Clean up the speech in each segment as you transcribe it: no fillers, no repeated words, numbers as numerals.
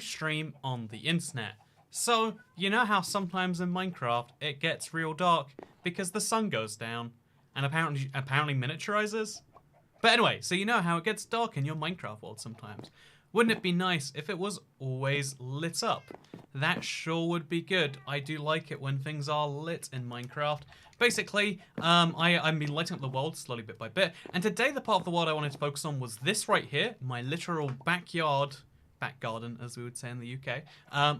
stream on the internet. So, you know how sometimes in Minecraft it gets real dark because the sun goes down and apparently miniaturizes? But anyway, so you know how it gets dark in your Minecraft world sometimes. Wouldn't it be nice if it was always lit up? That sure would be good. I do like it when things are lit in Minecraft. Basically, I've been lighting up the world slowly bit by bit, and today the part of the world I wanted to focus on was this right here, my literal back garden, as we would say in the UK.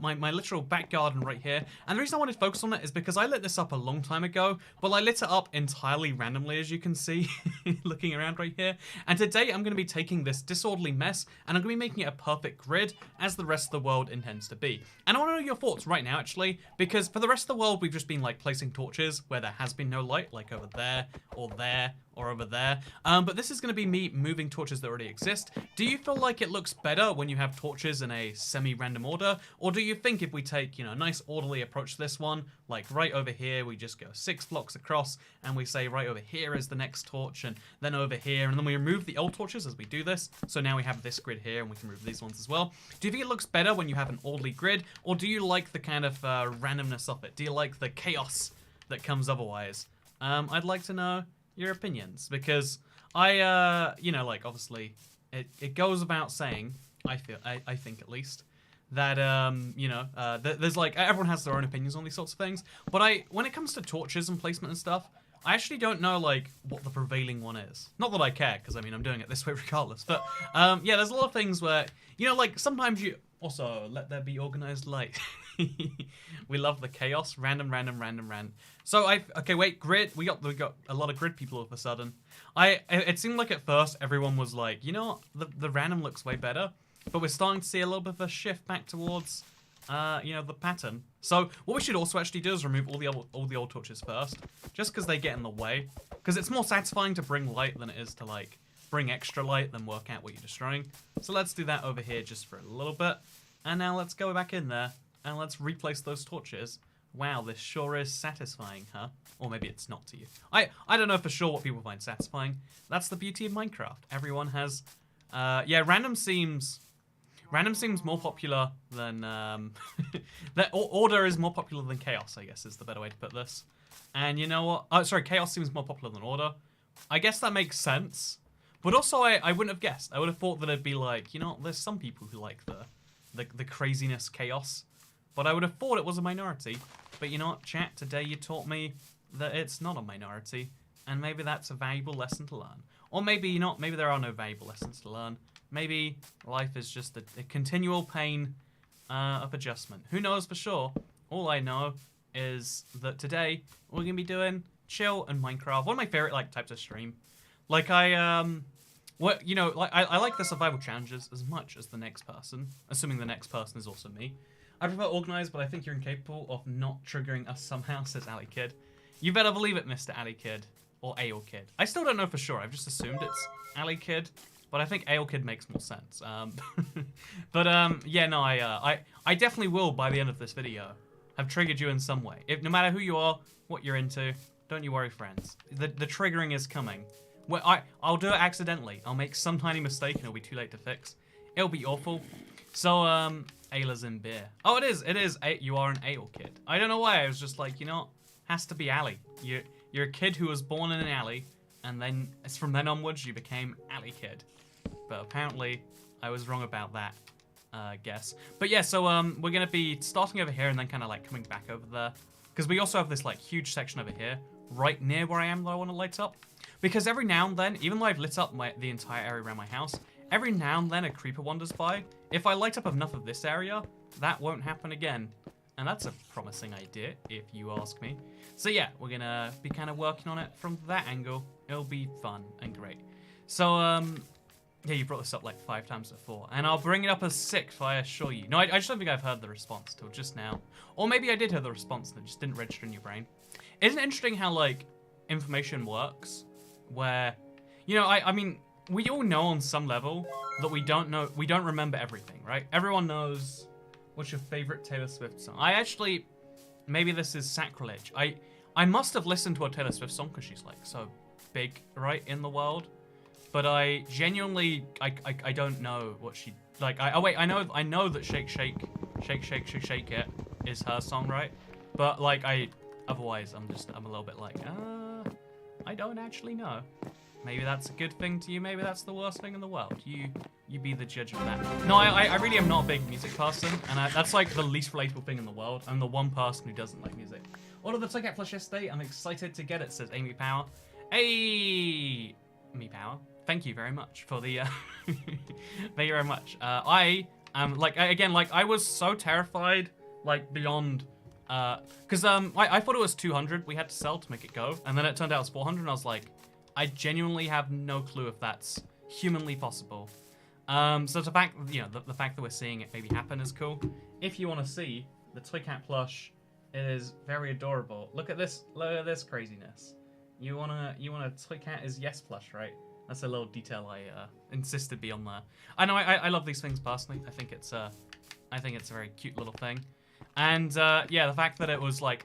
My literal back garden right here. And the reason I wanted to focus on it is because I lit this up a long time ago, but I lit it up entirely randomly, as you can see, looking around right here. And today I'm going to be taking this disorderly mess, and I'm going to be making it a perfect grid, as the rest of the world intends to be. And I want to know your thoughts right now, actually, because for the rest of the world, we've just been, like, placing torches where there has been no light, like over there, or over there. But this is going to be me moving torches that already exist. Do you feel like it looks better when you have torches in a semi-random order? Or do you think if we take, a nice orderly approach to this one, like right over here, we just go 6 blocks across, and we say right over here is the next torch, and then over here, and then we remove the old torches as we do this. So now we have this grid here, and we can remove these ones as well. Do you think it looks better when you have an orderly grid? Or do you like the kind of randomness of it? Do you like the chaos that comes otherwise? I'd like to know your opinions, because obviously it goes without saying, I think at least, that there's like, everyone has their own opinions on these sorts of things, but when it comes to torches and placement and stuff, I actually don't know like what the prevailing one is. Not that I care, because I mean I'm doing it this way regardless, but yeah, there's a lot of things where, like sometimes you also let there be organized light. We love the chaos. Random. So okay, wait, grid. We got a lot of grid people all of a sudden. It seemed like at first everyone was like, the random looks way better, but we're starting to see a little bit of a shift back towards, the pattern. So what we should also actually do is remove all the old torches first, just because they get in the way. Because it's more satisfying to bring light than it is to like bring extra light, then work out what you're destroying. So let's do that over here just for a little bit, and now let's go back in there. And let's replace those torches. Wow, this sure is satisfying, huh? Or maybe it's not to you. I don't know for sure what people find satisfying. That's the beauty of Minecraft. Everyone has... yeah, random seems more popular than... order is more popular than chaos, I guess, is the better way to put this. And you know what? Oh, sorry, chaos seems more popular than order. I guess that makes sense. But also, I wouldn't have guessed. I would have thought that it'd be like, there's some people who like the craziness chaos. But I would have thought it was a minority. But you know what, chat? Today you taught me that it's not a minority. And maybe that's a valuable lesson to learn. Or maybe not. Maybe there are no valuable lessons to learn. Maybe life is just a continual pain of adjustment. Who knows for sure? All I know is that today we're going to be doing chill and Minecraft. One of my favorite types of stream. Like I like the survival challenges as much as the next person. Assuming the next person is also me. I prefer organized, but I think you're incapable of not triggering us somehow, says Ali Kid. You better believe it, Mr. Ali Kid. Or Ale Kid. I still don't know for sure. I've just assumed it's Ali Kid. But I think Ale Kid makes more sense. Yeah, no, I definitely will, by the end of this video, have triggered you in some way. No matter who you are, what you're into, don't you worry, friends. The triggering is coming. Well, I'll do it accidentally. I'll make some tiny mistake and it'll be too late to fix. It'll be awful. So, Ayla's in beer. Oh, it is. You are an ale kid. I don't know why. I was just like, has to be alley. You're a kid who was born in an alley, and then it's from then onwards you became alley kid. But apparently, I was wrong about that, guess. But yeah, so we're gonna be starting over here and then kind of like coming back over there, because we also have this like huge section over here, right near where I am that I want to light up. Because every now and then, even though I've lit up the entire area around my house, every now and then a creeper wanders by. If I light up enough of this area, that won't happen again. And that's a promising idea, if you ask me. So yeah, we're gonna be kind of working on it from that angle. It'll be fun and great. So, yeah, you brought this up like 5 times before. And I'll bring it up as 6th, I assure you. No, I just don't think I've heard the response till just now. Or maybe I did hear the response and it just didn't register in your brain. Isn't it interesting how, like, information works? Where, I mean... We all know on some level that we don't remember everything, right? Everyone knows what's your favorite Taylor Swift song. Maybe this is sacrilege. I must have listened to a Taylor Swift song because she's like so big, right, in the world. But I genuinely, I don't know what she like, oh wait, I know that Shake It is her song, right? But like, otherwise, I'm a little bit like, I don't actually know. Maybe that's a good thing to you. Maybe that's the worst thing in the world. You be the judge of that. No, I really am not a big music person, and that's like the least relatable thing in the world. I'm the one person who doesn't like music. Ordered the toycat plush yesterday. I'm excited to get it, says Amy Power. Hey, me Power. Thank you very much for the. Thank you very much. I am like I was so terrified, like beyond. Because I thought it was 200 we had to sell to make it go, and then it turned out it was 400, and I was like, I genuinely have no clue if that's humanly possible. So the fact, the fact that we're seeing it maybe happen is cool. If you want to see the toycat plush, it is very adorable. Look at this craziness. You wanna toycat is yes plush, right? That's a little detail I insisted be on there. I know I love these things personally. I think it's a very cute little thing. And yeah, the fact that it was like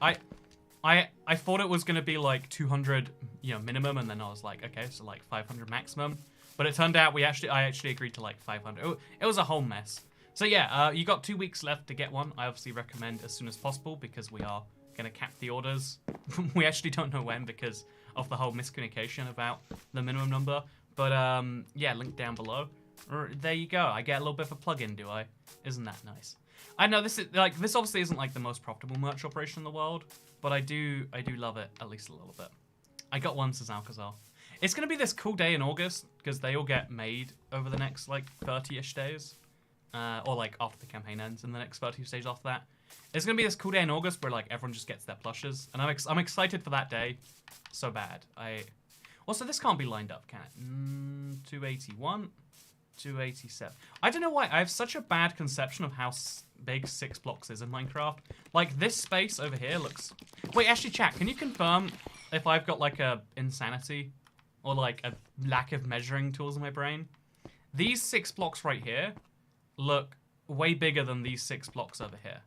I thought it was gonna be like 200 minimum, and then I was like, okay, so like 500 maximum. But it turned out I actually agreed to like 500. It was a whole mess. So yeah, you got 2 weeks left to get one. I obviously recommend as soon as possible because we are gonna cap the orders. We actually don't know when because of the whole miscommunication about the minimum number. But yeah, link down below. There you go. I get a little bit of a plug-in, do I? Isn't that nice? I know this obviously isn't like the most profitable merch operation in the world, but I do love it at least a little bit. I got one, says Alcazar. It's gonna be this cool day in August because they all get made over the next like 30-ish days, or like after the campaign ends in the next 30 days after that. It's gonna be this cool day in August where like everyone just gets their plushes, and I'm excited for that day, so bad. Also, this can't be lined up, can it? 281, 287. I don't know why I have such a bad conception of how big 6 blocks is in Minecraft. Like this space over here looks. Wait, actually, chat. Can you confirm if I've got like a insanity or like a lack of measuring tools in my brain? These 6 blocks right here look way bigger than these 6 blocks over here.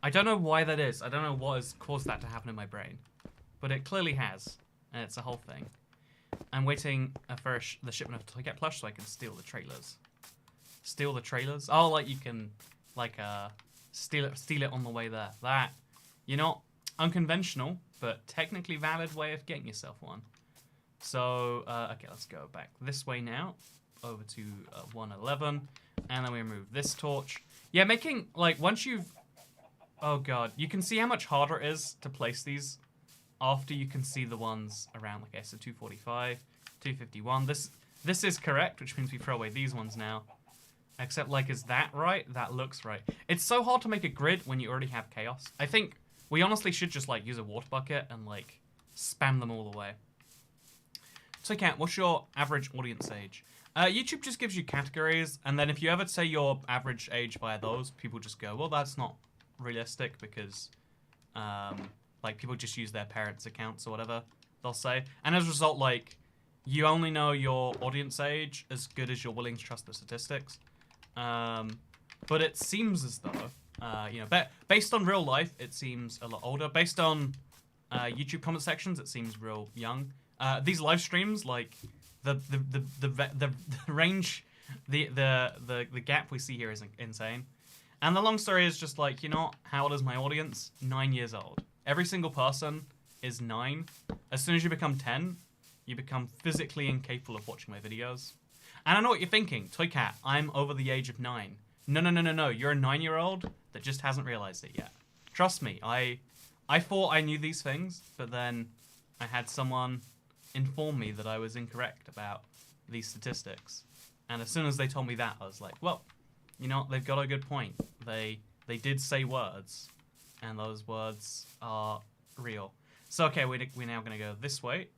I don't know why that is. I don't know what has caused that to happen in my brain, but it clearly has, and it's a whole thing. I'm waiting for the shipment of toycat plush so I can steal the trailers. Steal the trailers? Oh, like you can, like, steal it on the way there. That, unconventional, but technically valid way of getting yourself one. So, okay, let's go back this way now, over to 111, and then we remove this torch. Yeah, making, like, once you've, oh god, you can see how much harder it is to place these after you can see the ones around, like, so 245, 251. This is correct, which means we throw away these ones now. Except, like, is that right? That looks right. It's so hard to make a grid when you already have chaos. I think we honestly should just, like, use a water bucket and, like, spam them all the way. toycat, what's your average audience age? YouTube just gives you categories, and then if you ever say your average age via those, people just go, well, that's not realistic because, like, people just use their parents' accounts or whatever they'll say. And as a result, like, you only know your audience age as good as you're willing to trust the statistics. But it seems as though, based on real life, it seems a lot older. Based on YouTube comment sections, it seems real young. These live streams, like, the range, the gap we see here is insane. And the long story is just like, how old is my audience? 9 years old. Every single person is 9. As soon as you become 10, you become physically incapable of watching my videos. And I know what you're thinking. toycat, I'm over the age of 9. No. You're a 9-year-old that just hasn't realized it yet. Trust me, I thought I knew these things, but then I had someone inform me that I was incorrect about these statistics. And as soon as they told me that, I was like, well, they've got a good point. They did say words, and those words are real. So, okay, we're now going to go this way.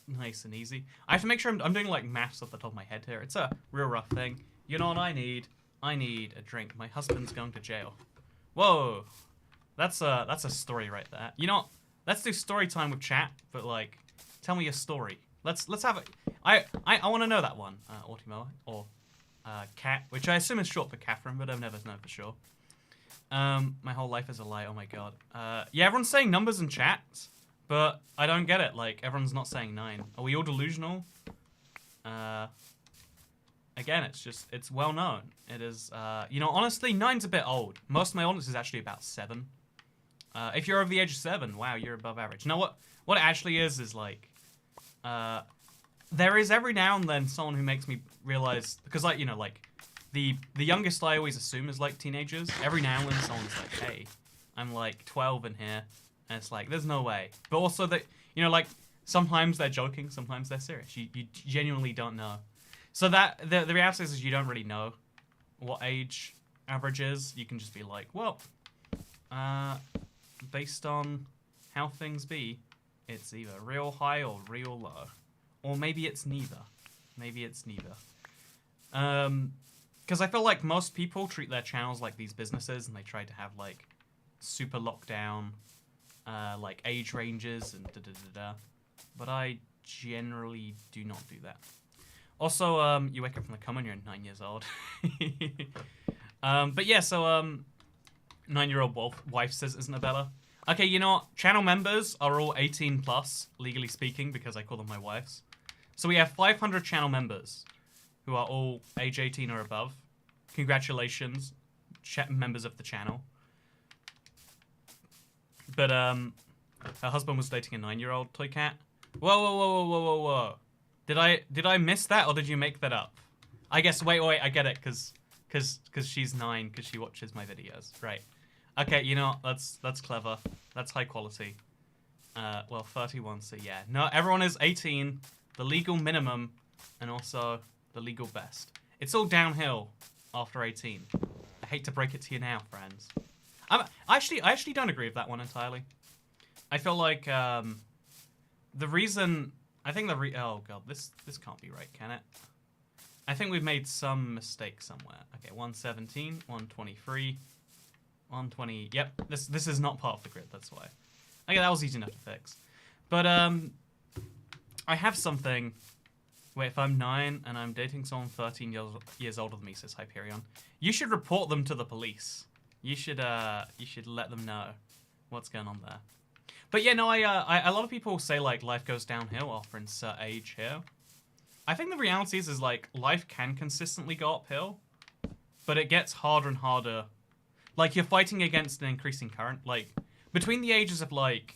Nice and easy. I have to make sure I'm doing, like, maths off the top of my head here. It's a real rough thing. You know what I need? I need a drink. My husband's going to jail. Whoa. That's a story right there. Let's do story time with chat, but, like, tell me your story. Let's have it. I want to know that one, Automo, or Cat, which I assume is short for Catherine, but I've never known for sure. My whole life is a lie. Oh my god. Yeah, everyone's saying numbers in chat, but I don't get it. Like, everyone's not saying 9. Are we all delusional? again, it's well known. It is, you know, honestly, 9's a bit old. Most of my audience is actually about 7. If you're over the age of 7, wow, you're above average. You know what it actually is like, there is every now and then someone who makes me realize, because like, you know, like, the youngest I always assume is like teenagers. Every now and then someone's like, hey, I'm like 12 in here. And it's like, there's no way. But also that, you know, like, sometimes they're joking, sometimes they're serious. You genuinely don't know. So that, the reality is you don't really know what age average is. You can just be like, well, based on how things be, it's either real high or real low. Or maybe it's neither. Maybe it's neither. Because I feel like most people treat their channels like these businesses, and they try to have like super lockdown, like age ranges and da-da-da-da. But I generally do not do that. Also, you wake up from the coma and you're 9 years old. But yeah, so 9-year-old wife says, isn't it better? Okay, you know what? Channel members are all 18 plus, legally speaking, because I call them my wives. So we have 500 channel members who are all age 18 or above. Congratulations, members of the channel. But her husband was dating a 9-year-old toy cat. Whoa. Did I miss that, or did you make that up? I guess, wait, I get it, because she's 9, because she watches my videos. Right. Okay, you know, that's clever. That's high quality. Well, 31, so yeah. No, everyone is 18, the legal minimum, and also the legal best. It's all downhill after 18. I hate to break it to you now, friends. I actually don't agree with that one entirely. I feel like, the reason... I think oh god, this can't be right, can it? I think we've made some mistake somewhere. Okay, 117, 123, 120. Yep, this is not part of the grid, that's why. Okay, that was easy enough to fix. But I have something where if I'm 9 and I'm dating someone 13 years older than me, says Hyperion, you should report them to the police. You should let them know what's going on there. But yeah, no, a lot of people say like life goes downhill after a certain age here. I think the reality is like life can consistently go uphill, but it gets harder and harder. Like you're fighting against an increasing current. Like between the ages of like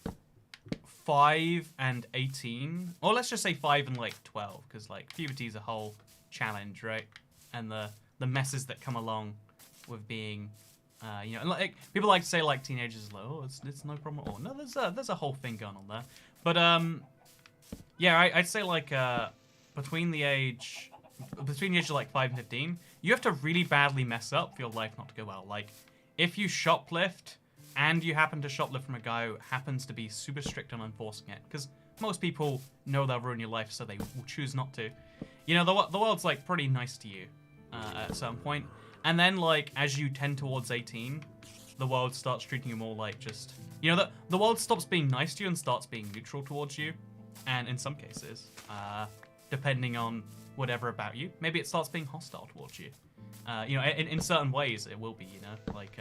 5 and 18, or let's just say 5 and like 12, because like puberty is a whole challenge, right? And the messes that come along with being. You know, like people like to say like teenagers like, oh, it's no problem at all. No, there's a whole thing going on there. But yeah, I'd say like between the age of like 5 and 15, you have to really badly mess up for your life not to go well. Like if you shoplift and you happen to shoplift from a guy who happens to be super strict on enforcing it, because most people know they'll ruin your life, so they will choose not to. You know, the world's like pretty nice to you at a certain point. And then, like, as you tend towards 18, the world starts treating you more like just... You know, the world stops being nice to you and starts being neutral towards you. And in some cases, depending on whatever about you, maybe it starts being hostile towards you. You know, in certain ways, it will be, you know? Like,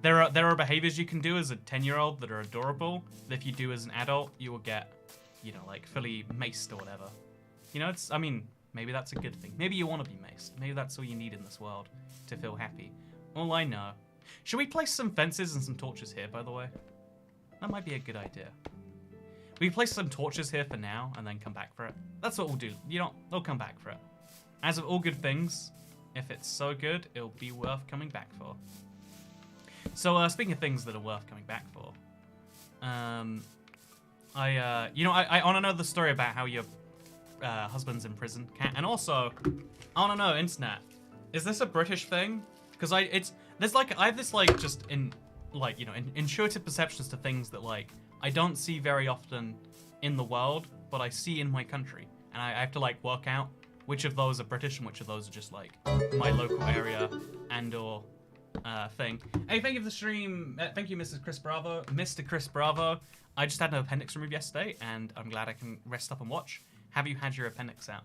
there are behaviors you can do as a 10-year-old that are adorable, that if you do as an adult, you will get, you know, like, fully maced or whatever. You know, I mean... Maybe that's a good thing. Maybe you want to be maced. Maybe that's all you need in this world to feel happy. All I know. Should we place some fences and some torches here, by the way? That might be a good idea. We place some torches here for now and then come back for it. That's what we'll do. You know, they'll come back for it. As of all good things, if it's so good, it'll be worth coming back for. So, speaking of things that are worth coming back for, you know, I want to know the story about how your husband's in prison. And also, I want to know, internet, is this a British thing? Because I have this like just you know, intuitive perceptions to things that like I don't see very often in the world, but I see in my country, and I have to like work out which of those are British and which of those are just like my local area and or thing. Hey, thank you for the stream. Thank you, Mr. Chris Bravo. I just had an appendix removed yesterday, and I'm glad I can rest up and watch. Have you had your appendix out?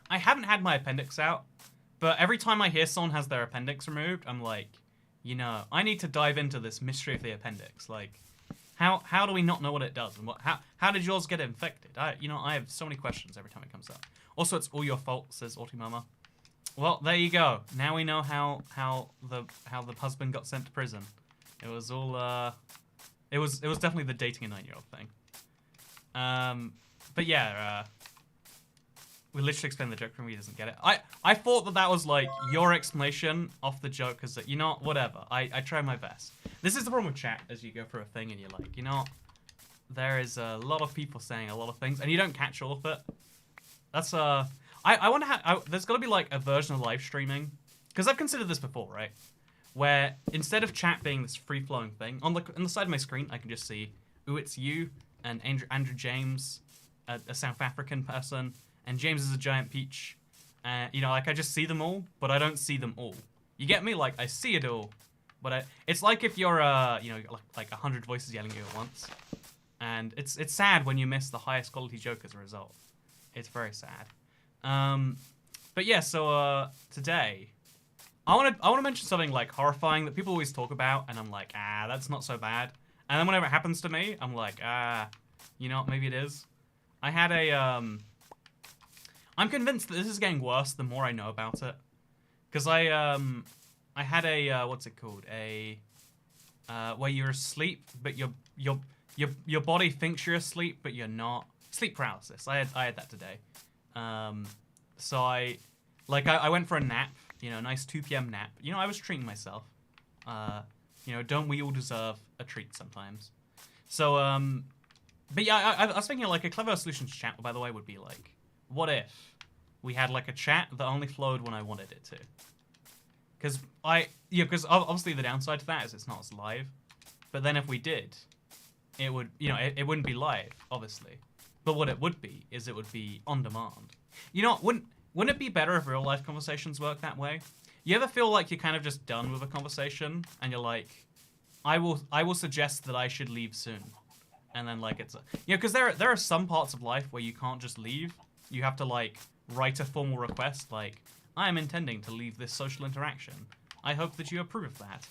I haven't had my appendix out, but every time I hear someone has their appendix removed, I'm like, you know, I need to dive into this mystery of the appendix. Like, how do we not know what it does? And how did yours get infected? You know, I have so many questions every time it comes up. Also, it's all your fault, says Autimama. Well, there you go. Now we know how the husband got sent to prison. It was all it was definitely the dating a 9-year-old thing. But yeah, we literally explained the joke for him. He doesn't get it. I thought that was like your explanation of the joke, because you know, whatever. I try my best. This is the problem with chat as you go through a thing and you're like, you know, there is a lot of people saying a lot of things and you don't catch all of it. That's I wonder how there's got to be like a version of live streaming, because I've considered this before, right? Where instead of chat being this free flowing thing on the side of my screen, I can just see, ooh, it's you and Andrew James, a South African person, and James is a giant peach. You know, like I just see them all, but I don't see them all. You get me? Like I see it all, but it's like if you're you know, like 100 voices yelling at you at once, and it's sad when you miss the highest quality joke as a result. It's very sad. But yeah, so today I want to mention something like horrifying that people always talk about, and I'm like, that's not so bad. And then whenever it happens to me, I'm like, you know, maybe it is. I had a I'm convinced that this is getting worse the more I know about it, because I had a what's it called, where you're asleep but your body thinks you're asleep but you're not. Sleep paralysis. I had that today. So I went for a nap, you know, a nice 2 p.m. nap. You know, I was treating myself. You know, don't we all deserve a treat sometimes? So, but yeah, I was thinking like a clever solution to chat, by the way, would be like, what if we had like a chat that only flowed when I wanted it to? Because because obviously the downside to that is it's not as live. But then if we did, it would, you know, it wouldn't be live, obviously. But what it would be is it would be on demand. You know, wouldn't it be better if real life conversations work that way? You ever feel like you're kind of just done with a conversation and you're like, I will suggest that I should leave soon, and then like it's you know, because there are some parts of life where you can't just leave. You have to like write a formal request like, I am intending to leave this social interaction. I hope that you approve of that.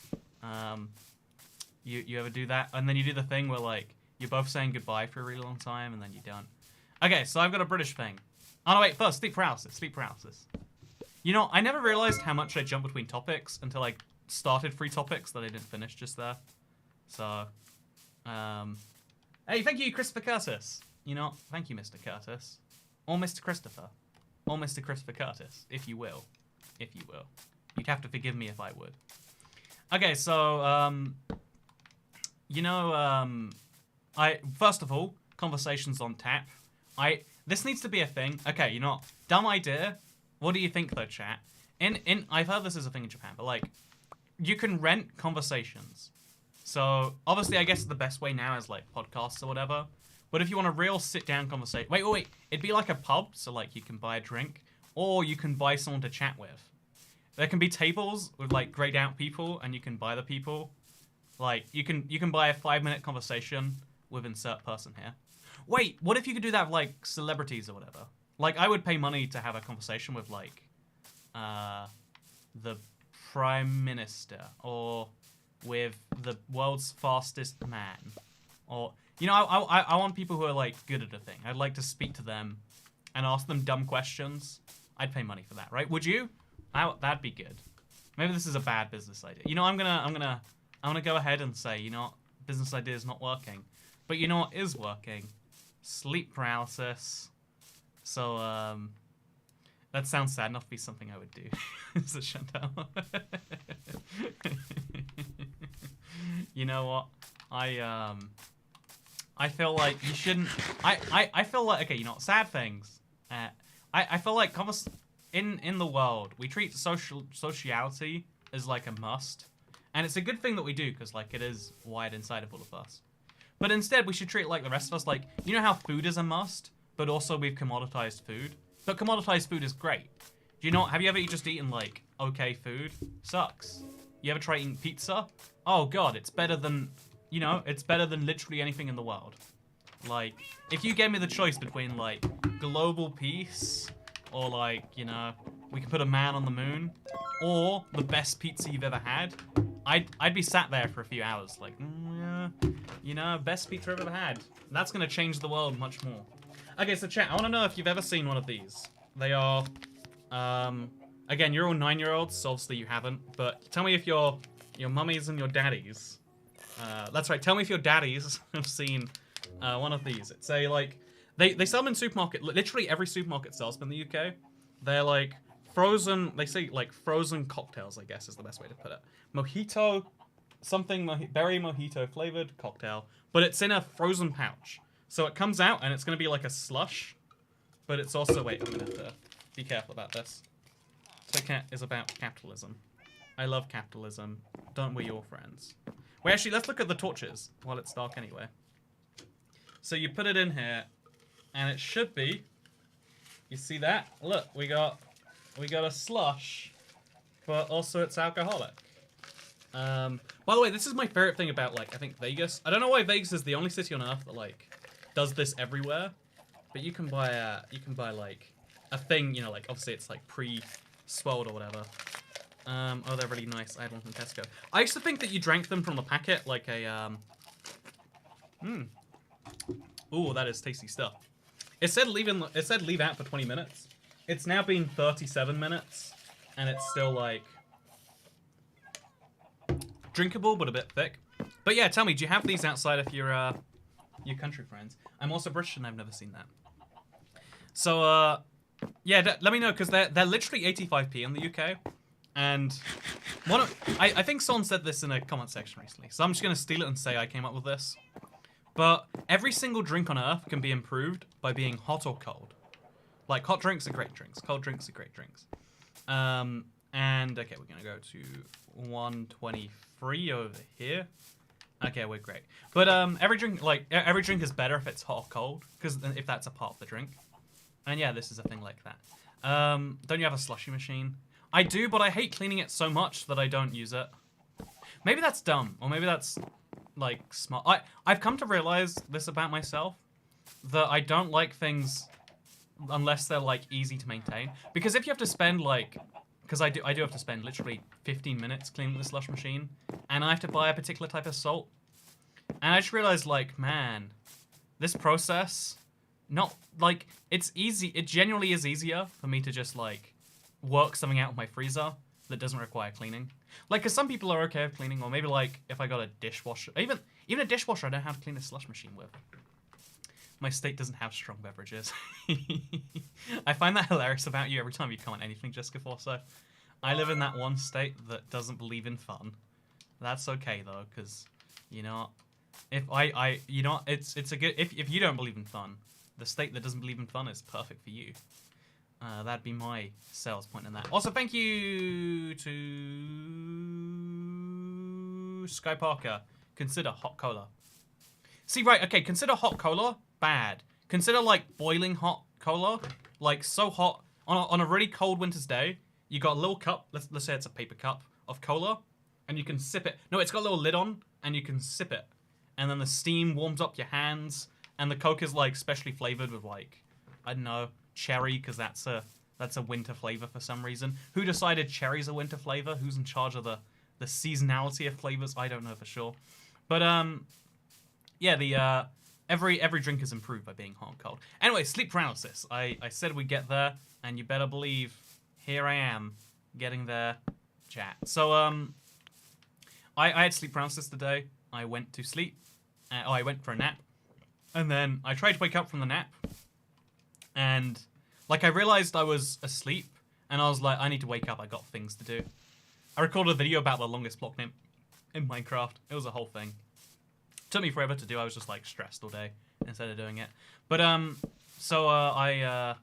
You ever do that? And then you do the thing where like you're both saying goodbye for a really long time and then you don't. Okay, so I've got a British thing. Oh no, wait, first, sleep paralysis. Sleep paralysis. You know, I never realized how much I jump between topics until I started 3 topics that I didn't finish just there. So, hey, thank you, Christopher Curtis. You know, thank you, Mr. Curtis. Or Mr. Christopher. Or Mr. Christopher Curtis, if you will. If you will. You'd have to forgive me if I would. Okay, so, you know, first of all, conversations on tap. This needs to be a thing. Okay, you know, dumb idea. What do you think though, chat? I've heard this is a thing in Japan, but like, you can rent conversations. So obviously, I guess the best way now is like podcasts or whatever. But if you want a real sit-down conversation, wait, it'd be like a pub. So like, you can buy a drink, or you can buy someone to chat with. There can be tables with like grayed out people, and you can buy the people. Like you can buy a 5-minute conversation with insert person here. Wait, what if you could do that with like celebrities or whatever? Like I would pay money to have a conversation with like the Prime Minister, or with the world's fastest man, or you know, I want people who are like good at a thing. I'd like to speak to them and ask them dumb questions. I'd pay money for that, right? Would you? That'd be good. Maybe this is a bad business idea. You know, I'm gonna go ahead and say, you know, business idea is not working, but you know what is working? Sleep paralysis. So that sounds sad enough to be something I would do. So Chantal. You know what? I feel like you shouldn't. I feel like, okay, you know, sad things. I feel like in the world we treat sociality as like a must, and it's a good thing that we do because like it is wired inside of all of us. But instead, we should treat it like the rest of us. Like, you know how food is a must, but also we've commoditized food. But commoditized food is great. Do you know? Have you ever just eaten like okay food? Sucks. You ever try eating pizza? Oh god, it's better than, you know, it's better than literally anything in the world. Like, if you gave me the choice between like global peace, or like, you know, we could put a man on the moon, or the best pizza you've ever had, I'd be sat there for a few hours, like, yeah, you know, best pizza I've ever had. That's gonna change the world much more. Okay, so chat, I want to know if you've ever seen one of these. They are, Again, you're all 9-year-olds, so obviously you haven't. But tell me if your mummies and your daddies. That's right. Tell me if your daddies have seen one of these. It's a like they sell them in supermarket. Literally every supermarket sells them in the UK. They're like frozen. They say like frozen cocktails, I guess is the best way to put it. Mojito, berry mojito flavored cocktail, but it's in a frozen pouch. So it comes out and it's gonna be like a slush, but it's also wait. I'm gonna have to be careful about this. Toycat is about capitalism. I love capitalism. Don't we, your friends? Wait, actually, let's look at the torches while it's dark anyway. So you put it in here, and it should be. You see that? Look, we got a slush, but also it's alcoholic. By the way, this is my favorite thing about like I think Vegas. I don't know why Vegas is the only city on earth that like does this everywhere, but you can buy like a thing. You know, like obviously it's like pre-swelled or whatever. Oh, they're really nice. I had one from Tesco. I used to think that you drank them from the packet, like a, Ooh, that is tasty stuff. It said leave out for 20 minutes. It's now been 37 minutes, and it's still, like, drinkable, but a bit thick. But yeah, tell me, do you have these outside of your country friends? I'm also British, and I've never seen that. So, yeah, let me know, because they're literally 85p in the UK. And I think someone said this in a comment section recently, so I'm just going to steal it and say I came up with this. But every single drink on Earth can be improved by being hot or cold. Like, hot drinks are great drinks. Cold drinks are great drinks. And, okay, we're going to go to 123 over here. Okay, we're great. But every drink is better if it's hot or cold, because if that's a part of the drink. And yeah, this is a thing like that. Don't you have a slushy machine? I do, but I hate cleaning it so much that I don't use it. Maybe that's dumb, or maybe that's, like, smart. I've come to realize this about myself, that I don't like things unless they're, like, easy to maintain. Because if you have to spend, like... Because I do have to spend literally 15 minutes cleaning the slush machine, and I have to buy a particular type of salt. And I just realized, like, man, this process, not, like, it's easy. It genuinely is easier for me to just, like... work something out of my freezer that doesn't require cleaning. Like, because some people are okay with cleaning, or maybe, like, if I got a dishwasher... Even a dishwasher I don't have to clean a slush machine with. My state doesn't have strong beverages. I find that hilarious about you every time you comment anything, Jessica Forso. I live in that one state that doesn't believe in fun. That's okay, though, because, you know, if you know, it's a good... If you don't believe in fun, the state that doesn't believe in fun is perfect for you. That'd be my sales point in that. Also, thank you to Sky Parker. Consider hot cola. See, right, okay, consider hot cola bad. Consider, like, boiling hot cola. Like, so hot. On a really cold winter's day, you got a little cup, let's say it's a paper cup, of cola, and you can sip it. No, it's got a little lid on, and you can sip it. And then the steam warms up your hands, and the Coke is, like, specially flavored with, like, I don't know, cherry, because that's a winter flavor for some reason. Who decided cherry's a winter flavor? Who's in charge of the seasonality of flavors? I don't know for sure. But yeah, every drink is improved by being hot and cold. Anyway, sleep paralysis. I said we'd get there, and you better believe here I am getting there, chat. So I had sleep paralysis today. I went to sleep. I went for a nap, and then I tried to wake up from the nap. And, like, I realized I was asleep, and I was like, I need to wake up, I got things to do. I recorded a video about the longest block name in Minecraft. It was a whole thing. It took me forever to do, I was just, like, stressed all day instead of doing it. But, so, also,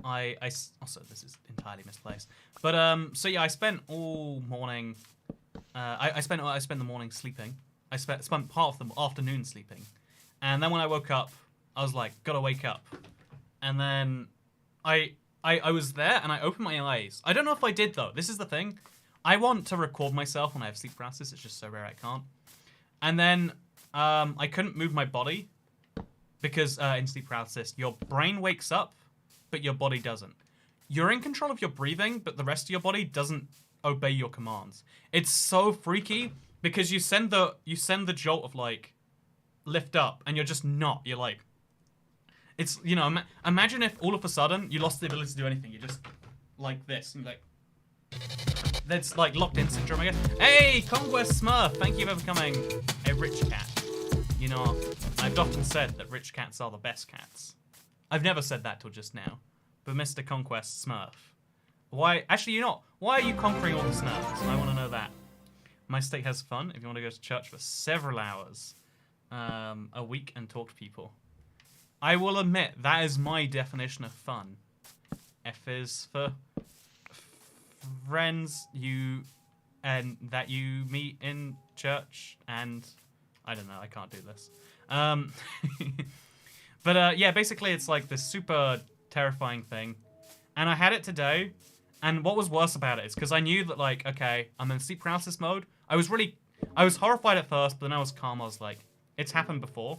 this is entirely misplaced. But, so yeah, I spent all morning, I spent the morning sleeping. I spent part of the afternoon sleeping. And then when I woke up, I was like, gotta wake up. And then I was there, and I opened my eyes. I don't know if I did, though. This is the thing. I want to record myself when I have sleep paralysis. It's just so rare I can't. And then I couldn't move my body because in sleep paralysis, your brain wakes up, but your body doesn't. You're in control of your breathing, but the rest of your body doesn't obey your commands. It's so freaky because you send the jolt of, like, lift up, and you're just not. You're like... It's, you know, imagine if all of a sudden you lost the ability to do anything. You're just like this, and you're like, That's like locked in syndrome, I guess. Hey, Conquest Smurf, thank you for becoming a rich cat. You know, I've often said that rich cats are the best cats. I've never said that till just now. But Mr. Conquest Smurf, why? Actually, you know, why are you conquering all the Smurfs? I want to know that. My state has fun. If you want to go to church for several hours a week and talk to people, I will admit that is my definition of fun. F is for friends that you meet in church, and I don't know, I can't do this. But yeah, basically it's like this super terrifying thing, and I had it today. And what was worse about it is because I knew that, like, okay, I'm in sleep paralysis mode. I was horrified at first, but then I was calm. I was like, it's happened before,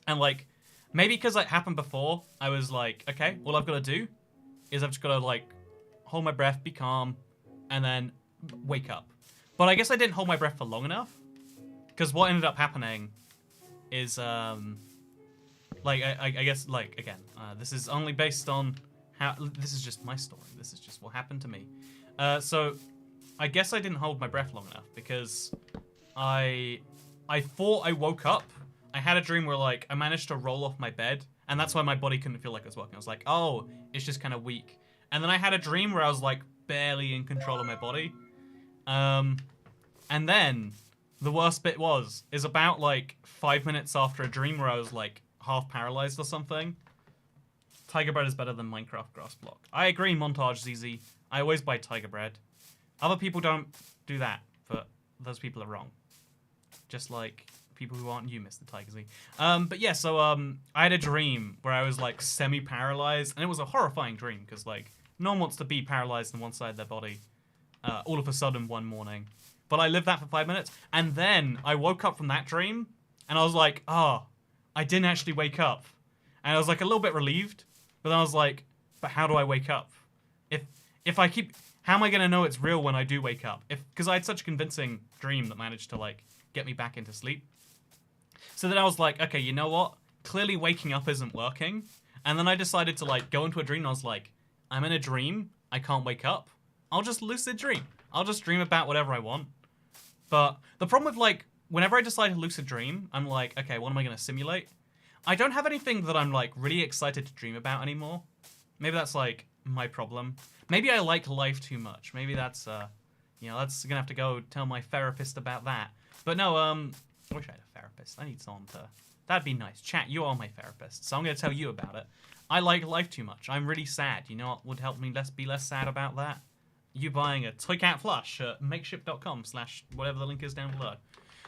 and like maybe because it happened before, I was like, okay, all I've got to do is I've just got to like hold my breath, be calm, and then wake up. But I guess I didn't hold my breath for long enough, because what ended up happening is, like, I guess, like, again, this is only based on how, this is just my story. This is just what happened to me. So I guess I didn't hold my breath long enough, because I thought I woke up. I had a dream where, like, I managed to roll off my bed, and that's why my body couldn't feel like it was working. I was like, oh, it's just kind of weak. And then I had a dream where I was, like, barely in control of my body. And then the worst bit is about, like, 5 minutes after a dream where I was, like, half paralyzed or something. Tiger bread is better than Minecraft grass block. I agree, Montage ZZ. I always buy tiger bread. Other people don't do that, but those people are wrong. Just like people who aren't you, Mr. Tiger Z. But yeah, so I had a dream where I was like semi-paralyzed, and it was a horrifying dream because like no one wants to be paralyzed on one side of their body all of a sudden one morning. But I lived that for 5 minutes, and then I woke up from that dream, and I was like, oh, I didn't actually wake up. And I was like a little bit relieved, but then I was like, but how do I wake up? If I keep, how am I gonna know it's real when I do wake up? Because I had such a convincing dream that managed to like get me back into sleep. So then I was like, okay, you know what? Clearly waking up isn't working. And then I decided to like go into a dream, and I was like, I'm in a dream, I can't wake up. I'll just lucid dream. I'll just dream about whatever I want. But the problem with like, whenever I decide to lucid dream, I'm like, okay, what am I gonna simulate? I don't have anything that I'm like really excited to dream about anymore. Maybe that's like my problem. Maybe I like life too much. Maybe that's you know, that's gonna have to go tell my therapist about that. But no, I wish I had a therapist. I need someone to, that'd be nice. Chat, you are my therapist, so I'm gonna tell you about it. I like life too much. I'm really sad. You know what would help me be less sad about that? You buying a toycat plush at makeshift.com/ whatever the link is down below.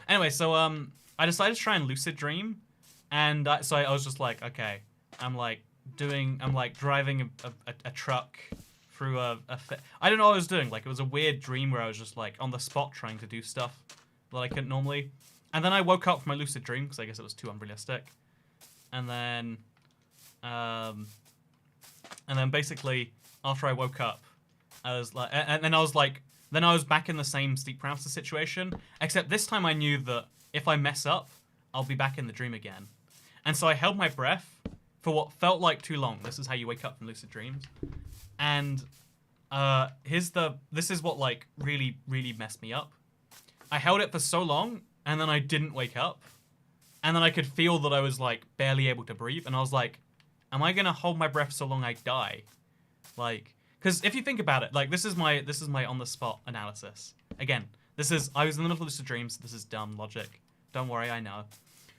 Anyway, so I decided to try and lucid dream. And so I was just like, okay, I'm like driving a truck through I don't know what I was doing. Like, it was a weird dream where I was just like on the spot trying to do stuff that I couldn't normally. And then I woke up from my lucid dream because I guess it was too unrealistic. And then basically after I woke up, I was like, and then I was like, then I was back in the same sleep paralysis situation, except this time I knew that if I mess up, I'll be back in the dream again. And so I held my breath for what felt like too long. This is how you wake up from lucid dreams. And this is what like really, really messed me up. I held it for so long, and then I didn't wake up. And then I could feel that I was like barely able to breathe. And I was like, am I gonna hold my breath so long I die? Like, because if you think about it, like this is my on the spot analysis. Again, I was in the middle of lucid dreams. This is dumb logic. Don't worry, I know.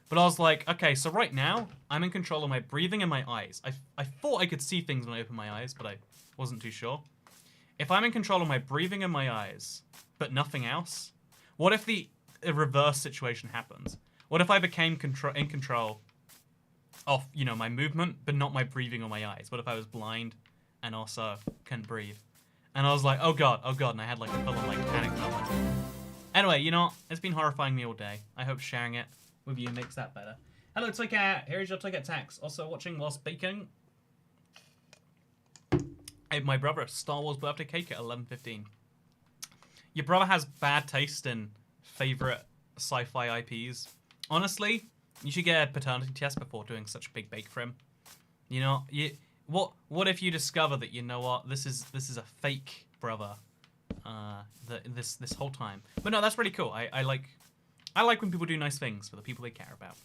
But I was like, okay, so right now, I'm in control of my breathing and my eyes. I thought I could see things when I opened my eyes, but I wasn't too sure. If I'm in control of my breathing and my eyes, but nothing else, what if the reverse situation happens? What if I became in control of, you know, my movement, but not my breathing or my eyes? What if I was blind and also couldn't breathe? And I was like, oh god, and I had like a full-on like panic moment. Anyway, you know, it's been horrifying me all day. I hope sharing it with you makes that better. Hello, Toycat. Here is your Toycat tax. Also watching whilst baking. I ate my brother a Star Wars birthday cake at 11:15. Your brother has bad taste in favorite sci-fi IPs. Honestly, you should get a paternity test before doing such a big bake for him. You know, what if you discover that, you know what, this is a fake brother this whole time. But no, that's really cool. I like when people do nice things for the people they care about.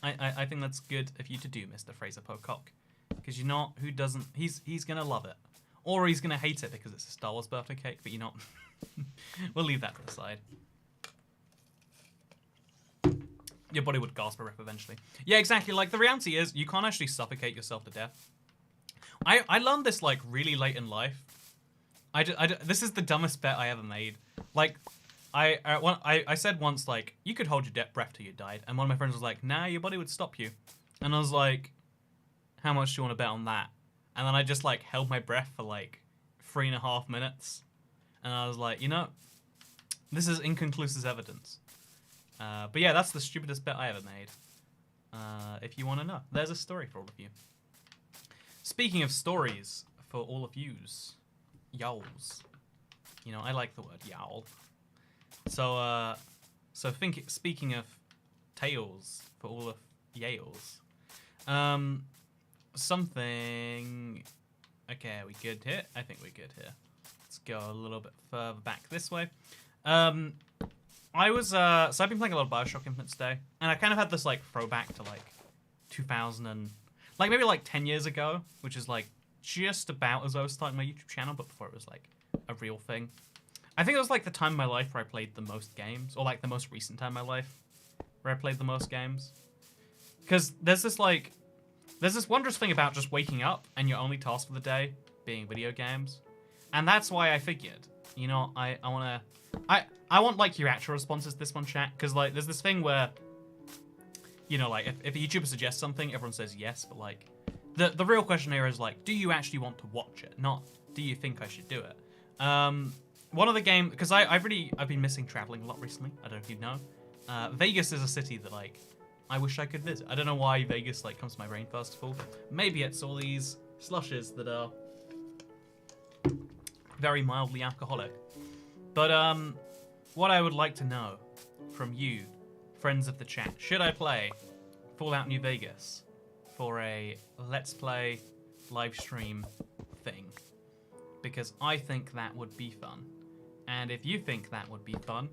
I think that's good of you to do, Mr. Fraser Pocock. Because you know who doesn't? He's gonna love it, or he's gonna hate it because it's a Star Wars birthday cake. But you know, we'll leave that to the side. Your body would gasp a rip eventually. Yeah, exactly. Like the reality is, you can't actually suffocate yourself to death. I learned this like really late in life. This is the dumbest bet I ever made. Like, I said once, like, you could hold your breath till you died. And one of my friends was like, nah, your body would stop you. And I was like, how much do you want to bet on that? And then I just, like, held my breath for, like, 3.5 minutes. And I was like, you know, this is inconclusive evidence. But yeah, that's the stupidest bet I ever made. If you want to know. There's a story for all of you. Speaking of stories for all of yous, yowls. You know, I like the word yowl. So, speaking of tales for all of yales, something. Okay, are we good here? I think we're good here. Let's go a little bit further back this way. So I've been playing a lot of Bioshock Infinite today, and I kind of had this like throwback to like 2000 and like maybe like 10 years ago, which is like just about as I was starting my YouTube channel, but before it was like a real thing. I think it was like the time in my life where I played the most games, or like the most recent time in my life where I played the most games. Because there's this wondrous thing about just waking up and your only task for the day being video games. And that's why I figured, you know, I want like your actual responses to this one, chat, because like there's this thing where, you know, like if a YouTuber suggests something, everyone says yes, but like the real question here is like, do you actually want to watch it? Not do you think I should do it? One of the games, because I've been missing traveling a lot recently. I don't know if you know. Vegas is a city that like I wish I could visit. I don't know why Vegas like comes to my brain first of all. Maybe it's all these slushes that are very mildly alcoholic. But what I would like to know from you, friends of the chat, should I play Fallout New Vegas for a Let's Play live stream thing? Because I think that would be fun. And if you think that would be fun,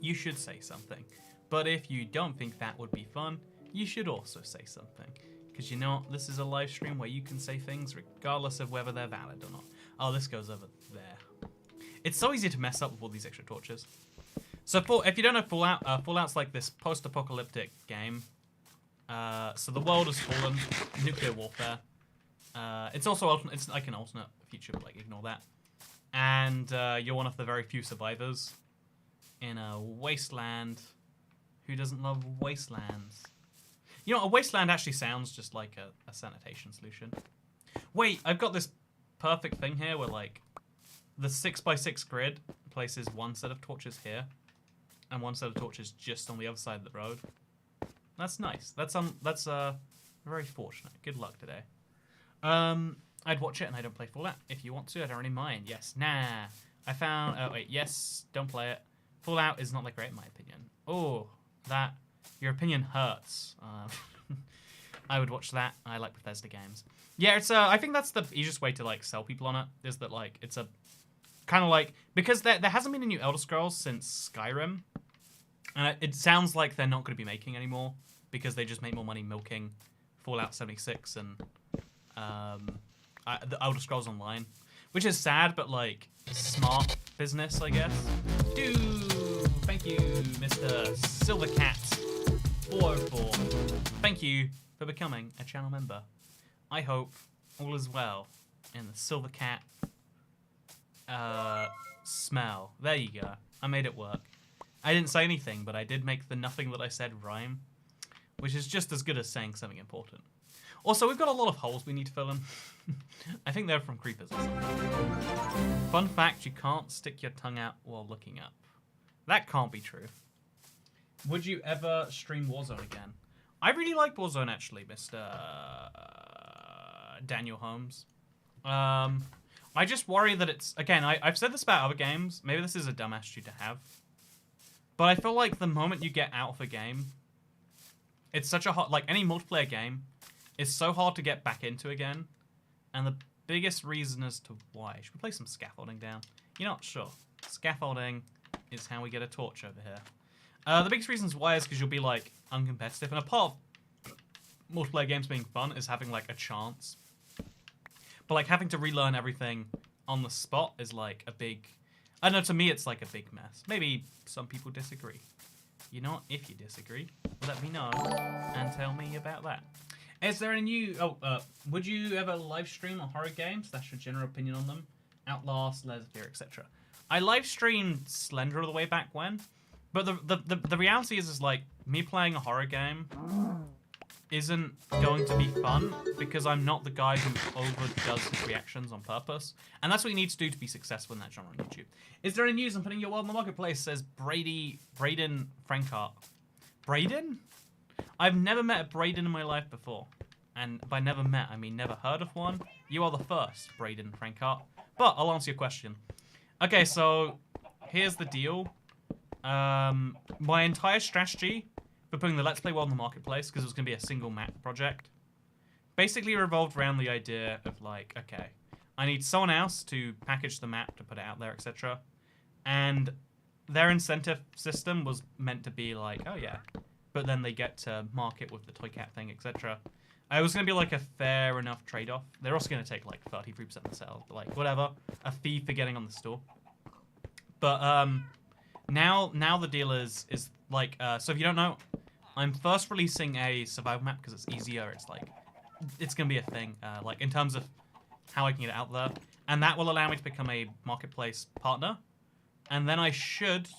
you should say something. But if you don't think that would be fun, you should also say something. Because you know, this is a live stream where you can say things regardless of whether they're valid or not. Oh, this goes over there. It's so easy to mess up with all these extra torches. So if you don't know Fallout, Fallout's like this post-apocalyptic game. So the world has fallen, nuclear warfare. It's also it's like an alternate future, but like ignore that. And you're one of the very few survivors in a wasteland. Who doesn't love wastelands? You know, a wasteland actually sounds just like a sanitation solution. Wait, I've got this perfect thing here where like the 6x6 grid places one set of torches here and one set of torches just on the other side of the road. That's nice. That's very fortunate. Good luck today. I'd watch it and I don't play Fallout. If you want to, I don't really mind. Yes. Nah. I found... Oh, wait. Yes. Don't play it. Fallout is not that great in my opinion. Oh, that... Your opinion hurts. I would watch that. I like Bethesda games. Yeah, it's... I think that's the easiest way to, like, sell people on it. Is that, like, it's a... Kind of like... Because there hasn't been a new Elder Scrolls since Skyrim. And it sounds like they're not going to be making anymore. Because they just make more money milking Fallout 76 and... the Elder Scrolls Online, which is sad, but like smart business, I guess. Dude, thank you, Mr. Silvercat 404. Thank you for becoming a channel member. I hope all is well in the Silvercat smell. There you go. I made it work. I didn't say anything, but I did make the nothing that I said rhyme, which is just as good as saying something important. Also, we've got a lot of holes we need to fill in. I think they're from creepers or something. Fun fact, you can't stick your tongue out while looking up. That can't be true. Would you ever stream Warzone again? I really like Warzone, actually, Mr. Daniel Holmes. I just worry that it's... Again, I've said this about other games. Maybe this is a dumb attitude to have. But I feel like the moment you get out of a game, it's such a hard... Like, any multiplayer game... It's so hard to get back into again. And the biggest reason as to why... Should we play some scaffolding down? You're not sure. Scaffolding is how we get a torch over here. The biggest reasons why is because you'll be, like, uncompetitive. And a part of multiplayer games being fun is having, like, a chance. But, like, having to relearn everything on the spot is, like, a big... I don't know, to me, it's, like, a big mess. Maybe some people disagree. You know what? If you disagree, let me know and tell me about that. Is there any new... would you ever live stream on horror games? That's your general opinion on them. Outlast, Lesbier, etc. I live streamed Slender the way back when, but the reality is like me playing a horror game isn't going to be fun because I'm not the guy who overdoes his reactions on purpose, and that's what you need to do to be successful in that genre on YouTube. Is there any news on putting your world in the marketplace? Says Braden Frankart. Braden? I've never met a Braden in my life before, and by never met I mean never heard of one. You are the first, Braden Frankart. But I'll answer your question. Okay, so here's the deal. My entire strategy for putting the Let's Play world in the marketplace, because it was going to be a single map project, basically revolved around the idea of like, okay, I need someone else to package the map to put it out there, etc. And their incentive system was meant to be like, oh yeah, but then they get to market with the toycat thing, etc. It was going to be like a fair enough trade-off. They're also going to take like 33% of the sales, but like whatever, a fee for getting on the store. But now the deal is like, so if you don't know, I'm first releasing a survival map because it's easier. It's like, it's going to be a thing, like in terms of how I can get it out there. And that will allow me to become a marketplace partner. And then I should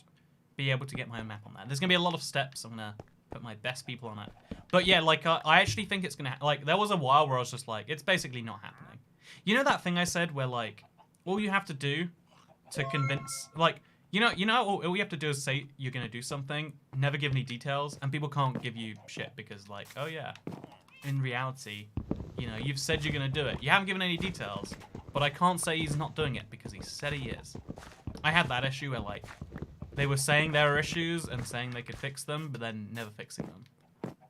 be able to get my own map on that. There's going to be a lot of steps. I'm going to put my best people on it. But yeah, like, I actually think it's going to... Like, there was a while where I was just like, it's basically not happening. You know that thing I said where, like, all you have to do to convince... Like, you know, all you have to do is say you're going to do something, never give any details, and people can't give you shit because, like, oh yeah, in reality, you know, you've said you're going to do it. You haven't given any details, but I can't say he's not doing it because he said he is. I had that issue where, like, they were saying there were issues and saying they could fix them, but then never fixing them.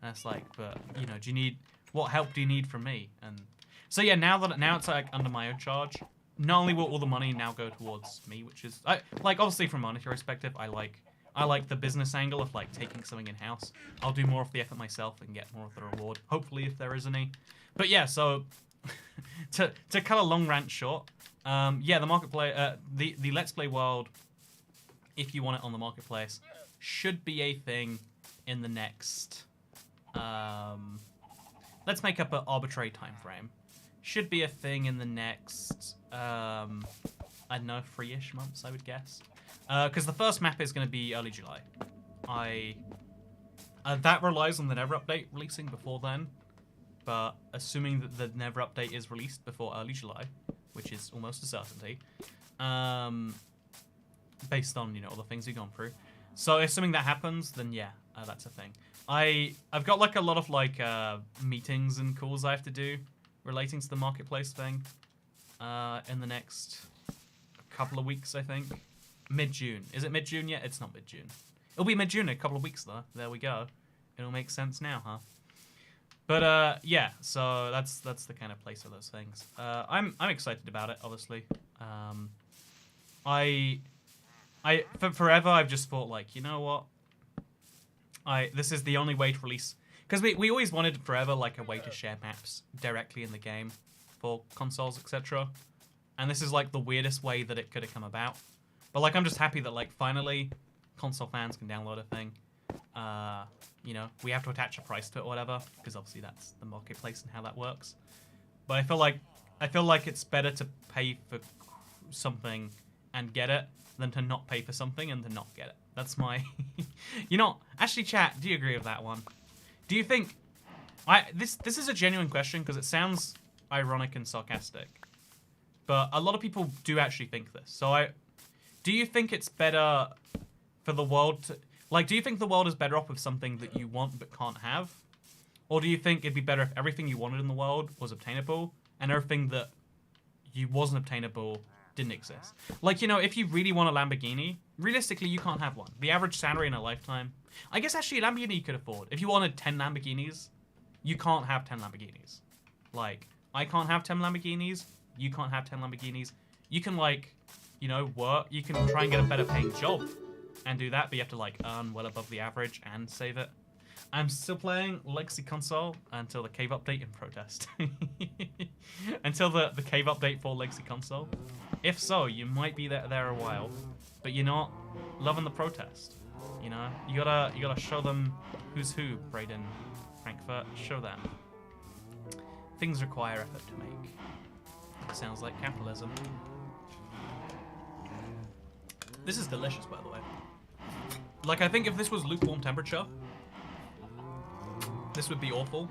And it's like, but, you know, do you need... What help do you need from me? And so, yeah, now it's, like, under my own charge, not only will all the money now go towards me, which is... like, obviously, from a monetary perspective, I like the business angle of, like, taking something in-house. I'll do more of the effort myself and get more of the reward, hopefully, if there is any. But, yeah, so... to cut a long rant short, yeah, the marketplace... the Let's Play world, if you want it on the marketplace, should be a thing in the next... let's make up an arbitrary time frame. Should be a thing in the next, I don't know, 3-ish months, I would guess. Because the first map is going to be early July. That relies on the Never update releasing before then. But assuming that the Never update is released before early July, which is almost a certainty, based on, you know, all the things we've gone through. So assuming that happens, then yeah, that's a thing. I've got like a lot of like meetings and calls I have to do relating to the marketplace thing in the next couple of weeks, I think. Mid-June. Is it mid-June yet? It's not mid-June. It'll be mid-June in a couple of weeks though. There we go. It'll make sense now, huh? But yeah, so that's the kind of place for those things. I'm excited about it, obviously. For forever I've just thought like, you know what? This is the only way to release, because we always wanted forever like a way to share maps directly in the game for consoles, etc. And this is like the weirdest way that it could have come about. But like I'm just happy that like finally console fans can download a thing. You know, we have to attach a price to it or whatever, because obviously that's the marketplace and how that works. But I feel like it's better to pay for something and get it than to not pay for something and to not get it. That's my... You know, actually, chat, do you agree with that one? Do you think... This is a genuine question because it sounds ironic and sarcastic. But a lot of people do actually think this. So do you think it's better for the world to... Like, do you think the world is better off with something that you want but can't have? Or do you think it'd be better if everything you wanted in the world was obtainable and everything that wasn't obtainable didn't exist? Like, you know, if you really want a Lamborghini, realistically, you can't have one. The average salary in a lifetime... I guess actually a Lamborghini you could afford. If you wanted 10 Lamborghinis, you can't have 10 Lamborghinis. Like, I can't have 10 Lamborghinis. You can't have 10 Lamborghinis. You can, like... you know, work. You can try and get a better paying job and do that, but you have to like earn well above the average and save it. I'm still playing Legacy Console until the cave update in protest. Until the cave update for Legacy Console. If so, you might be there a while, but you're not loving the protest. You know, you gotta show them who's who. Braden, Frankfurt, show them. Things require effort to make. Sounds like capitalism. This is delicious, by the way. Like, I think if this was lukewarm temperature, this would be awful.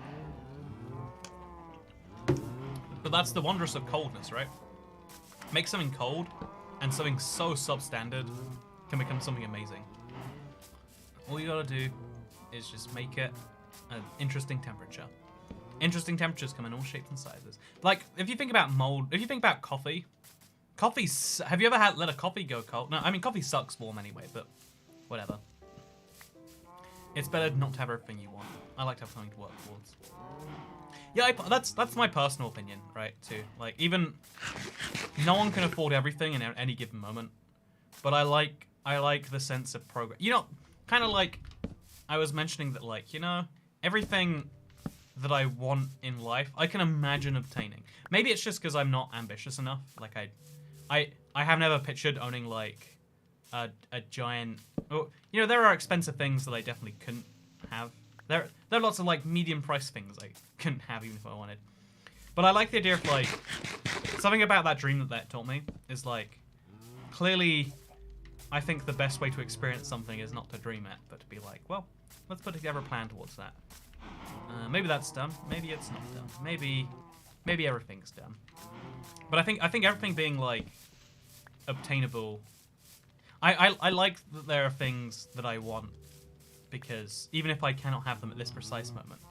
But that's the wondrous of coldness, right? Make something cold, and something so substandard can become something amazing. All you gotta do is just make it an interesting temperature. Interesting temperatures come in all shapes and sizes. Like, if you think about mold, if you think about coffee, have you ever let a coffee go cold? No, I mean, coffee sucks warm anyway, but whatever. It's better not to have everything you want. I like to have something to work towards. Yeah, that's my personal opinion, right, too. Like, even, no one can afford everything in any given moment, but I like the sense of progress. You know, kind of like, I was mentioning that, like, you know, everything that I want in life, I can imagine obtaining. Maybe it's just because I'm not ambitious enough. Like, I have never pictured owning, like, a giant... Oh, you know, there are expensive things that I definitely couldn't have. There are lots of, like, medium-priced things I couldn't have even if I wanted. But I like the idea of, like... Something about that dream that taught me is, like... Clearly, I think the best way to experience something is not to dream it, but to be like, well, let's put together a plan towards that. Maybe that's done. Maybe it's not done. Maybe everything's done. But I think everything being, like, obtainable... I like that there are things that I want, because even if I cannot have them at this precise moment,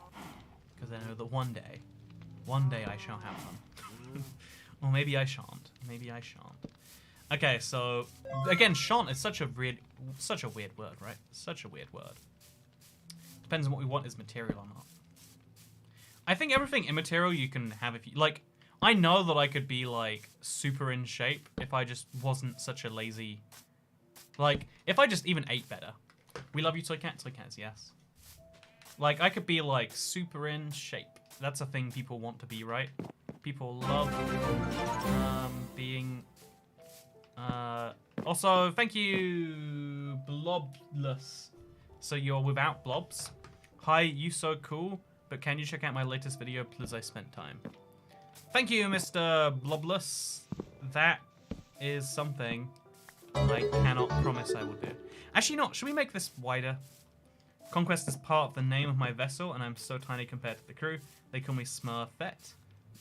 because I know that one day I shall have them. Or maybe I shan't. Maybe I shan't. Okay, so again, shan't is such a weird word, right? Such a weird word. Depends on what we want is material or not. I think everything immaterial you can have if you like. I know that I could be like super in shape if I just wasn't such a lazy. Like, if I just even ate better. We love you, toycat. Toycats, yes. Like, I could be, like, super in shape. That's a thing people want to be, right? People love being... Also, thank you, Blobless. So you're without blobs. Hi, you so cool, but can you check out my latest video, please? I spent time. Thank you, Mr. Blobless. That is something... I cannot promise I will do. Actually not. Should we make this wider? Conquest is part of the name of my vessel, and I'm so tiny compared to the crew. They call me Smurfette.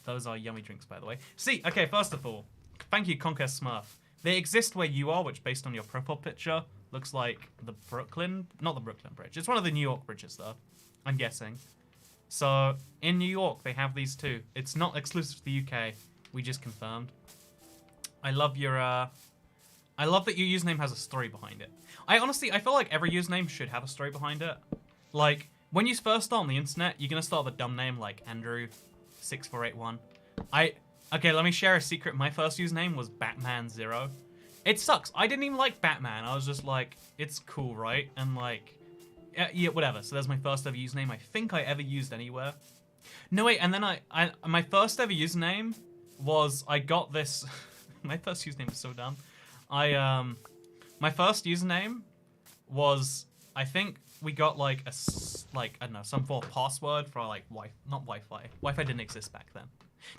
Those are yummy drinks, by the way. See, okay, first of all, thank you, Conquest Smurf. They exist where you are, which, based on your profile picture, looks like the Brooklyn... Not the Brooklyn Bridge. It's one of the New York bridges, though. I'm guessing. So, in New York, they have these too. It's not exclusive to the UK. We just confirmed. I love your, I love that your username has a story behind it. I feel like every username should have a story behind it. Like, when you first start on the internet, you're gonna start with a dumb name like Andrew6481. Okay, let me share a secret. My first username was Batman0. It sucks. I didn't even like Batman. I was just like, it's cool, right? And like, yeah, whatever. So there's my first ever username I think I ever used anywhere. No, wait, and then my first ever username was, I got this, my first username was so dumb. My first username was, I think we got like I don't know, some form of password for like not Wi-Fi. Wi-Fi didn't exist back then.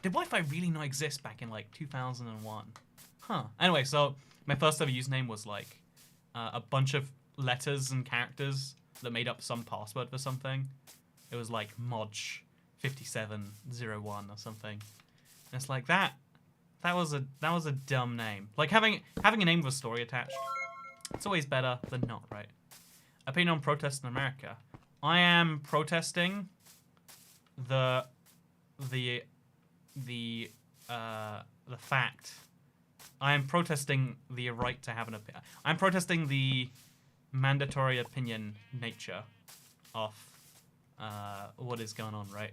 Did Wi-Fi really not exist back in like 2001? Huh. Anyway, so my first ever username was like a bunch of letters and characters that made up some password for something. It was like Modge5701 or something. And it's like that was a dumb name. Like having a name with a story attached. It's always better than not, right? Opinion on protests in America. I am protesting the fact. I am protesting the right to have an opinion. I'm protesting the mandatory opinion nature of what is going on, right?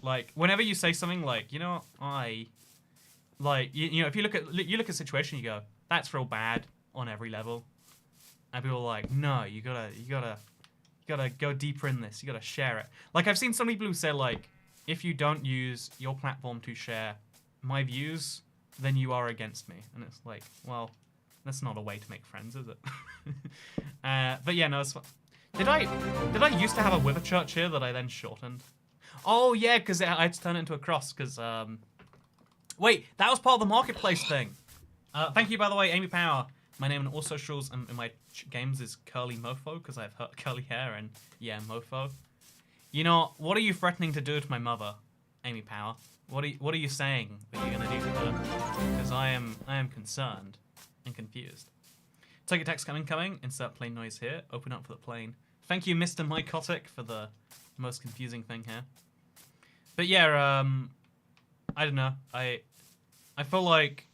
Like, whenever you say something like, you know, you know, if you look at a situation, you go, that's real bad on every level. And people are like, no, you gotta go deeper in this. You gotta share it. Like, I've seen some people who say, like, if you don't use your platform to share my views, then you are against me. And it's like, well, that's not a way to make friends, is it? But yeah, no, it's fun. Did I used to have a Wither Church here that I then shortened? Oh yeah, because I had to turn it into a cross. Because wait, that was part of the marketplace thing. Thank you, by the way, Amy Power. My name in all socials and in my games is Curly Mofo because I have curly hair and yeah, Mofo. You know, what are you threatening to do to my mother, Amy Power? What are you saying that you're gonna do to her? Because I am concerned and confused. Take a text coming. Insert plane noise here. Open up for the plane. Thank you, Mr. Mycotic, for the most confusing thing here. But yeah, I don't know. I feel like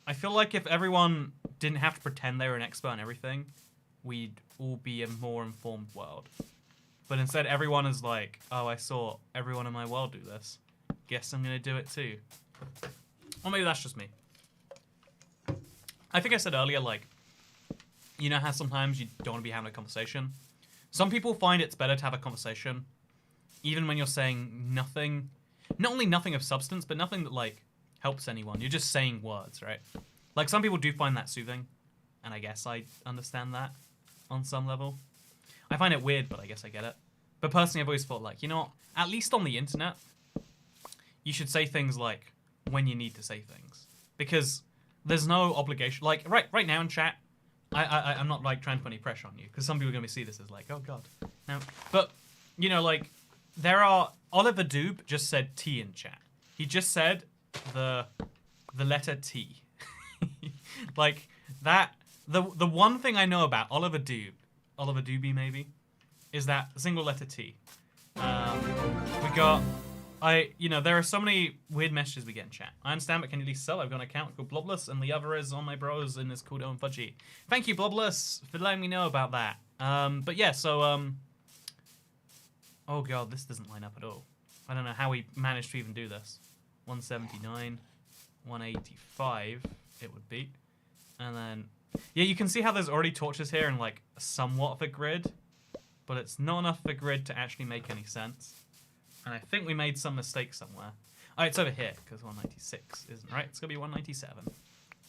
if everyone didn't have to pretend they were an expert on everything, we'd all be a more informed world. But instead, everyone is like, oh, I saw everyone in my world do this. Guess I'm gonna do it too. Or maybe that's just me. I think I said earlier, like, you know how sometimes you don't want to be having a conversation? Some people find it's better to have a conversation, even when you're saying nothing, not only nothing of substance, but nothing that, like, helps anyone. You're just saying words, right? Like, some people do find that soothing, and I guess I understand that on some level. I find it weird, but I guess I get it. But personally, I've always thought, like, you know what? At least on the internet, you should say things like when you need to say things. Because there's no obligation. Like, right now in chat, I'm not, like, trying to put any pressure on you. Because some people are going to see this as, like, oh, God. Now, but, you know, like, there are... Oliver Doob just said T in chat. He just said the letter T. Like, that... The one thing I know about Oliver Doobie maybe, is that single letter T. We got... You know, there are so many weird messages we get in chat. I understand, but can you at least sell? I've got an account called Blobless, and the other is on my bros and is called Owen Fudgy. Thank you, Blobless, for letting me know about that. But yeah, so, oh god, this doesn't line up at all. I don't know how we managed to even do this. 179, 185, it would be. And then, yeah, you can see how there's already torches here and, like, somewhat of a grid. But it's not enough of a grid to actually make any sense. And I think we made some mistake somewhere. Oh, it's over here, because 196 isn't right. It's going to be 197,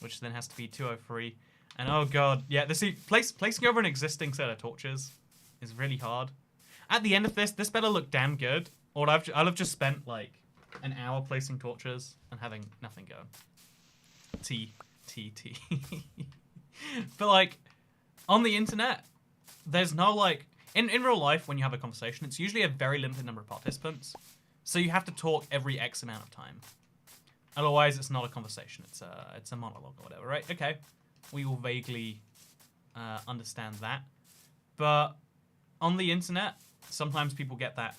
which then has to be 203. And oh god, yeah, placing over an existing set of torches is really hard. At the end of this better look damn good, or I'll have just spent, like, an hour placing torches and having nothing go. T. But, like, on the internet, there's no, like... In real life, when you have a conversation, it's usually a very limited number of participants. So you have to talk every X amount of time. Otherwise, it's not a conversation. It's a monologue or whatever, right? Okay. We will vaguely understand that. But on the internet, sometimes people get that,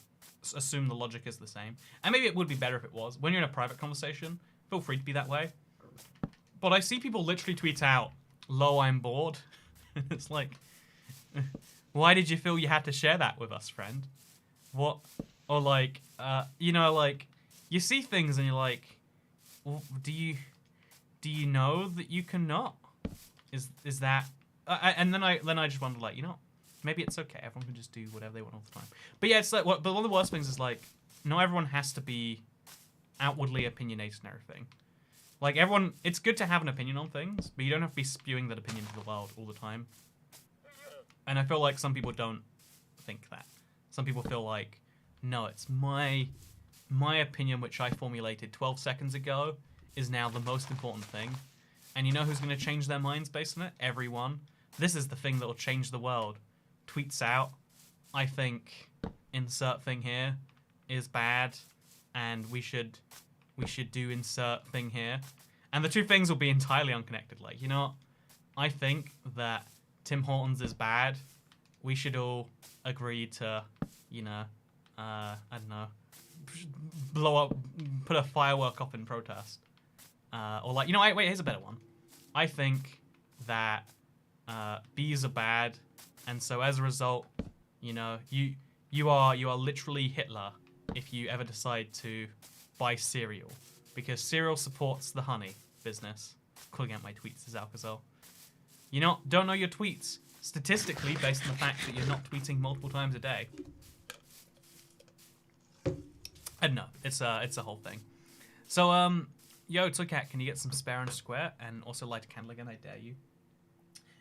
assume the logic is the same. And maybe it would be better if it was. When you're in a private conversation, feel free to be that way. But I see people literally tweet out, "Lo, I'm bored." It's like, why did you feel you had to share that with us, friend? What? Or like, you know, like, you see things and you're like, well, do you know that you cannot? Is that? And then I just wonder, like, you know, maybe it's okay. Everyone can just do whatever they want all the time. But yeah, it's like, but one of the worst things is, like, not everyone has to be outwardly opinionated and everything. Like, everyone, it's good to have an opinion on things, but you don't have to be spewing that opinion to the world all the time. And I feel like some people don't think that. Some people feel like, no, it's my opinion, which I formulated 12 seconds ago, is now the most important thing. And you know who's going to change their minds based on it? Everyone. This is the thing that will change the world. Tweets out, I think insert thing here is bad, and we should do insert thing here. And the two things will be entirely unconnected. Like, you know what? I think that Tim Hortons is bad. We should all agree to, you know, I don't know, blow up, put a firework up in protest. Or like, you know, wait, here's a better one. I think that bees are bad, and so as a result, you know, you are literally Hitler if you ever decide to buy cereal, because cereal supports the honey business. calling out my tweets as Alcazar. You don't know your tweets. Statistically, based on the fact that you're not tweeting multiple times a day. I don't know. It's a whole thing. So, yo, toycat, can you get some spare and square? And also light a candle again, I dare you.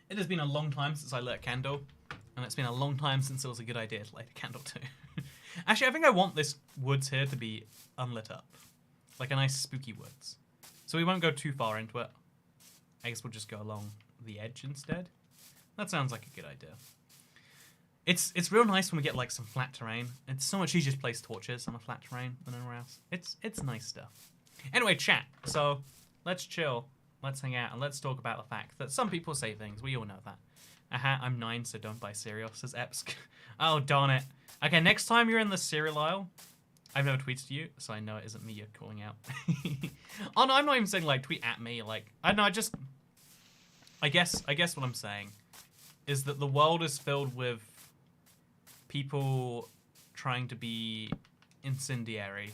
It has been a long time since I lit a candle. And it's been a long time since it was a good idea to light a candle too. Actually, I think I want this woods here to be unlit up. Like a nice spooky woods. So we won't go too far into it. I guess we'll just go along the edge instead. That sounds like a good idea. It's real nice when we get like some flat terrain. It's so much easier to place torches on a flat terrain than anywhere else. It's nice stuff. Anyway, chat. So let's chill. Let's hang out and let's talk about the fact that some people say things. We all know that. I'm 9, so don't buy cereal, says Epsk. Oh, darn it. Okay, next time you're in the cereal aisle, I've never tweeted to you, so I know it isn't me you're calling out. Oh, no, I'm not even saying, like, tweet at me. Like, I don't know, I guess what I'm saying is that the world is filled with people trying to be incendiary,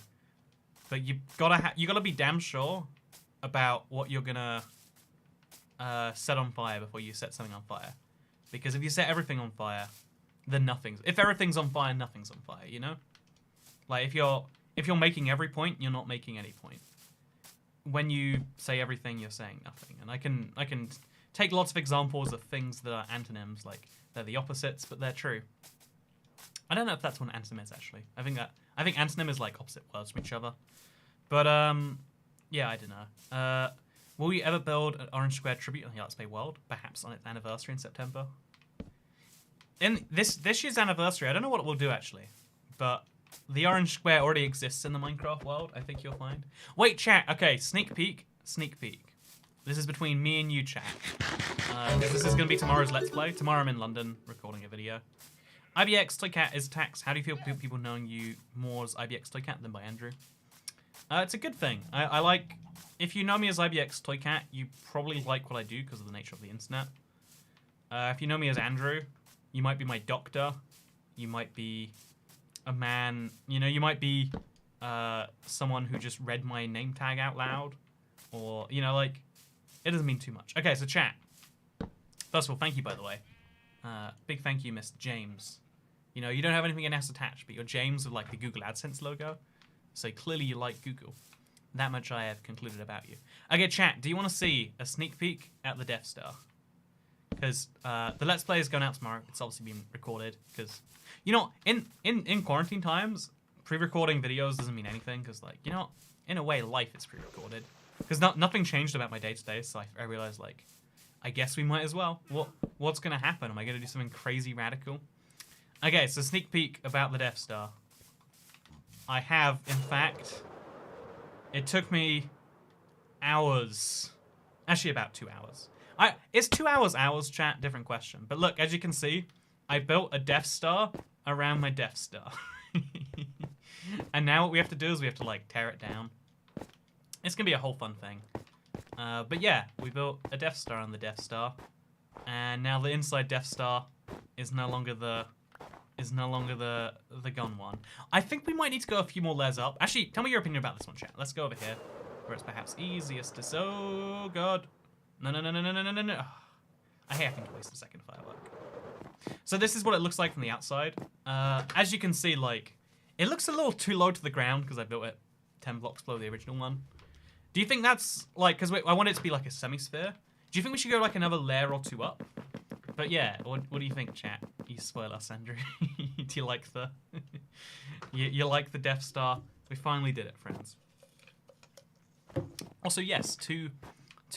but you gotta be damn sure about what you're gonna set on fire before you set something on fire. Because if you set everything on fire, then if everything's on fire, nothing's on fire, you know? Like if you're making every point, you're not making any point. When you say everything, you're saying nothing. And I can take lots of examples of things that are antonyms, like they're the opposites, but they're true. I don't know if that's what an antonym is actually. I think antonym is like opposite words from each other. But yeah, I don't know. Will you ever build an Orange Square tribute on the Let's Play World? Perhaps on its anniversary in September? In this year's anniversary, I don't know what it will do actually, but the Orange Square already exists in the Minecraft world, I think you'll find. Wait, chat. Okay, sneak peek. This is between me and you, chat. This is going to be tomorrow's Let's Play. Tomorrow I'm in London recording a video. IBX Toycat is tax. How do you feel people knowing you more as IBX Toycat than by Andrew? It's a good thing. I like... If you know me as IBX Toycat, you probably like what I do because of the nature of the internet. If you know me as Andrew, you might be my doctor. You might be a man... You know, you might be someone who just read my name tag out loud. Or, you know, like... It doesn't mean too much. Okay, so chat. First of all, thank you, by the way. Big thank you, Mr. James. You know, you don't have anything in S attached, but you're James with, like, the Google AdSense logo. So clearly you like Google. That much I have concluded about you. Okay, chat, do you want to see a sneak peek at the Death Star? Because the Let's Play is going out tomorrow. It's obviously been recorded. Because, you know, in quarantine times, pre-recording videos doesn't mean anything. Because, like, you know, in a way, life is pre-recorded. Because nothing changed about my day-to-day, so I realized, like, I guess we might as well. What's going to happen? Am I going to do something crazy radical? Okay, so sneak peek about the Death Star. I have, in fact, it took me hours. Actually, about 2 hours. Is 2 hours, chat? Different question. But look, as you can see, I built a Death Star around my Death Star. And now what we have to do is we have to, like, tear it down. It's going to be a whole fun thing. But yeah, we built a Death Star on the Death Star. And now the inside Death Star is no longer the gun one. I think we might need to go a few more layers up. Actually, tell me your opinion about this one, chat. Let's go over here, where it's perhaps easiest to... Oh, God. No. I hate having to waste a second firework. So this is what it looks like from the outside. As you can see, like, it looks a little too low to the ground because I built it 10 blocks below the original one. Do you think that's, like, because I want it to be like a semi-sphere. Do you think we should go, like, another layer or two up? But yeah, what do you think, chat? You spoil us, Andrew. Do you like the... you like the Death Star? We finally did it, friends. Also, yes, two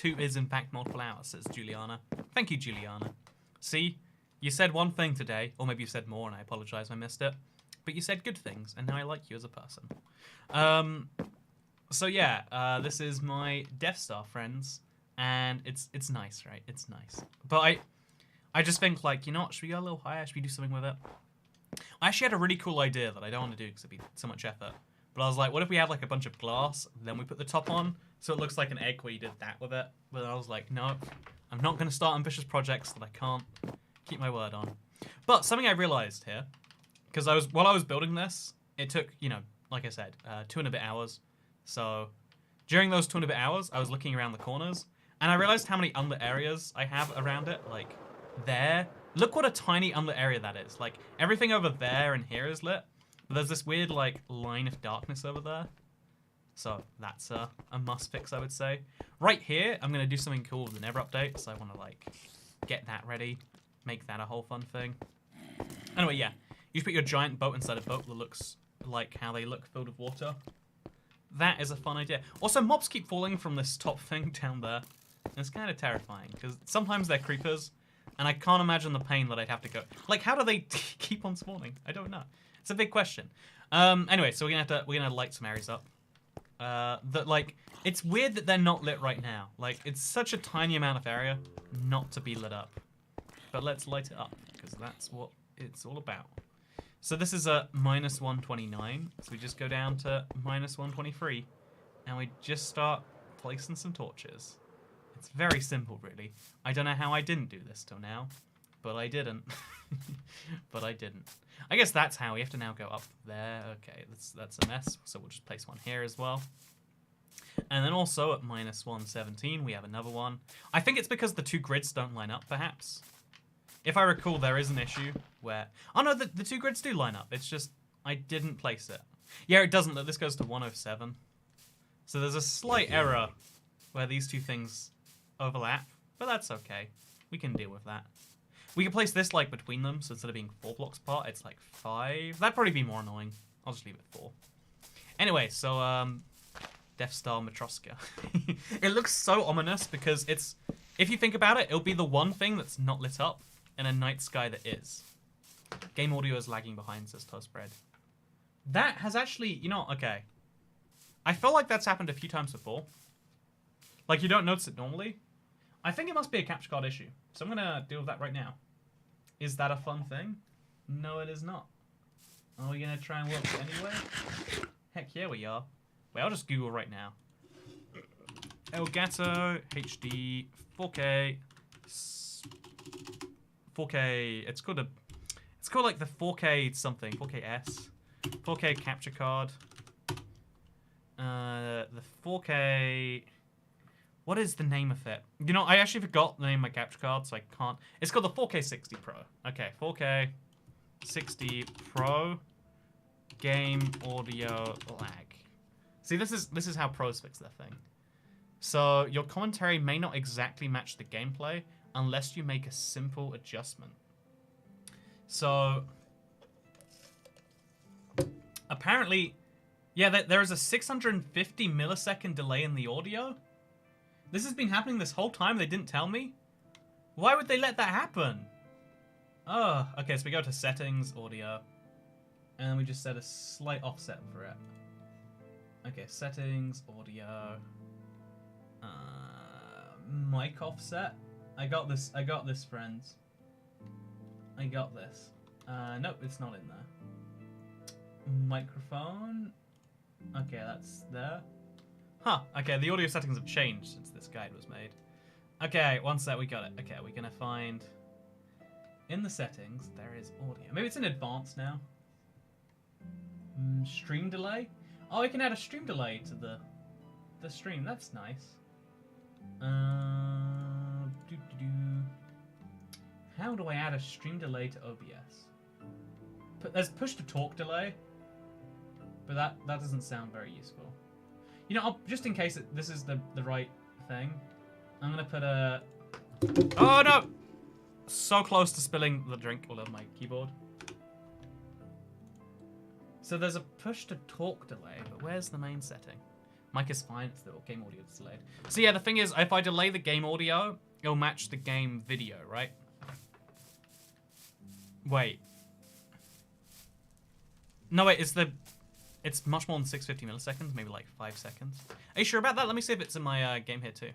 is in fact multiple hours, says Juliana. Thank you, Juliana. See, you said one thing today, or maybe you said more, and I apologize if I missed it. But you said good things, and now I like you as a person. So yeah, this is my Death Star, friends. And it's nice, right? It's nice. But I just think, like, you know what? Should we go a little higher? Should we do something with it? I actually had a really cool idea that I don't want to do because it'd be so much effort. But I was like, what if we had, like, a bunch of glass, then we put the top on, so it looks like an egg where you did that with it? But I was like, no, I'm not going to start ambitious projects that I can't keep my word on. But something I realized here, because while I was building this, it took, you know, like I said, 2 and a bit hours. So during those 2 and a bit hours, I was looking around the corners, And I realized how many unlit areas I have around it. Like, there. Look what a tiny unlit area that is. Like, everything over there and here is lit. But there's this weird, like, line of darkness over there. So that's a must fix, I would say. Right here, I'm going to do something cool with the Never update. So I want to, like, get that ready. Make that a whole fun thing. Anyway, yeah. You put your giant boat inside a boat that looks like how they look filled with water. That is a fun idea. Also, mobs keep falling from this top thing down there. And it's kind of terrifying, because sometimes they're creepers, and I can't imagine the pain that I'd have to go. Like, how do they keep on spawning? I don't know. It's a big question. Anyway, so we're gonna light some areas up. It's weird that they're not lit right now. Like, it's such a tiny amount of area not to be lit up. But let's light it up, because that's what it's all about. So this is a -129. So we just go down to -123, and we just start placing some torches. It's very simple, really. I don't know how I didn't do this till now, but I didn't. But I didn't. I guess that's how. We have to now go up there. Okay, that's a mess. So we'll just place one here as well. And then also at -117, we have another one. I think it's because the two grids don't line up, perhaps. If I recall, there is an issue where... Oh, no, the two grids do line up. It's just I didn't place it. Yeah, it doesn't. This goes to 107. So there's a slight error where these two things overlap, but that's okay. We can deal with that. We can place this, like, between them, so instead of being 4 blocks apart, it's, like, 5. That'd probably be more annoying. I'll just leave it 4. Anyway, so, Death Star Matroska. It looks so ominous because it's... If you think about it, it'll be the one thing that's not lit up in a night sky that is. Game audio is lagging behind, says Toastbread. That has actually... You know, okay. I feel like that's happened a few times before. Like, you don't notice it normally. I think it must be a capture card issue. So I'm going to deal with that right now. Is that a fun thing? No, it is not. Are we going to try and work it anyway? Heck yeah, we are. Wait, I'll just Google right now. Elgato HD 4K 4K. It's called like the 4K something, 4KS, 4K capture card. The 4K. What is the name of it? You know, I actually forgot the name of my capture card, so I can't. It's called the 4K 60 Pro. Okay, 4K 60 Pro game audio lag. See, this is how pros fix their thing. So your commentary may not exactly match the gameplay unless you make a simple adjustment. So apparently, yeah, there is a 650 millisecond delay in the audio. This has been happening this whole time. They didn't tell me. Why would they let that happen? Oh, okay, so we go to settings, audio, and we just set a slight offset for it. Okay, settings, audio, mic offset. I got this, friends. I got this. Nope, it's not in there. Microphone. Okay, that's there. Huh, okay, the audio settings have changed since this guide was made. Okay, one sec, we got it. Okay, we're gonna find... In the settings, there is audio. Maybe it's in advanced now. Stream delay? Oh, I can add a stream delay to the stream. That's nice. How do I add a stream delay to OBS? There's push to talk delay, but that doesn't sound very useful. You know, just in case this is the right thing, I'm gonna put a... Oh no! So close to spilling the drink all over my keyboard. So there's a push to talk delay, but where's the main setting? Mic is fine, it's the game audio is delayed. So yeah, the thing is, if I delay the game audio, it'll match the game video, right? Wait. No, wait, it's much more than 650 milliseconds, maybe like 5 seconds. Are you sure about that? Let me see if it's in my game here too.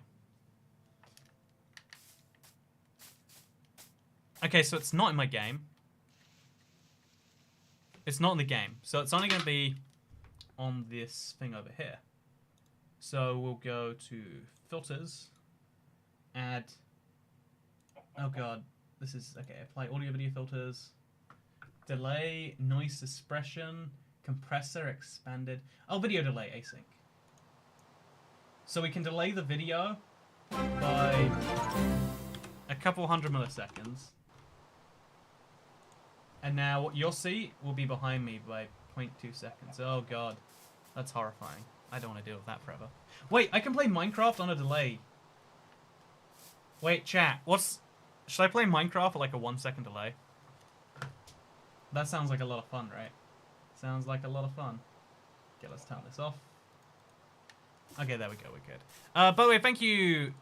Okay, so it's not in my game. It's not in the game, so it's only going to be on this thing over here. So we'll go to filters, add, oh god, this is, okay, apply audio video filters, delay, noise suppression, compressor expanded, oh, video delay async. So we can delay the video by a couple hundred milliseconds. And now what you'll see will be behind me by 0.2 seconds. Oh god, that's horrifying. I don't want to deal with that forever. Wait, I can play Minecraft on a delay. Wait, chat, should I play Minecraft at like a 1 second delay? That sounds like a lot of fun, right? Sounds like a lot of fun. Okay, let's turn this off. Okay, there we go, we're good. By the way, thank you.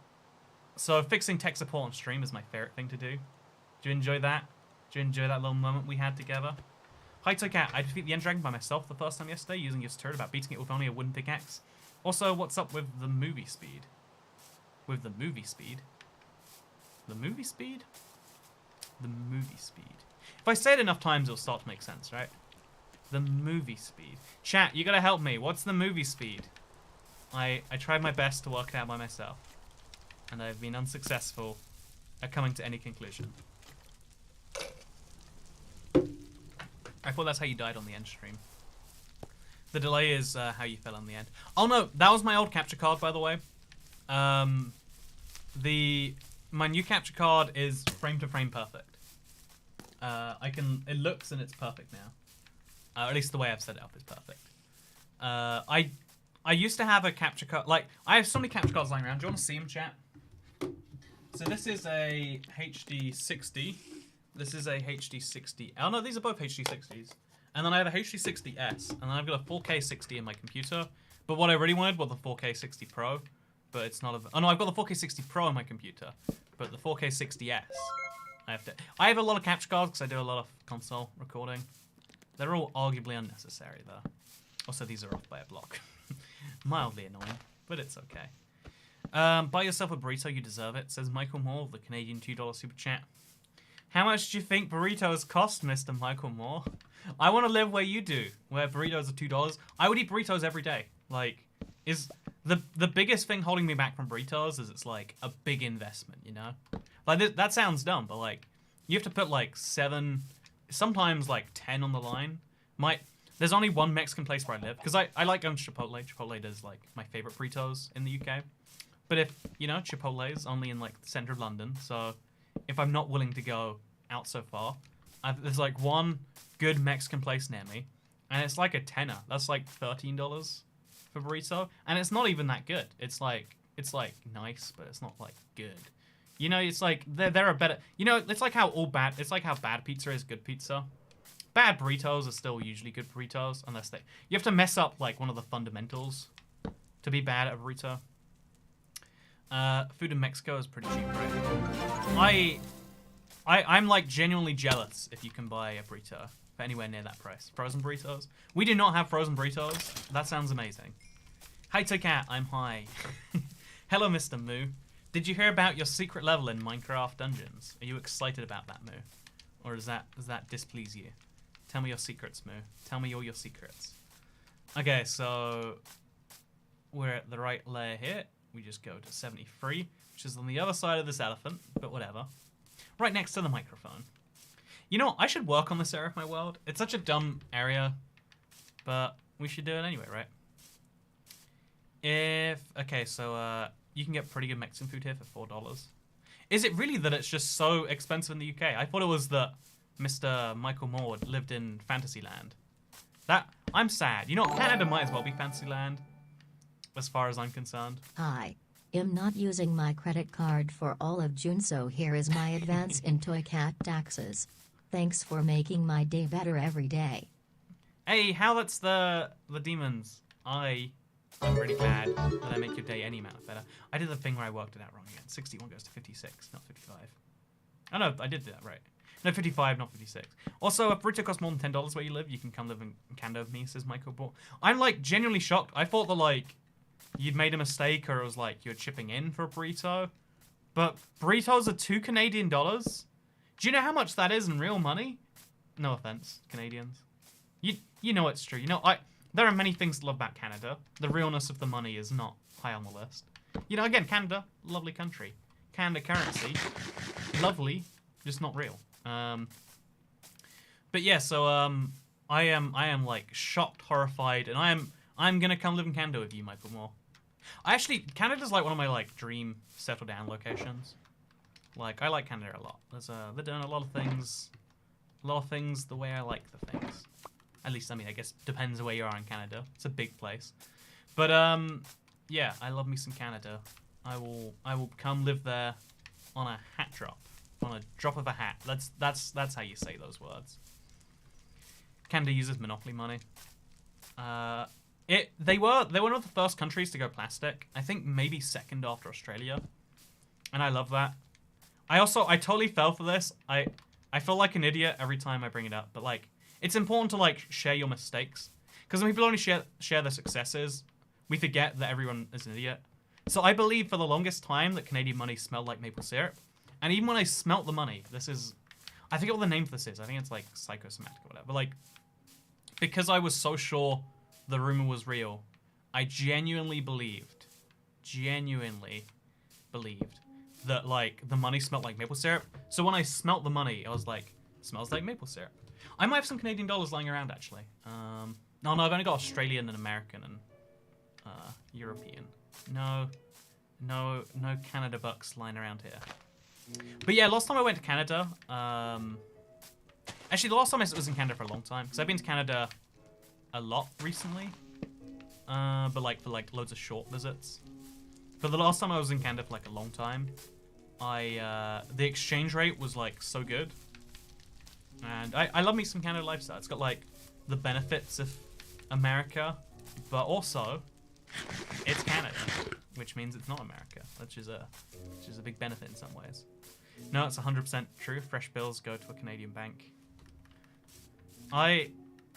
So fixing tech support on stream is my favorite thing to do. Do you enjoy that? Do you enjoy that little moment we had together? Hi toycat, I defeated the end dragon by myself the first time yesterday using your turret about beating it with only a wooden pickaxe. Also, what's up with the movie speed? With the movie speed? The movie speed? The movie speed. If I say it enough times, it'll start to make sense, right? The movie speed. Chat, you gotta help me. What's the movie speed? I tried my best to work it out by myself. And I've been unsuccessful at coming to any conclusion. I thought that's how you died on the end stream. The delay is how you fell on the end. Oh no, that was my old capture card, by the way. My new capture card is frame to frame perfect. It looks and it's perfect now. At least the way I've set it up is perfect. I used to have a capture card, like, I have so many capture cards lying around. Do you want to see them, chat? So this is a HD60. This is a HD60. Oh no, these are both HD60s. And then I have a HD60S. And then I've got a 4K 60 in my computer. But what I really wanted was the 4K 60 Pro. But it's not a... Oh no, I've got the 4K 60 Pro on my computer. But the 4K 60S. I have a lot of capture cards because I do a lot of console recording. They're all arguably unnecessary though. Also, these are off by a block. Mildly annoying, but it's okay. Buy yourself a burrito, you deserve it, says Michael Moore, the Canadian $2 super chat. How much do you think burritos cost, Mr. Michael Moore? I want to live where you do, where burritos are $2. I would eat burritos every day. Like, is the biggest thing holding me back from burritos is it's like a big investment, you know? Like, that sounds dumb, but like, you have to put like 7, sometimes like 10 on the line. There's only one Mexican place where I live, because I like going to Chipotle. Chipotle does like my favorite burritos in the UK. But if, you know, Chipotle is only in like the center of London, so if I'm not willing to go out so far, there's like one good Mexican place near me, and it's like a tenner. That's like $13 for burrito, and it's not even that good. It's like nice, but it's not like good. You know, it's like there are better. You know, it's like how bad pizza is good pizza. Bad burritos are still usually good burritos, unless you have to mess up like one of the fundamentals to be bad at a burrito. Food in Mexico is pretty cheap, right? I'm like genuinely jealous if you can buy a burrito for anywhere near that price. Frozen burritos. We do not have frozen burritos. That sounds amazing. Hi toycat, I'm high. Hello, Mr. Moo. Did you hear about your secret level in Minecraft Dungeons? Are you excited about that, Moo? Or does that displease you? Tell me your secrets, Moo. Tell me all your secrets. Okay, so we're at the right layer here. We just go to 73, which is on the other side of this elephant, but whatever. Right next to the microphone. You know what? I should work on this area of my world. It's such a dumb area, but we should do it anyway, right? Okay, so you can get pretty good Mexican food here for $4. Is it really that it's just so expensive in the UK? I thought it was that Mr. Michael Moore lived in Fantasyland. I'm sad. You know, Canada might as well be Fantasyland, as far as I'm concerned. Hi. I'm not using my credit card for all of June, so here is my advance in toycat taxes. Thanks for making my day better every day. Hey, how that's the demons. I'm really glad that I make your day any amount better. I did the thing where I worked it out wrong again. 61 goes to 56, not 55. Oh no, I did do that right. No, 55, not 56. Also, if burrito costs more than $10 where you live, you can come live in Canada with me, says Michael Ball. I'm like genuinely shocked. I thought that like you'd made a mistake, or it was like you're chipping in for a burrito. But burritos are $2 Canadian. Do you know how much that is in real money? No offense, Canadians. You know it's true. You know, there are many things to love about Canada. The realness of the money is not high on the list. You know, again, Canada, lovely country. Canada currency, lovely, just not real. But yeah, so I am like shocked, horrified, and I'm gonna come live in Canada with you, Michael Moore. Canada's like one of my like dream settle down locations. Like I like Canada a lot. They're doing a lot of things the way I like the things. At least I mean I guess depends on where you are in Canada. It's a big place. But yeah, I love me some Canada. I will come live there on a hat drop. On a drop of a hat. That's how you say those words. Canada uses monopoly money. They were one of the first countries to go plastic. I think maybe second after Australia. And I love that. I totally fell for this. I feel like an idiot every time I bring it up, but like it's important to like share your mistakes. Because when people only share their successes, we forget that everyone is an idiot. So I believe for the longest time that Canadian money smelled like maple syrup. And even when I smelt the money, I forget what the name for this is. I think it's like psychosomatic or whatever. But like, because I was so sure the rumor was real, I genuinely believed that like the money smelled like maple syrup. So when I smelt the money, I was like, it smells like maple syrup. I might have some Canadian dollars lying around actually. No, I've only got Australian and American and European. No Canada bucks lying around here. But yeah, last time I went to Canada, actually the last time I was in Canada for a long time, because I've been to Canada a lot recently, but like for like loads of short visits. But the last time I was in Canada for like a long time, the exchange rate was like so good, and I love me some Canada lifestyle. It's got like the benefits of America, but also it's Canada, which means it's not America, which is a big benefit in some ways. No, it's 100% true. Fresh bills go to a Canadian bank. I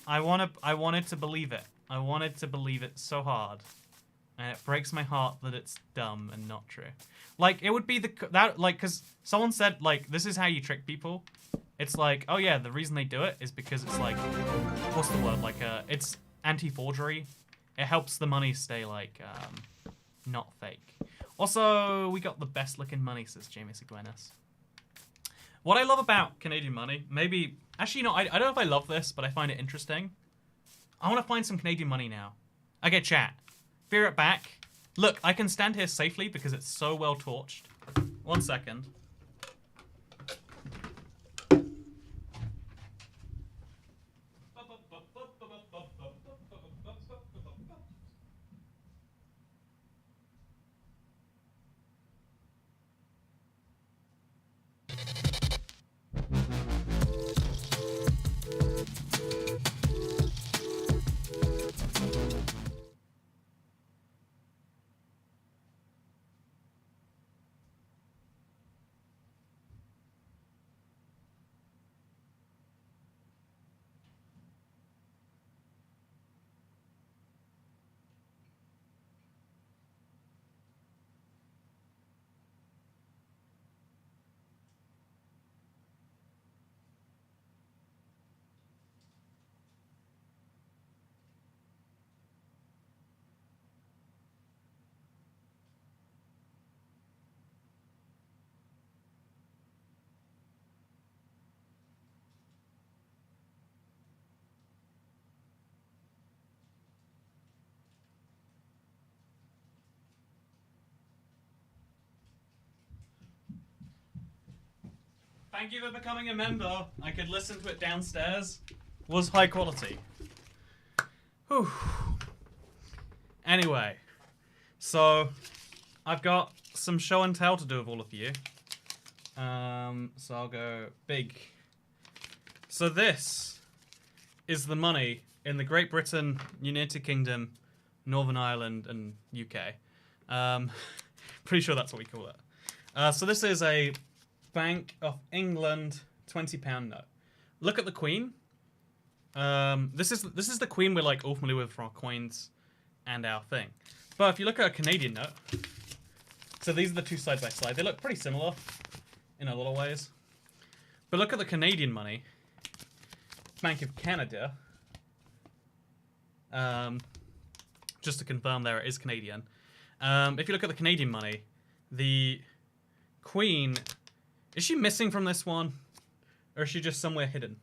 wanted to believe it. I wanted to believe it so hard, and it breaks my heart that it's dumb and not true. Like it would be because someone said like this is how you trick people. It's like, oh yeah, the reason they do it is because it's like, what's the word? Like it's anti-forgery. It helps the money stay like not fake. Also, we got the best looking money, says Jamie Seguenis. What I love about Canadian money, actually, I don't know if I love this, but I find it interesting. I want to find some Canadian money now. Okay, chat. Be right back. Look, I can stand here safely because it's so well torched. 1 second. Thank you for becoming a member. I could listen to it downstairs. Was high quality. Whew. Anyway, so I've got some show and tell to do with all of you. So I'll go big. So this is the money in the Great Britain, United Kingdom, Northern Ireland, and UK. Pretty sure that's what we call it. So this is a Bank of England £20 note. Look at the Queen. This is the Queen we're like all familiar with from our coins and our thing. But if you look at a Canadian note, so these are the two side by side. They look pretty similar in a lot of ways. But look at the Canadian money. Bank of Canada. Just to confirm there, it is Canadian. If you look at the Canadian money, the Queen, is she missing from this one? Or is she just somewhere hidden?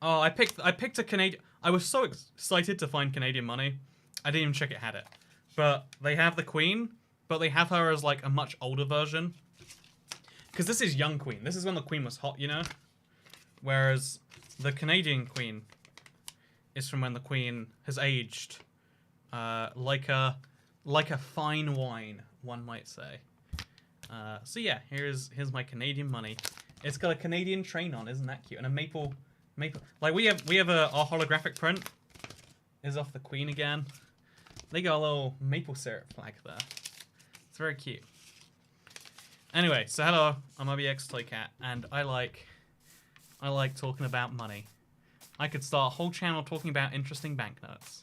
Oh, I picked a Canadian. I was so excited to find Canadian money. I didn't even check it had it. but they have the queen, but they have her as like a much older version. Because this is young queen. This is when the queen was hot, you know? Whereas the Canadian queen is from when the queen has aged like a fine wine, one might say. So yeah, here's my Canadian money. It's got a Canadian train on, isn't that cute? And a maple. Like we have our holographic print is off the queen again. They got a little maple syrup flag there. It's very cute. Anyway, so hello, I'm IBX Toycat, and I like talking about money. I could start a whole channel talking about interesting banknotes.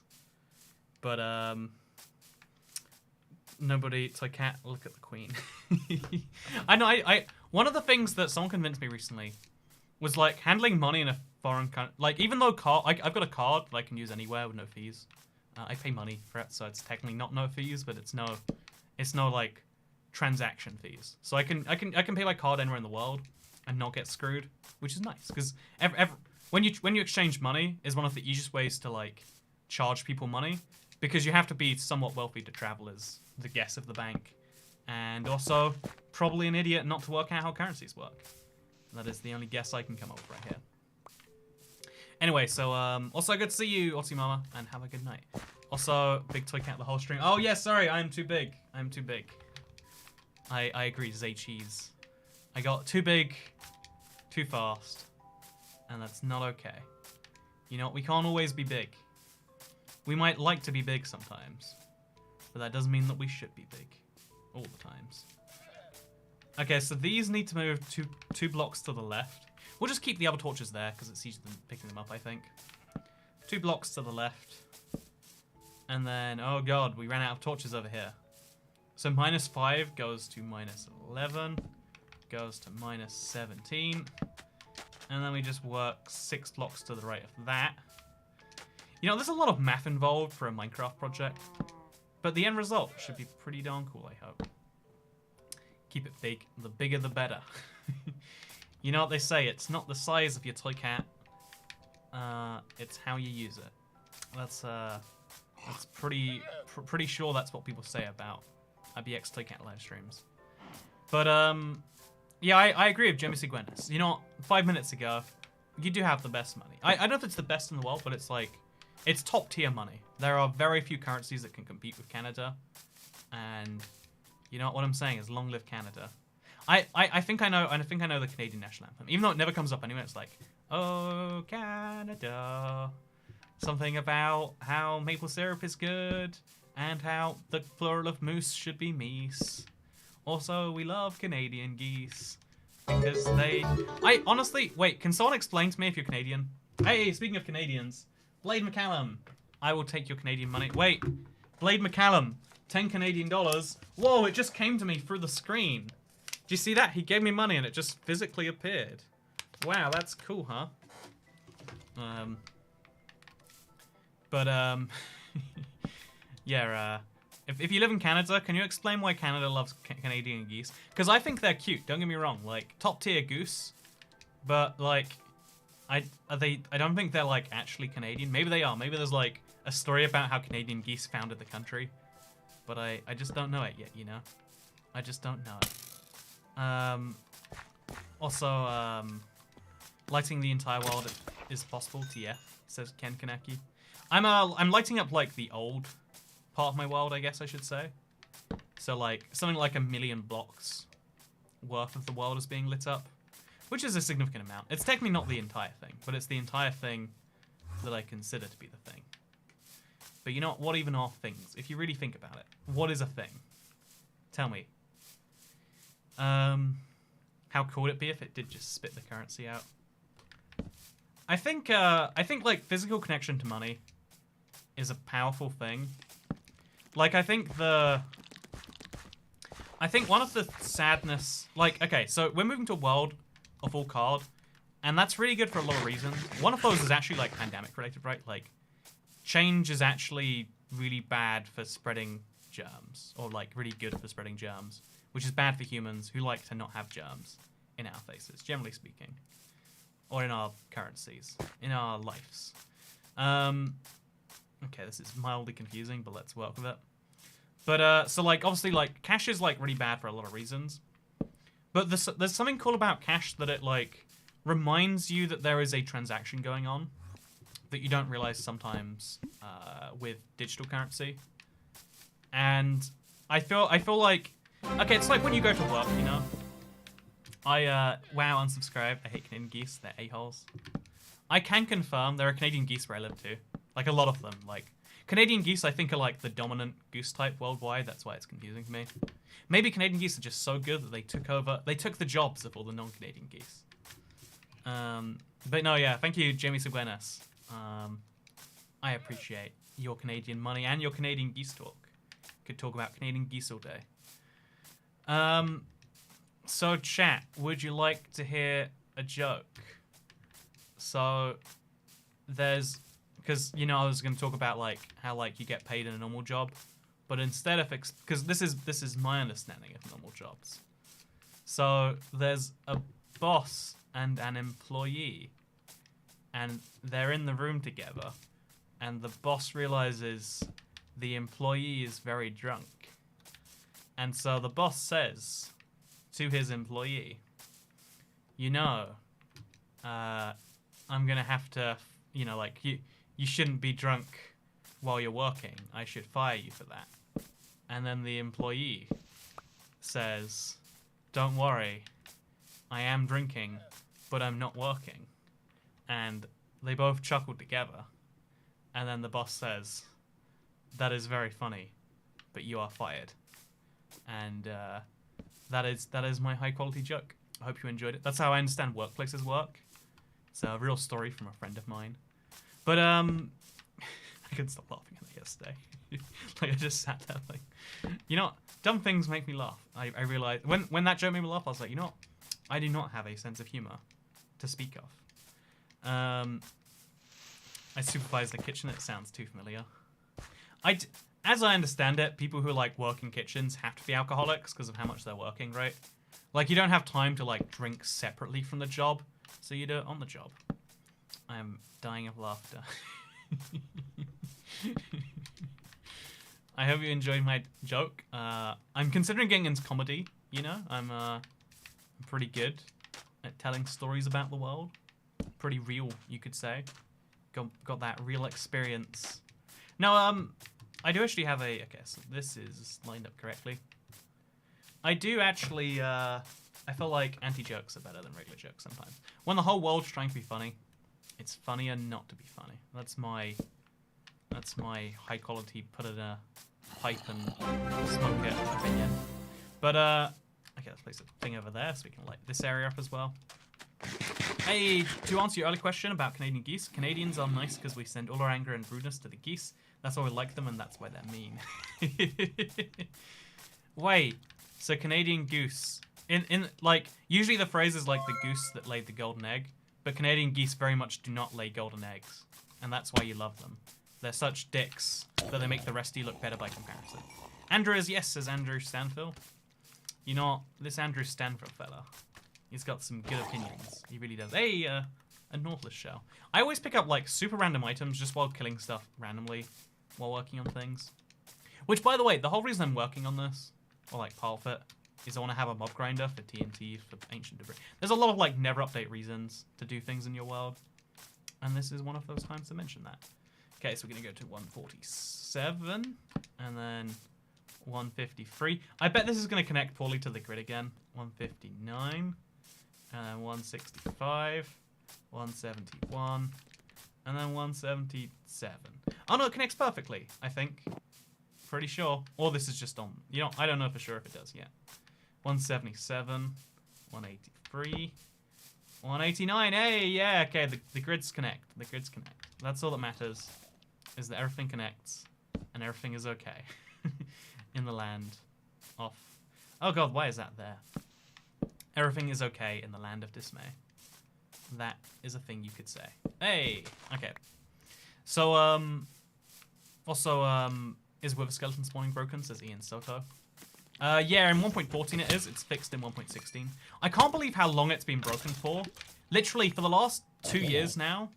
But nobody Toycat, look at the queen. I know I one of the things that someone convinced me recently was like handling money in a foreign country. Like even though I've got a card that I can use anywhere with no fees. I pay money for it, so it's technically not no fees, but it's no like transaction fees. So I can pay my card anywhere in the world and not get screwed, which is nice because when you exchange money is one of the easiest ways to like charge people money, because you have to be somewhat wealthy to travel as the guest of the bank, and also probably an idiot not to work out how currencies work. That is the only guess I can come up with right here. Anyway, so also good to see you, Aussie Mama, and have a good night. Also, big Toycat the whole stream. Oh yeah, sorry, I'm too big. I'm too big. I agree, Zay Cheese. I got too big, too fast, and that's not okay. You know, we can't always be big. We might like to be big sometimes, but that doesn't mean that we should be big all the times. Okay, so these need to move two blocks to the left. We'll just keep the other torches there because it's easier than picking them up, I think. 2 blocks to the left. And then, oh god, we ran out of torches over here. So -5 goes to -11, goes to -17. And then we just work 6 blocks to the right of that. You know, there's a lot of math involved for a Minecraft project, but the end result should be pretty darn cool, I hope. Keep it big. The bigger the better. You know what they say, it's not the size of your toy cat, it's how you use it. That's pretty sure that's what people say about IBX Toycat live streams. But yeah, I agree with Jimmy Seguenis. You know, 5 minutes ago, you do have the best money. I don't know if it's the best in the world, but it's like, it's top tier money. There are very few currencies that can compete with Canada, and you know what I'm saying is long live Canada. I think I know the Canadian national anthem. Even though it never comes up anyway, it's like, oh Canada, something about how maple syrup is good and how the plural of moose should be meese. Also, we love Canadian geese because I honestly wait. Can someone explain to me if you're Canadian? Hey, speaking of Canadians, Blade McCallum, I will take your Canadian money. Wait, Blade McCallum, 10 Canadian dollars. Whoa, it just came to me through the screen. Do you see that? He gave me money and it just physically appeared. Wow, that's cool, huh? Yeah, if you live in Canada, can you explain why Canada loves Canadian geese? Because I think they're cute, don't get me wrong. Like, top tier goose, but like, I don't think they're like actually Canadian. Maybe they are. Maybe there's like a story about how Canadian geese founded the country. But I just don't know it yet, you know? I just don't know it. Also, lighting the entire world is possible, TF, says Ken Kaneki. I'm lighting up, like, the old part of my world, I guess I should say. So, like, something like 1 million blocks worth of the world is being lit up, which is a significant amount. It's technically not the entire thing, but it's the entire thing that I consider to be the thing. But you know what even are things? If you really think about it, what is a thing? Tell me. How cool would it be if it did just spit the currency out? I think like physical connection to money is a powerful thing. Like I think one of the sadness, like, okay, so we're moving to a world of all card, and that's really good for a lot of reasons. One of those is actually like pandemic related, right? Like change is actually really bad for spreading germs, or like really good for spreading germs, which is bad for humans who like to not have germs in our faces, generally speaking, or in our currencies, in our lives. Okay, this is mildly confusing, but let's work with it. But so like obviously like cash is like really bad for a lot of reasons. But there's something cool about cash that it like reminds you that there is a transaction going on that you don't realize sometimes with digital currency. And I feel like, okay, it's like when you go to work, you know. Wow, unsubscribe. I hate Canadian geese. They're a-holes. I can confirm there are Canadian geese where I live too. Like a lot of them. Like Canadian geese, I think are like the dominant goose type worldwide. That's why it's confusing to me. Maybe Canadian geese are just so good that they took the jobs of all the non-Canadian geese. But no, yeah, thank you, Jamie Seguenas. I appreciate your Canadian money and your Canadian geese talk. Could talk about Canadian geese all day. So chat, would you like to hear a joke? So there's, because you know I was going to talk about like how like you get paid in a normal job, but instead of because this is my understanding of normal jobs. So there's a boss and an employee, and they're in the room together, and the boss realizes the employee is very drunk, and so the boss says to his employee, you know, I'm gonna have to, you know, like you shouldn't be drunk while you're working. I should fire you for that. And then the employee says, don't worry, I am drinking, but I'm not working. And they both chuckle together. And then the boss says, that is very funny, but you are fired. And that is my high quality joke. I hope you enjoyed it. That's how I understand workplaces work. It's a real story from a friend of mine. But I couldn't stop laughing at it yesterday. Like I just sat there like, you know, dumb things make me laugh. I realized when that joke made me laugh, I was like, you know what? I do not have a sense of humor to speak of. I supervise the kitchen. It sounds too familiar. As I understand it, people who like work in kitchens have to be alcoholics because of how much they're working, right? Like you don't have time to like drink separately from the job, so you do it on the job. I am dying of laughter. I hope you enjoyed my joke. I'm considering getting into comedy, you know? I'm pretty good at telling stories about the world. Pretty real, you could say. Got that real experience. No, I do actually have okay, so this is lined up correctly. I do actually, I feel like anti-jokes are better than regular jokes sometimes. When the whole world's trying to be funny, it's funnier not to be funny. That's my high quality, put in a pipe and smoke it opinion. But, okay, let's place a thing over there so we can light this area up as well. Hey, to answer your earlier question about Canadian geese, Canadians are nice because we send all our anger and rudeness to the geese. That's why we like them and that's why they're mean. Wait, so Canadian goose. In like, usually the phrase is like the goose that laid the golden egg, but Canadian geese very much do not lay golden eggs. And that's why you love them. They're such dicks that they make the rest of you look better by comparison. Andrew is yes, says Andrew Stanfield. You know, this Andrew Stanfield fella, he's got some good opinions. He really does. Hey, a Nautilus shell. I always pick up like super random items just while killing stuff randomly while working on things. Which, by the way, the whole reason I'm working on this, or like part of it, is I want to have a mob grinder for TNT, for ancient debris. There's a lot of like never update reasons to do things in your world. And this is one of those times to mention that. Okay, so we're going to go to 147, and then 153. I bet this is going to connect poorly to the grid again. 159, and then 165, 171, and then 177. Oh no, it connects perfectly, I think. Pretty sure. Or this is just on, you know, I don't know for sure if it does yet. 177, 183, 189. Hey, yeah, okay, the grids connect. The grids connect. That's all that matters, is that everything connects, and everything is okay in the land of... Oh god, why is that there? Everything is okay in the land of dismay. That is a thing you could say. Hey! Okay. So, also, is Wither Skeleton spawning broken, says Ian Soto. Yeah, in 1.14 it is. It's fixed in 1.16. I can't believe how long it's been broken for. Literally, for the last 2 years now,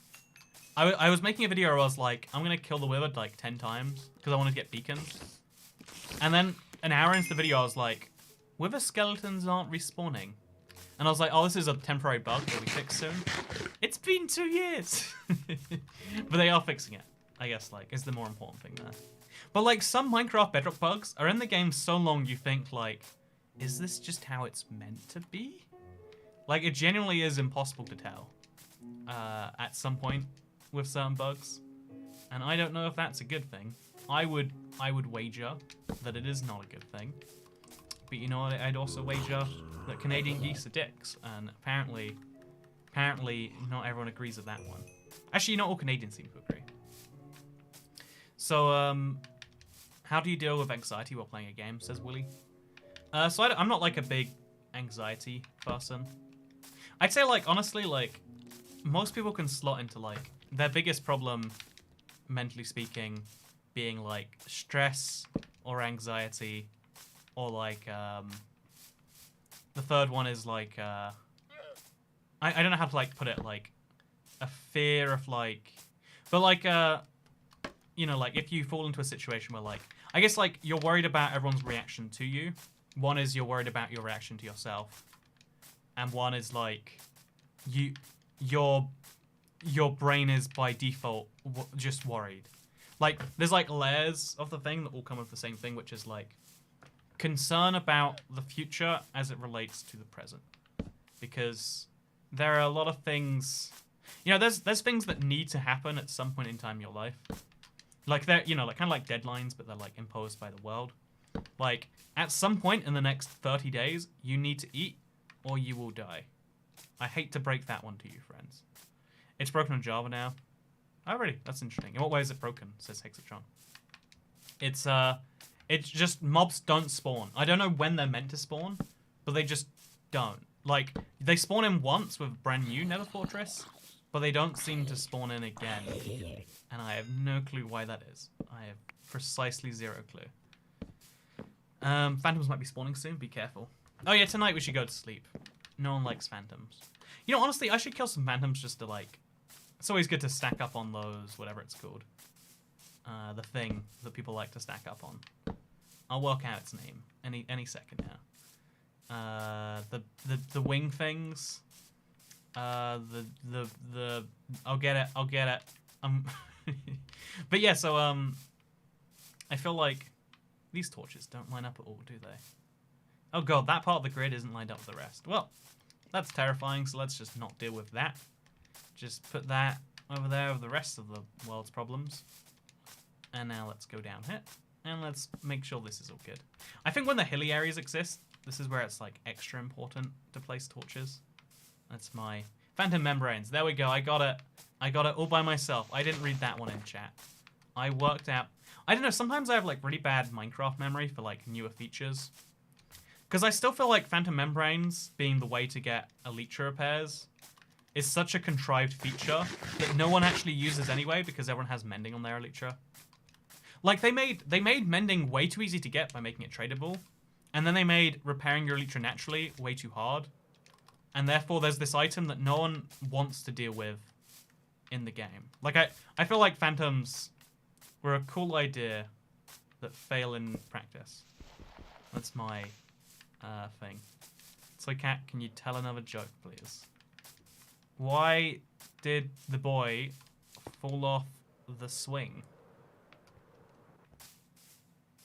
I was making a video where I was like, I'm going to kill the Wither like 10 times, because I want to get beacons. And then an hour into the video, I was like, wither skeletons aren't respawning. And I was like, oh, this is a temporary bug that we fix soon. It's been 2 years. But they are fixing it, I guess, like, is the more important thing there. But, like, some Minecraft Bedrock bugs are in the game so long you think, like, is this just how it's meant to be? Like, it genuinely is impossible to tell at some point with certain bugs. And I don't know if that's a good thing. I would wager that it is not a good thing. But you know what? I'd also wager that Canadian geese are dicks. And apparently not everyone agrees with that one. Actually, not all Canadians seem to agree. So, how do you deal with anxiety while playing a game, says Willie. So I'm not like a big anxiety person. I'd say, like, honestly, like, most people can slot into, like, their biggest problem, mentally speaking, being, like, stress or anxiety, or, like, the third one is, like, I don't know how to, like, put it, like, a fear of, like, but, like, you know, like, if you fall into a situation where, like, I guess, like, you're worried about everyone's reaction to you. One is you're worried about your reaction to yourself. And one is, like, your brain is, by default, just worried. Like, there's, like, layers of the thing that all come with the same thing, which is, like, concern about the future as it relates to the present. Because there are a lot of things... You know, there's things that need to happen at some point in time in your life. Like, they're, you know, like, kind of like deadlines, but they're, like, imposed by the world. Like, at some point in the next 30 days, you need to eat, or you will die. I hate to break that one to you, friends. It's broken on Java now. Oh, really? That's interesting. In what way is it broken? Says Hexatron. It's just mobs don't spawn. I don't know when they're meant to spawn, but they just don't. Like, they spawn in once with brand new Nether Fortress, but they don't seem to spawn in again. And I have no clue why that is. I have precisely zero clue. Phantoms might be spawning soon. Be careful. Oh yeah, tonight we should go to sleep. No one likes phantoms. You know, honestly, I should kill some phantoms just to, like... It's always good to stack up on those, whatever it's called. The thing that people like to stack up on. I'll work out its name any second now. The wing things. I'll get it. But yeah, so I feel like these torches don't line up at all, do they? Oh god, that part of the grid isn't lined up with the rest. Well, that's terrifying, so let's just not deal with that. Just put that over there with the rest of the world's problems. And now let's go down here. And let's make sure this is all good. I think when the hilly areas exist, this is where it's, like, extra important to place torches. That's my... Phantom membranes. There we go. I got it. I got it all by myself. I didn't read that one in chat. I worked out... I don't know. Sometimes I have, like, really bad Minecraft memory for, like, newer features. Because I still feel like phantom membranes being the way to get elytra repairs is such a contrived feature that no one actually uses anyway because everyone has mending on their elytra. Like, they made mending way too easy to get by making it tradable. And then they made repairing your elytra naturally way too hard. And therefore, there's this item that no one wants to deal with in the game. Like, I feel like phantoms were a cool idea that fail in practice. That's my thing. Toycat, can you tell another joke, please? Why did the boy fall off the swing?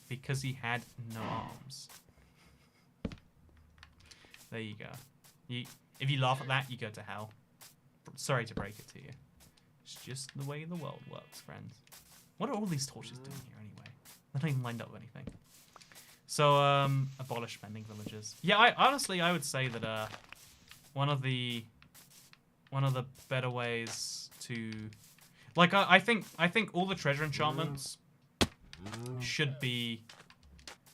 Because he had no arms. There you go. If you laugh at that, you go to hell. Sorry to break it to you. It's just the way the world works, friends. What are all these torches doing here anyway? They're not even lined up with anything. So, abolish mending villages. Yeah, I would say that one of the better ways to, like, I think all the treasure enchantments should be,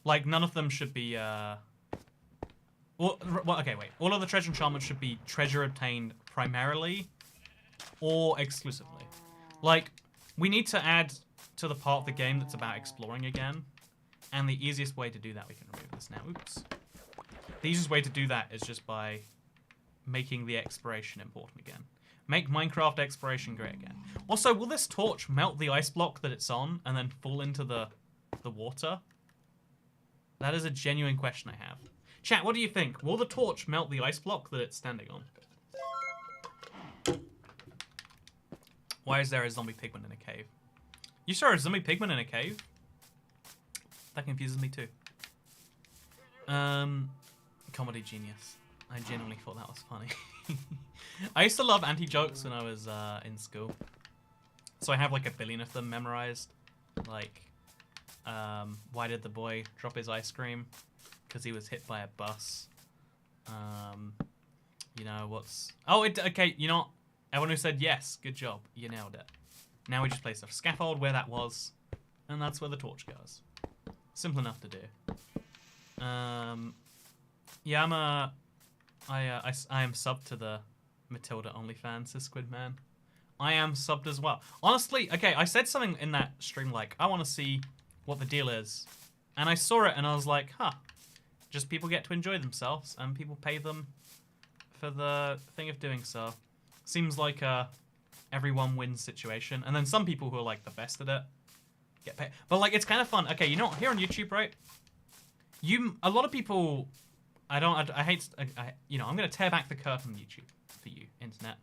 like, none of them should be well, okay, wait. All of the treasure enchantments should be treasure obtained primarily or exclusively. Like, we need to add to the part of the game that's about exploring again. And the easiest way to do that, we can remove this now. Oops. The easiest way to do that is just by making the exploration important again. Make Minecraft exploration great again. Also, will this torch melt the ice block that it's on and then fall into the water? That is a genuine question I have. Chat, what do you think? Will the torch melt the ice block that it's standing on? Why is there a zombie pigman in a cave? You saw a zombie pigman in a cave? That confuses me too. Comedy genius. I genuinely thought that was funny. I used to love anti-jokes when I was in school. So I have like a billion of them memorized. Like, why did the boy drop his ice cream? Because he was hit by a bus. You know, what's... Oh, okay, you know what? Everyone who said yes, good job. You nailed it. Now we just place a scaffold where that was. And that's where the torch goes. Simple enough to do. Yeah, I am subbed to the Matilda OnlyFans, says Squidman. I am subbed as well. Honestly, okay, I said something in that stream like, I want to see what the deal is. And I saw it and I was like, huh. Just people get to enjoy themselves and people pay them for the thing of doing so. Seems like a everyone wins situation. And then some people who are like the best at it get paid. But like, it's kind of fun. Okay, you know what? Here on YouTube, right? A lot of people... I hate, you know, I'm going to tear back the curtain on YouTube for you, internet.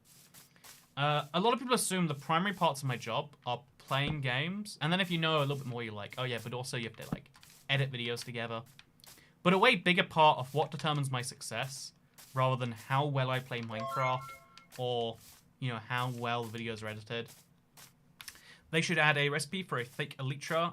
A lot of people assume the primary parts of my job are playing games. And then if you know a little bit more, you're like, oh yeah, but also you have to like edit videos together. But a way bigger part of what determines my success, rather than how well I play Minecraft or, you know, how well the videos are edited, they should add a recipe for a fake elytra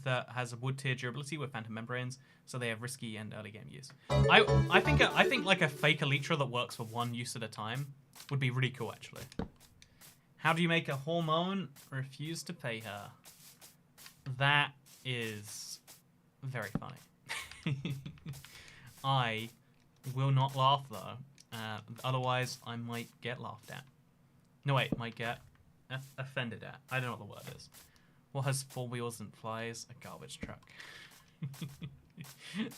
that has a wood tier durability with phantom membranes, so they have risky and early game use. I think like a fake elytra that works for one use at a time would be really cool, actually. How do you make a hormone refuse to pay her? That is very funny. I will not laugh though, otherwise I might get laughed at. No wait, might get offended at. I don't know what the word is. What has 4 wheels and flies? A garbage truck.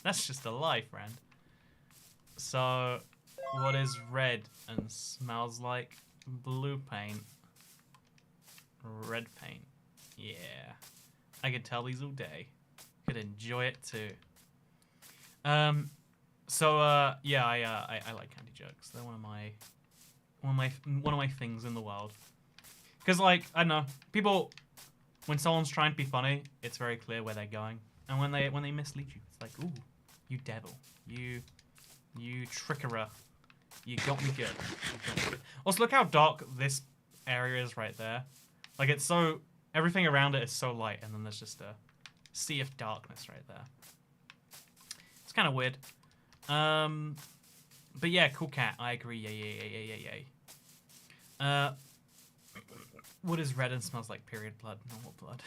That's just a lie, friend. So, what is red and smells like blue paint? Red paint. Yeah. I could tell these all day. Could enjoy it too. Yeah, I like candy jokes. They're one of my things in the world. Because like, I don't know, people, when someone's trying to be funny, it's very clear where they're going. And when they mislead you, it's like, ooh, you devil. You trickerer. You got me good. Also, look how dark this area is right there. Like, it's so... Everything around it is so light, and then there's just a sea of darkness right there. It's kind of weird. But yeah, cool cat. I agree. Yay. What is red and smells like period blood? Normal blood.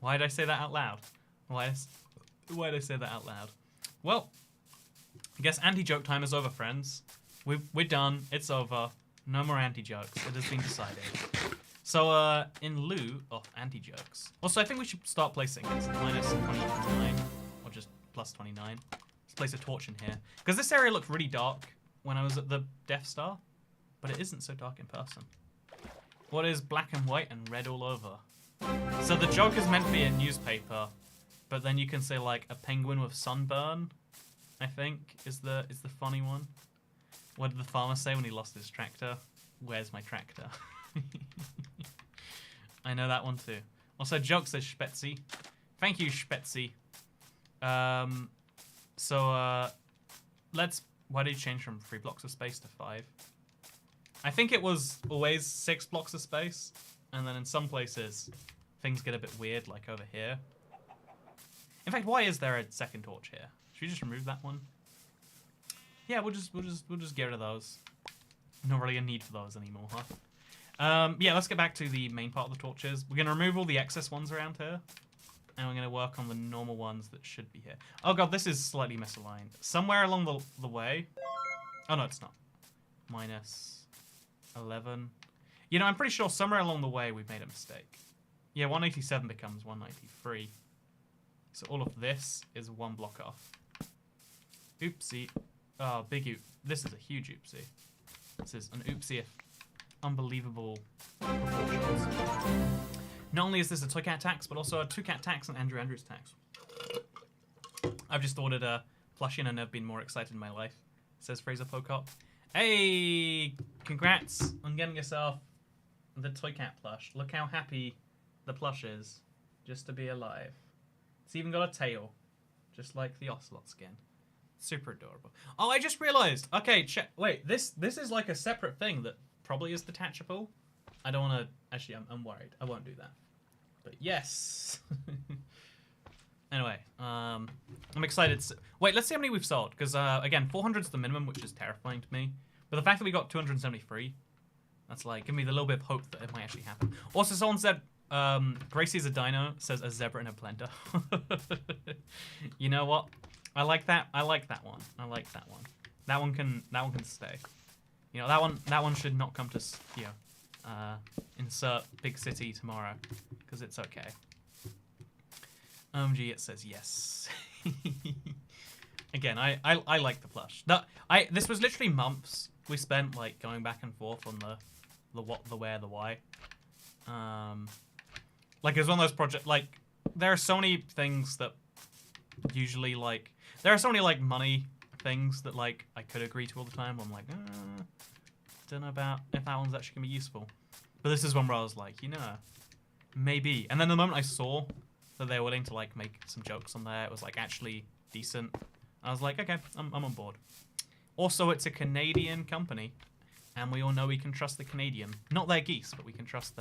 Why did I say that out loud? Why did I say that out loud? Well, I guess anti-joke time is over, friends. We're done. It's over. No more anti-jokes. It has been decided. So, in lieu of anti-jokes... Also, I think we should start placing things. Minus 29. Or just plus 29. Let's place a torch in here. Because this area looked really dark when I was at the Death Star. But it isn't so dark in person. What is black and white and red all over? So the joke is meant to be a newspaper. But then you can say, like, a penguin with sunburn, I think, is the funny one. What did the farmer say when he lost his tractor? Where's my tractor? I know that one too. Also, joke says Spetzy. Thank you, Spetzy. Let's... Why did you change from 3 blocks of space to 5? I think it was always 6 blocks of space. And then in some places, things get a bit weird, like over here. In fact, why is there a second torch here? Should we just remove that one? Yeah, we'll just get rid of those. Not really a need for those anymore, huh? Yeah, let's get back to the main part of the torches. We're going to remove all the excess ones around here. And we're going to work on the normal ones that should be here. Oh god, this is slightly misaligned. Somewhere along the way... Oh no, it's not. Minus 11. You know, I'm pretty sure somewhere along the way we've made a mistake. Yeah, 187 becomes 193. So all of this is 1 block off. Oopsie. Oh, big oop. This is a huge oopsie. This is an oopsie of unbelievable proportions. Not only is this a toy cat tax, but also a two cat tax and Andrew Andrews tax. I've just ordered a plushie and I've never been more excited in my life, says Fraser Pocock. Hey, congrats on getting yourself the toy cat plush. Look how happy the plush is just to be alive. It's even got a tail, just like the ocelot skin. Super adorable. Oh, I just realized. Okay, wait, this is like a separate thing that probably is detachable. I don't want to... Actually, I'm worried. I won't do that. But yes. Anyway, I'm excited. Wait, let's see how many we've sold. Because, again, 400 is the minimum, which is terrifying to me. But the fact that we got 273, that's like, give me the little bit of hope that it might actually happen. Also, someone said, Gracie's a dino, says a zebra in a blender. You know what? I like that. I like that one. I like that one. That one can stay. You know, that one should not come to, you know, insert big city tomorrow, because it's okay. OMG, it says yes. Again, I like the plush. This was literally months we spent like going back and forth on the what, the where, the why. Like it was one of those projects. Like there are so many things that usually like there are so many like money things that like I could agree to all the time. I'm like, don't know about if that one's actually gonna be useful. But this is one where I was like, you know, maybe. And then the moment I saw that they were willing to like make some jokes on there, it was like actually decent. I was like, okay, I'm on board. Also, it's a Canadian company, and we all know we can trust the Canadian. Not their geese, but we can trust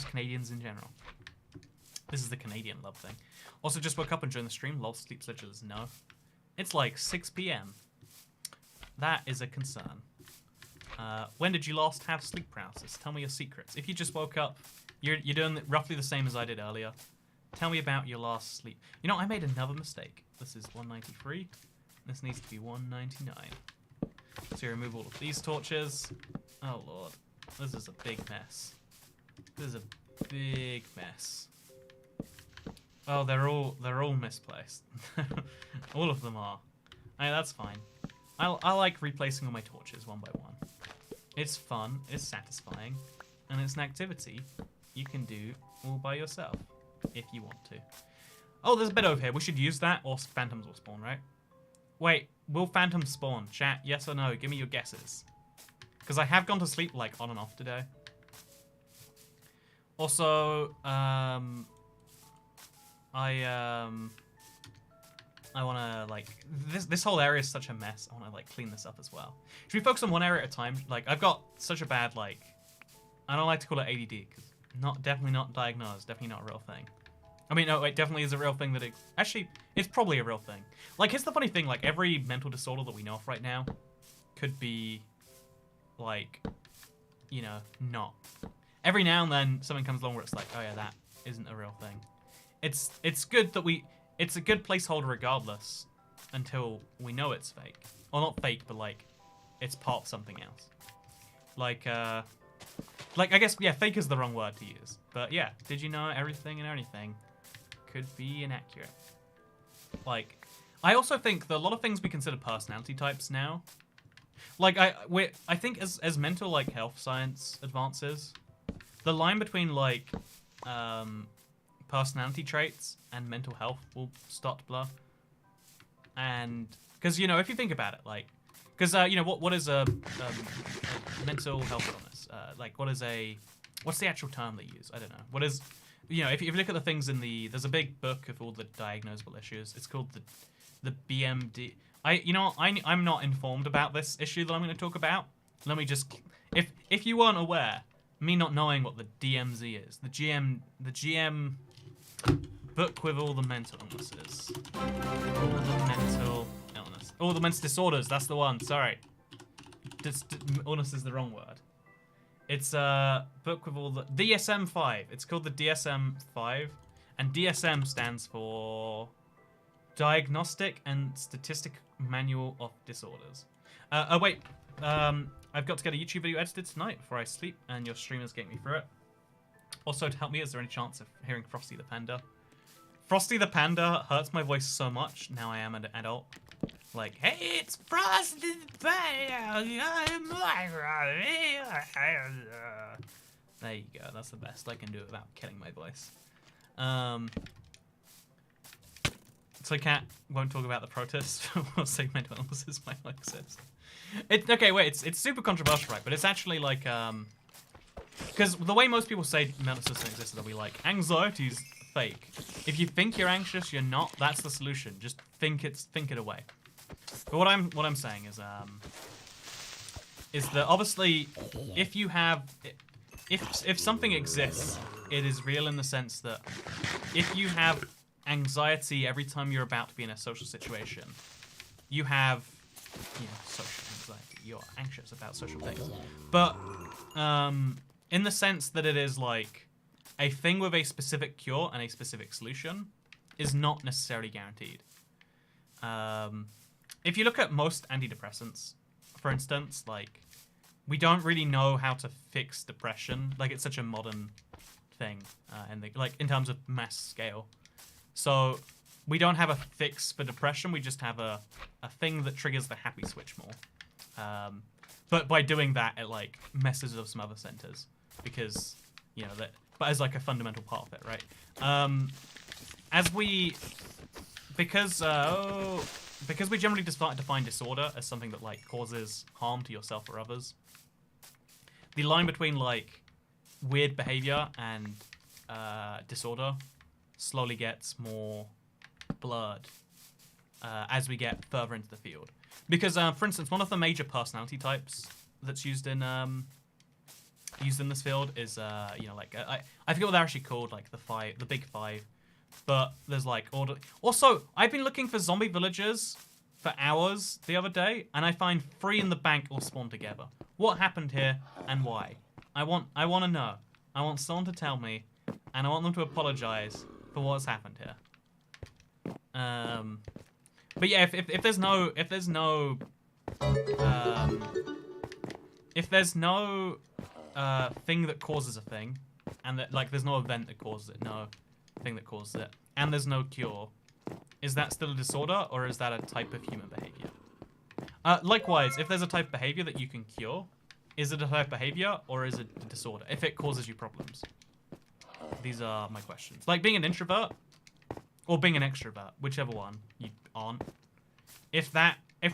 Canadians in general. This is the Canadian love thing. Also, just woke up and during the stream, lol, sleep slitches, no. It's like 6 p.m. That is a concern. When did you last have sleep paralysis? Tell me your secrets. If you just woke up, you're doing roughly the same as I did earlier. Tell me about your last sleep. You know, I made another mistake. This is 193. This needs to be 199. So you remove all of these torches. Oh lord, this is a big mess. This is a big mess. Oh, they're all misplaced. All of them are. That's fine. I like replacing all my torches one by one. It's fun, it's satisfying, and it's an activity you can do all by yourself if you want to. Oh, there's a bit over here. We should use that, or phantoms will spawn, right? Wait, will phantoms spawn? Chat, yes or no? Give me your guesses. Because I have gone to sleep like on and off today. Also, I want to, like, this whole area is such a mess. I want to, like, clean this up as well. Should we focus on one area at a time? Like, I've got such a bad, like, I don't like to call it ADD, because definitely not diagnosed, definitely not a real thing. I mean, no, it definitely is a real thing that actually, it's probably a real thing. Like, here's the funny thing, like, every mental disorder that we know of right now could be, like, you know, not. Every now and then, something comes along where it's like, oh yeah, that isn't a real thing. It's good that it's a good placeholder regardless until we know it's fake. Or not fake, but like it's part of something else. Like I guess, yeah, fake is the wrong word to use. But yeah, did you know everything and anything could be inaccurate? Like, I also think that a lot of things we consider personality types now. Like I think as mental like health science advances, the line between like personality traits and mental health will start to blur. And because, you know, if you think about it, like, because you know, what is a mental health illness? Like, what's the actual term they use? I don't know. What is, you know, if you look at the things in there's a big book of all the diagnosable issues. It's called the BMD. I'm not informed about this issue that I'm going to talk about. Let me just, if you weren't aware, me not knowing what the DMZ is, the GM book with all the mental illnesses, all the mental disorders. That's the one. Sorry, illness is the wrong word. It's a book with all the DSM-5. It's called the DSM-5, and DSM stands for Diagnostic and Statistic Manual of Disorders. Oh wait, I've got to get a YouTube video edited tonight before I sleep, and your streamer's getting me through it. Also, to help me, is there any chance of hearing Frosty the Panda? Frosty the Panda hurts my voice so much now I am an adult. Like, hey, it's Frosty the Panda. There you go. That's the best I can do without killing my voice. So Cat won't talk about the protests. We'll say mental illnesses might not exist. Okay, wait. It's super controversial, right? But it's actually like because the way most people say mental illness doesn't exist, they'll be like, anxiety's fake. If you think you're anxious, you're not. That's the solution. Just think it away. But what I'm saying is that obviously if you have if something exists, it is real in the sense that if you have anxiety every time you're about to be in a social situation, you have social anxiety. You're anxious about social things. But in the sense that it is like a thing with a specific cure and a specific solution is not necessarily guaranteed. If you look at most antidepressants, for instance, like we don't really know how to fix depression. Like it's such a modern thing, in terms of mass scale. So we don't have a fix for depression. We just have a thing that triggers the happy switch more. But by doing that, it like messes with some other centers because but as like a fundamental part of it, right? Because we generally define disorder as something that like causes harm to yourself or others. The line between like weird behavior and disorder slowly gets more blurred as we get further into the field. Because, for instance, one of the major personality types that's used in this field is, I forget what they're actually called, like the big five. But there's like order. Also, I've been looking for zombie villagers for hours the other day, and I find 3 in the bank all spawn together. What happened here and why? I want to know. I want someone to tell me, and I want them to apologize for what's happened here. But yeah, if there's no thing that causes a thing, and that like there's no event that causes it, no thing that causes it, and there's no cure, is that still a disorder or is that a type of human behavior? Likewise, if there's a type of behavior that you can cure, is it a type of behavior or is it a disorder if it causes you problems? These are my questions. Like being an introvert or being an extrovert, whichever one you aren't. If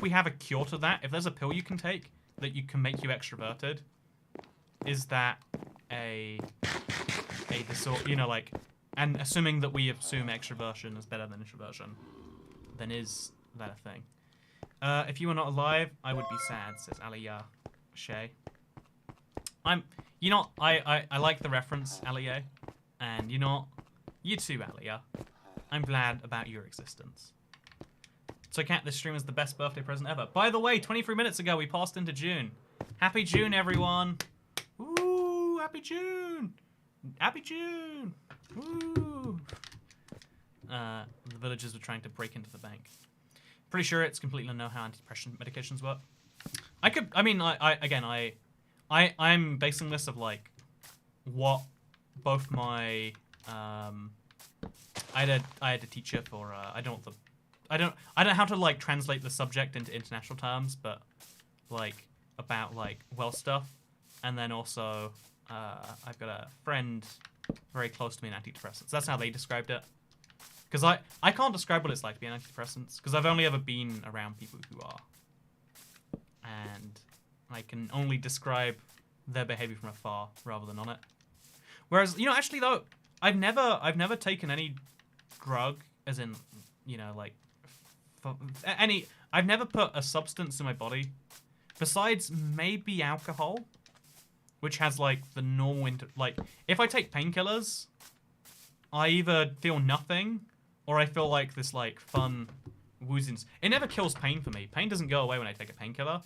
we have a cure to that, if there's a pill you can take that you can make you extroverted, is that a disorder? Like, and assuming that we assume extroversion is better than introversion, then is that a thing? If you were not alive, I would be sad, says Aliyah Shay. I like the reference, Aliyah. And you too, Aliyah. I'm glad about your existence. So Cat, this stream is the best birthday present ever. By the way, 23 minutes ago, we passed into June. Happy June, everyone. Woo, happy June. Happy June. Woo. The villagers were trying to break into the bank. Pretty sure it's completely unknown how antidepressant medications work. I'm basing this of like what both my I had a teacher for I don't know how to like translate the subject into international terms, but like about like well stuff, and then also I've got a friend very close to me in antidepressants. That's how they described it. Because I can't describe what it's like to be on antidepressants, because I've only ever been around people who are. And I can only describe their behavior from afar rather than on it. Whereas, actually though, I've never taken any drug, as in, I've never put a substance in my body, besides maybe alcohol, which has like the normal, if I take painkillers, I either feel nothing, or I feel like this like fun wooziness. It never kills pain for me. Pain doesn't go away when I take a painkiller.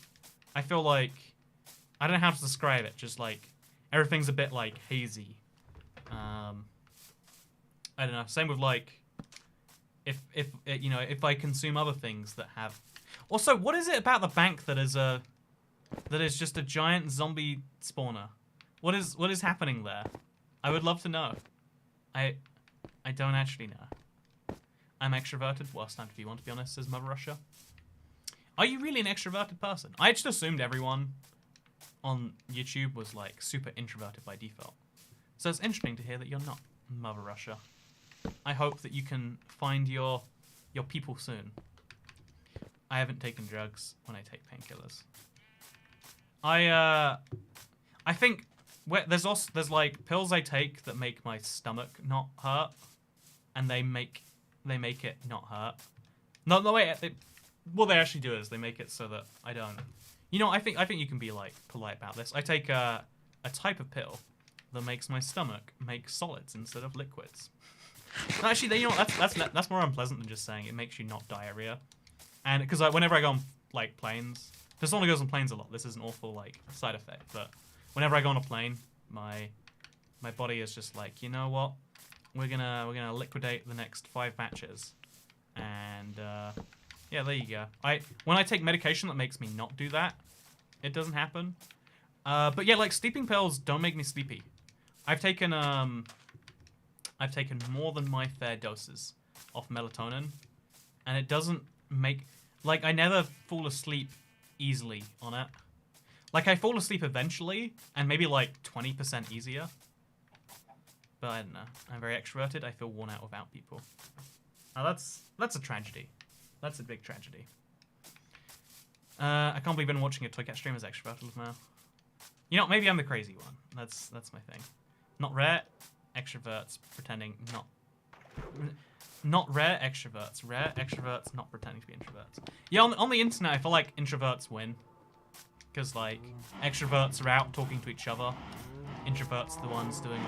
I feel like, I don't know how to describe it, just like, everything's a bit like hazy. I don't know, same with like, if I consume other things that have... Also, what is it about the bank that is just a giant zombie spawner? What is happening there? I would love to know. I don't actually know. I'm extroverted. Worst time to be one, to be honest, says Mother Russia. Are you really an extroverted person? I just assumed everyone on YouTube was like super introverted by default. So it's interesting to hear that you're not, Mother Russia. I hope that you can find your people soon. I haven't taken drugs when I take painkillers. I think there's like pills I take that make my stomach not hurt, and they make it not hurt. No, wait. What they actually do is they make it so that I don't. You know, I think you can be like polite about this. I take a type of pill that makes my stomach make solids instead of liquids. Actually, you know, that's more unpleasant than just saying it makes you not diarrhea. And because whenever I go on like planes, because someone goes on planes a lot, this is an awful like side effect. But whenever I go on a plane, my body is just like, you know what, we're gonna liquidate the next 5 batches, and yeah, there you go. When I take medication that makes me not do that, it doesn't happen. But yeah, like sleeping pills don't make me sleepy. I've taken more than my fair doses of melatonin, and it doesn't make, like, I never fall asleep easily on it. Like, I fall asleep eventually, and maybe like 20% easier. But I don't know. I'm very extroverted. I feel worn out without people. Now that's a tragedy. That's a big tragedy. I can't believe I've been watching a toycat stream as extroverted now. You know, maybe I'm the crazy one. That's my thing. Not rare extroverts pretending not rare extroverts. Rare extroverts not pretending to be introverts. Yeah, on the internet, I feel like introverts win. Because, like, extroverts are out talking to each other. Introverts are the ones doing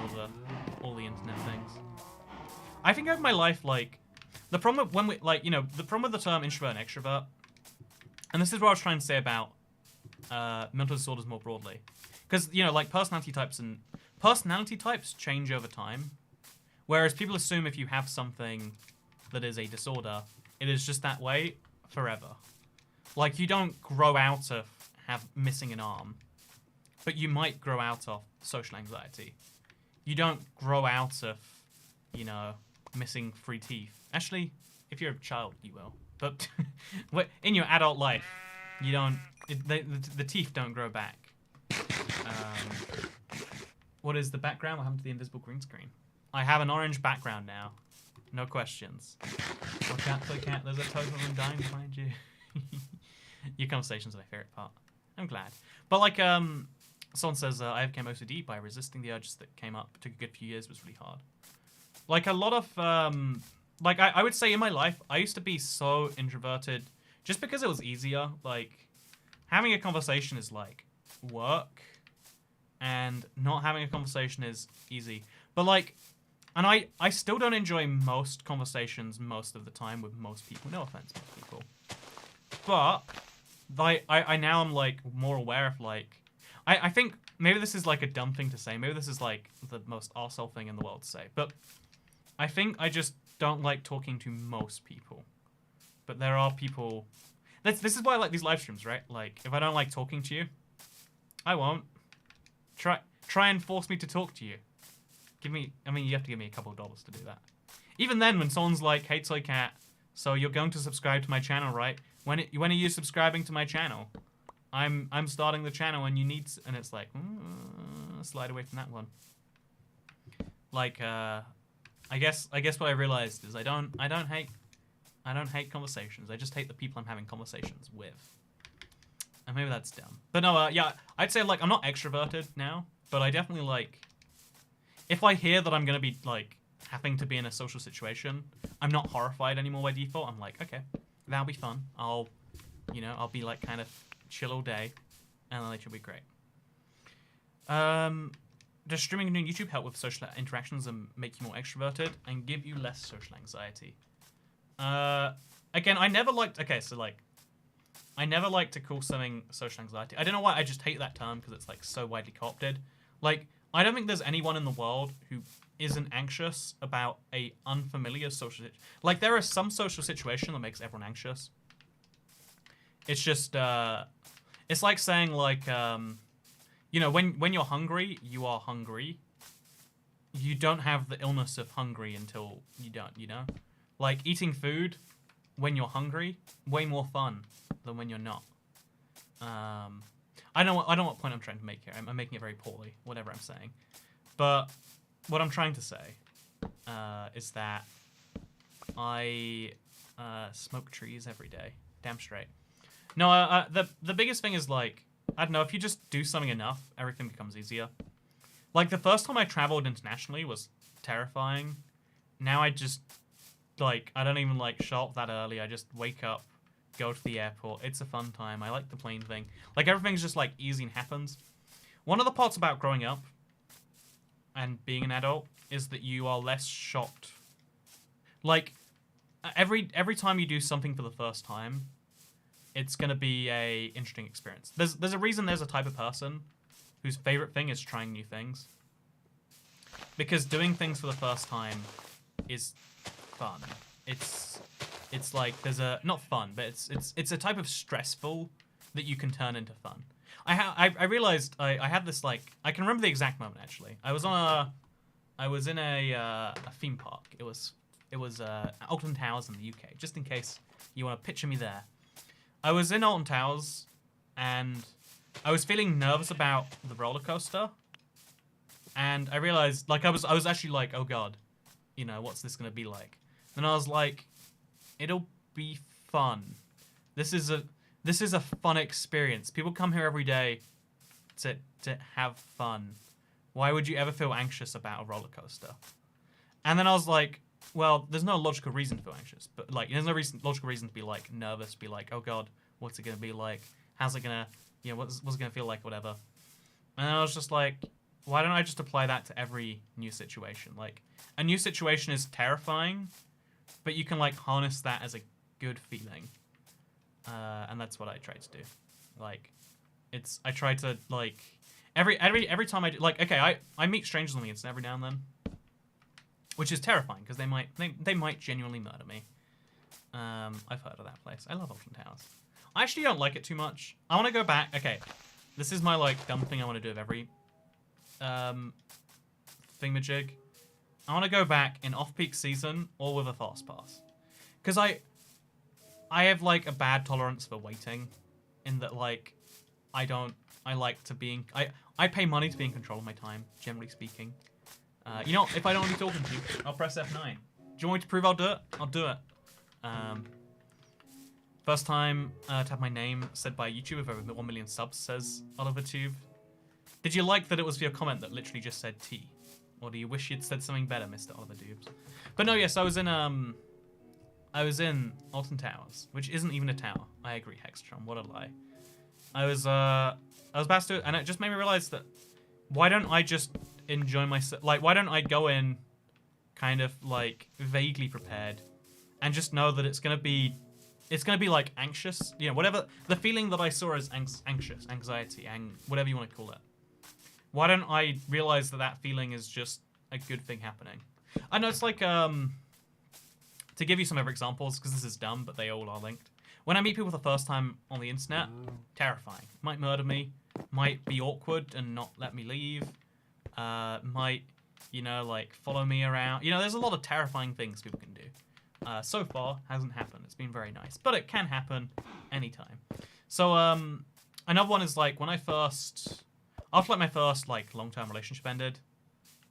all the internet things. I think over my life, like, the problem with the problem with the term introvert and extrovert, and this is what I was trying to say about mental disorders more broadly. Because, you know, like, personality types change over time. Whereas people assume if you have something that is a disorder, it is just that way forever. Like, you don't grow out of missing an arm, but you might grow out of social anxiety. You don't grow out of, you know, missing 3 teeth. Actually, if you're a child, you will. But in your adult life, you don't. The teeth don't grow back. What is the background? What happened to the invisible green screen? I have an orange background now. No questions. Watch out, toycat. There's a total and dying behind you. Your conversations are my favorite part. I'm glad. But like, someone says, I overcame OCD by resisting the urges that came up. It took a good few years. It was really hard. Like a lot of, like I would say in my life, I used to be so introverted just because it was easier. Like, having a conversation is like work, and not having a conversation is easy. But like, and I still don't enjoy most conversations most of the time with most people. No offense, most people. But I now am like more aware of like, I think maybe this is like a dumb thing to say. Maybe this is like the most arsehole thing in the world to say. But I think I just don't like talking to most people. But there are people. This is why I like these live streams, right? Like, if I don't like talking to you, I won't. Try and force me to talk to you. You have to give me a couple of dollars to do that. Even then, when someone's like, "Hey, toycat, so you're going to subscribe to my channel, right? When are you subscribing to my channel? I'm starting the channel, and you need," and it's like, slide away from that one. Like, I guess what I realized is I don't hate conversations. I just hate the people I'm having conversations with. And maybe that's dumb. But no, yeah, I'd say, like, I'm not extroverted now, but I definitely, like, if I hear that I'm going to be, like, having to be in a social situation, I'm not horrified anymore by default. I'm like, okay, that'll be fun. I'll be, like, kind of chill all day, and then it should be great. Does streaming and doing YouTube help with social interactions and make you more extroverted and give you less social anxiety? Again, I never liked to call something social anxiety. I don't know why, I just hate that term because it's like so widely co-opted. Like, I don't think there's anyone in the world who isn't anxious about a unfamiliar social like, there is some social situation that makes everyone anxious. It's just it's like saying, like, you know, when you're hungry, you are hungry. You don't have the illness of hungry until you don't, you know? Like, eating food when you're hungry, way more fun than when you're not. I don't know what point I'm trying to make here. I'm making it very poorly, whatever I'm saying. But what I'm trying to say is that I smoke trees every day. Damn straight. No, the biggest thing is, like, I don't know, if you just do something enough, everything becomes easier. Like, the first time I traveled internationally was terrifying. Now I just, like, I don't even, like, show up that early. I just wake up, go to the airport. It's a fun time. I like the plane thing. Like, everything's just, like, easy and happens. One of the parts about growing up and being an adult is that you are less shocked. Like, every time you do something for the first time, it's going to be a interesting experience. There's a reason there's a type of person whose favorite thing is trying new things. Because doing things for the first time is fun. It's like there's a not fun, but it's a type of stressful that you can turn into fun. I realized I had this, like, I can remember the exact moment actually. I was in a theme park. It was Alton Towers in the UK. Just in case you want to picture me there. I was in Alton Towers, and I was feeling nervous about the roller coaster. And I realized, like, I was actually like, oh god, you know, what's this gonna be like? And I was like, it'll be fun. This is a fun experience. People come here every day to have fun. Why would you ever feel anxious about a roller coaster? And then I was like, well, there's no logical reason to feel anxious, but, like, there's no logical reason to be, like, nervous, be like, oh god, what's it gonna be like? How's it gonna, you know, what's it gonna feel like, whatever. And I was just like, why don't I just apply that to every new situation? Like, a new situation is terrifying, but you can, like, harness that as a good feeling. And that's what I try to do. Like, I try to, like, every time I do, like, okay, I meet strangers on the internet every now and then, which is terrifying because they might genuinely murder me. I've heard of that place. I love Alton Towers. I actually don't like it too much. I want to go back. Okay, this is my, like, dumb thing I want to do of every thingamajig. I want to go back in off-peak season or with a fast pass, because I have, like, a bad tolerance for waiting, in that, like, I like to be in, I pay money to be in control of my time, generally speaking. You know, if I don't want to be talking to you, I'll press F9. Do you want me to prove I'll do it? I'll do it. First time to have my name said by a YouTuber with over 1 million subs, says OliverTube. Did you like that it was for your comment that literally just said T? Or do you wish you'd said something better, Mr. OliverTubes? But no, yes, I was in Alton Towers, which isn't even a tower. I agree, Hextron, what a lie. I was about to do it, and it just made me realize that why don't I just enjoy myself? Like, why don't I go in kind of, like, vaguely prepared and just know that it's gonna be like anxious, you know, whatever the feeling that I saw as anxious, anxiety, and whatever you want to call it. Why don't I realize that feeling is just a good thing happening? I know it's like, to give you some other examples, because this is dumb, but they all are linked. When I meet people for the first time on the internet, terrifying. Might murder me, might be awkward and not let me leave, might, you know, like, follow me around. You know, there's a lot of terrifying things people can do. So far, hasn't happened. It's been very nice. But it can happen anytime. So, another one is, like, when I first... After, like, my first, like, long-term relationship ended,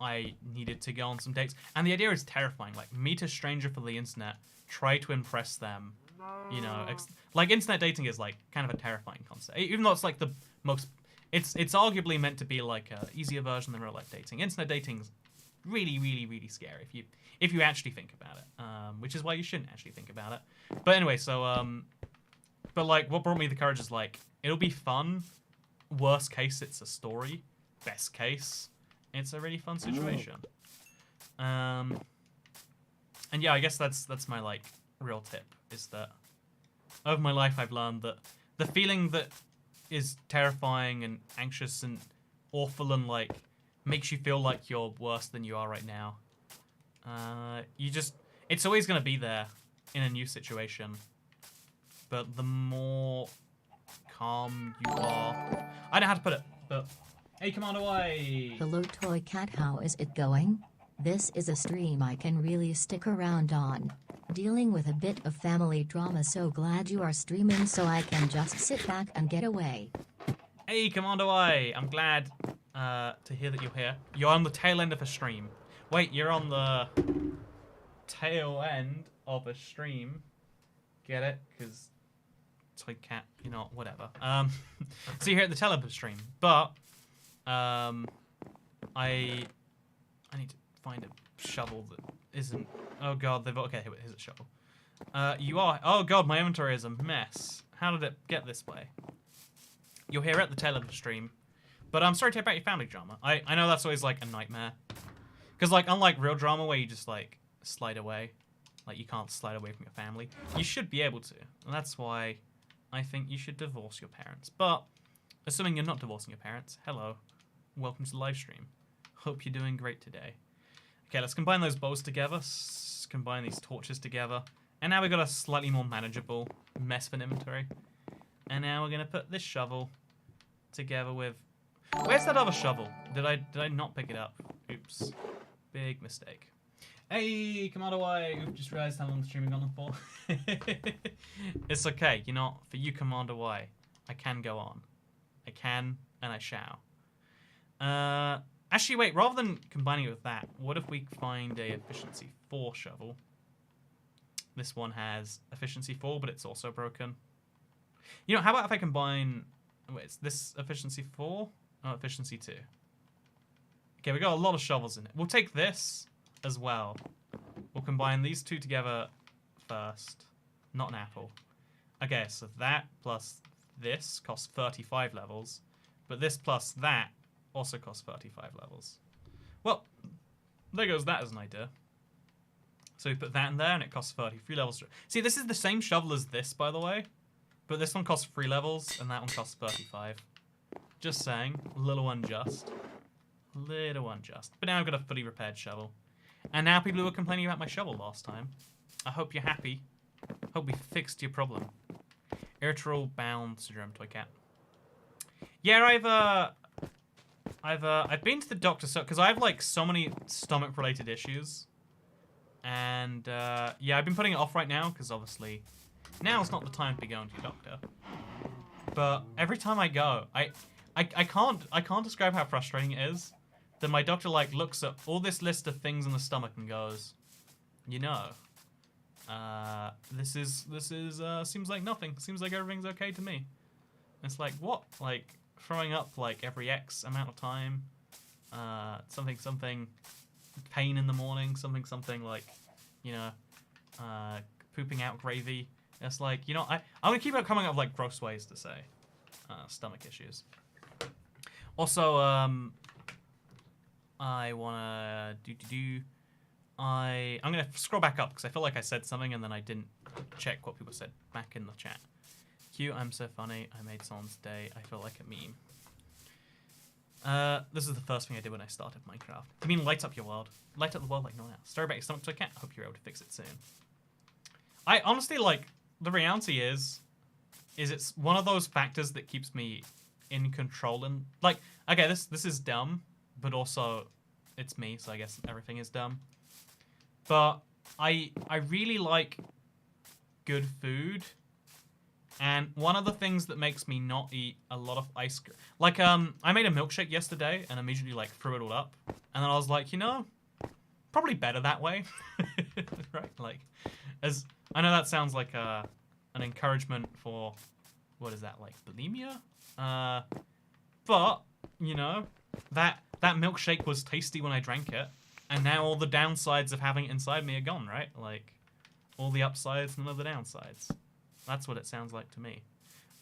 I needed to go on some dates. And the idea is terrifying. Like, meet a stranger for the internet, try to impress them. You know, like, internet dating is, like, kind of a terrifying concept. Even though it's, like, the most... It's arguably meant to be, like, a easier version than real-life dating. Internet dating's really, really, really scary if you actually think about it. Which is why you shouldn't actually think about it. But anyway, so, but, like, what brought me the courage is, like, it'll be fun. Worst case, it's a story. Best case, it's a really fun situation. And yeah, I guess that's my, like, real tip, is that over my life I've learned that the feeling that is terrifying and anxious and awful and, like, makes you feel like you're worse than you are right now, it's always going to be there in a new situation. But the more calm you are... I don't know how to put it, but... Hey, Commander Y! Hello Toycat, how is it going? This is a stream I can really stick around on. Dealing with a bit of family drama, so glad you are streaming so I can just sit back and get away. Hey, Commander Y! I'm glad to hear that you're here. You're on the tail end of a stream. Wait, you're on the tail end of a stream. Get it? Because toycat, you're not, whatever. So you're here at the tail end of a stream. But, I need to find a shovel that isn't... Oh god, okay, here's a shovel. You are... Oh god, my inventory is a mess. How did it get this way? You're here at the tail end of the stream. But I'm sorry to hear about your family drama. I know that's always, like, a nightmare. Because, like, unlike real drama where you just, like, slide away. Like, you can't slide away from your family. You should be able to. And that's why I think you should divorce your parents. But, assuming you're not divorcing your parents, hello. Welcome to the live stream. Hope you're doing great today. Okay, let's combine those bows together. Combine these torches together. And now we've got a slightly more manageable mess of an inventory. And now we're going to put this shovel together with... Where's that other shovel? Did I not pick it up? Oops. Big mistake. Hey, Commander Y. Oops, just realized how long the streaming gone on for. It's okay. You know, for you, Commander Y, I can go on. I can, and I shall. Actually, wait. Rather than combining it with that, what if we find a efficiency 4 shovel? This one has efficiency 4, but it's also broken. You know, how about if I combine... Wait, is this efficiency 4? Oh, efficiency 2. Okay, we got a lot of shovels in it. We'll take this as well. We'll combine these two together first. Not an apple. Okay, so that plus this costs 35 levels. But this plus that also costs 35 levels. Well, there goes that as an idea. So we put that in there and it costs 33 levels. See, this is the same shovel as this, by the way. But this one costs 3 levels and that one costs 35. Just saying. A little unjust. Little unjust. But now I've got a fully repaired shovel. And now people who were complaining about my shovel last time, I hope you're happy. Hope we fixed your problem. Irritable bowel syndrome, toycat. Yeah, I've been to the doctor because I have like so many stomach-related issues. And yeah, I've been putting it off right now because obviously now's not the time to be going to your doctor. But every time I go, I can't describe how frustrating it is. Then my doctor like looks at all this list of things in the stomach and goes, you know, this is seems like nothing. Seems like everything's okay to me. And it's like, what? Like throwing up like every X amount of time. Something pain in the morning. Something like, you know, pooping out gravy. It's like, you know, I'm gonna keep coming up with like gross ways to say stomach issues. Also, I wanna I'm gonna scroll back up because I feel like I said something and then I didn't check what people said back in the chat. Q, I'm so funny. I made someone's day. I feel like a meme. This is the first thing I did when I started Minecraft. I mean, light up your world. Light up the world like no one else. Sorry about your stomach, toycat. I hope you're able to fix it soon. I honestly, like, the reality is it's one of those factors that keeps me in control and, like, okay, this is dumb, but also it's me, so I guess everything is dumb. But I really like good food. And one of the things that makes me not eat a lot of ice cream, like, I made a milkshake yesterday and immediately, like, threw it all up. And then I was like, you know, probably better that way. Right? Like, as, I know that sounds like an encouragement for, what is that, like, bulimia? But, you know, that milkshake was tasty when I drank it. And now all the downsides of having it inside me are gone, right? Like, all the upsides, none of the downsides. That's what it sounds like to me.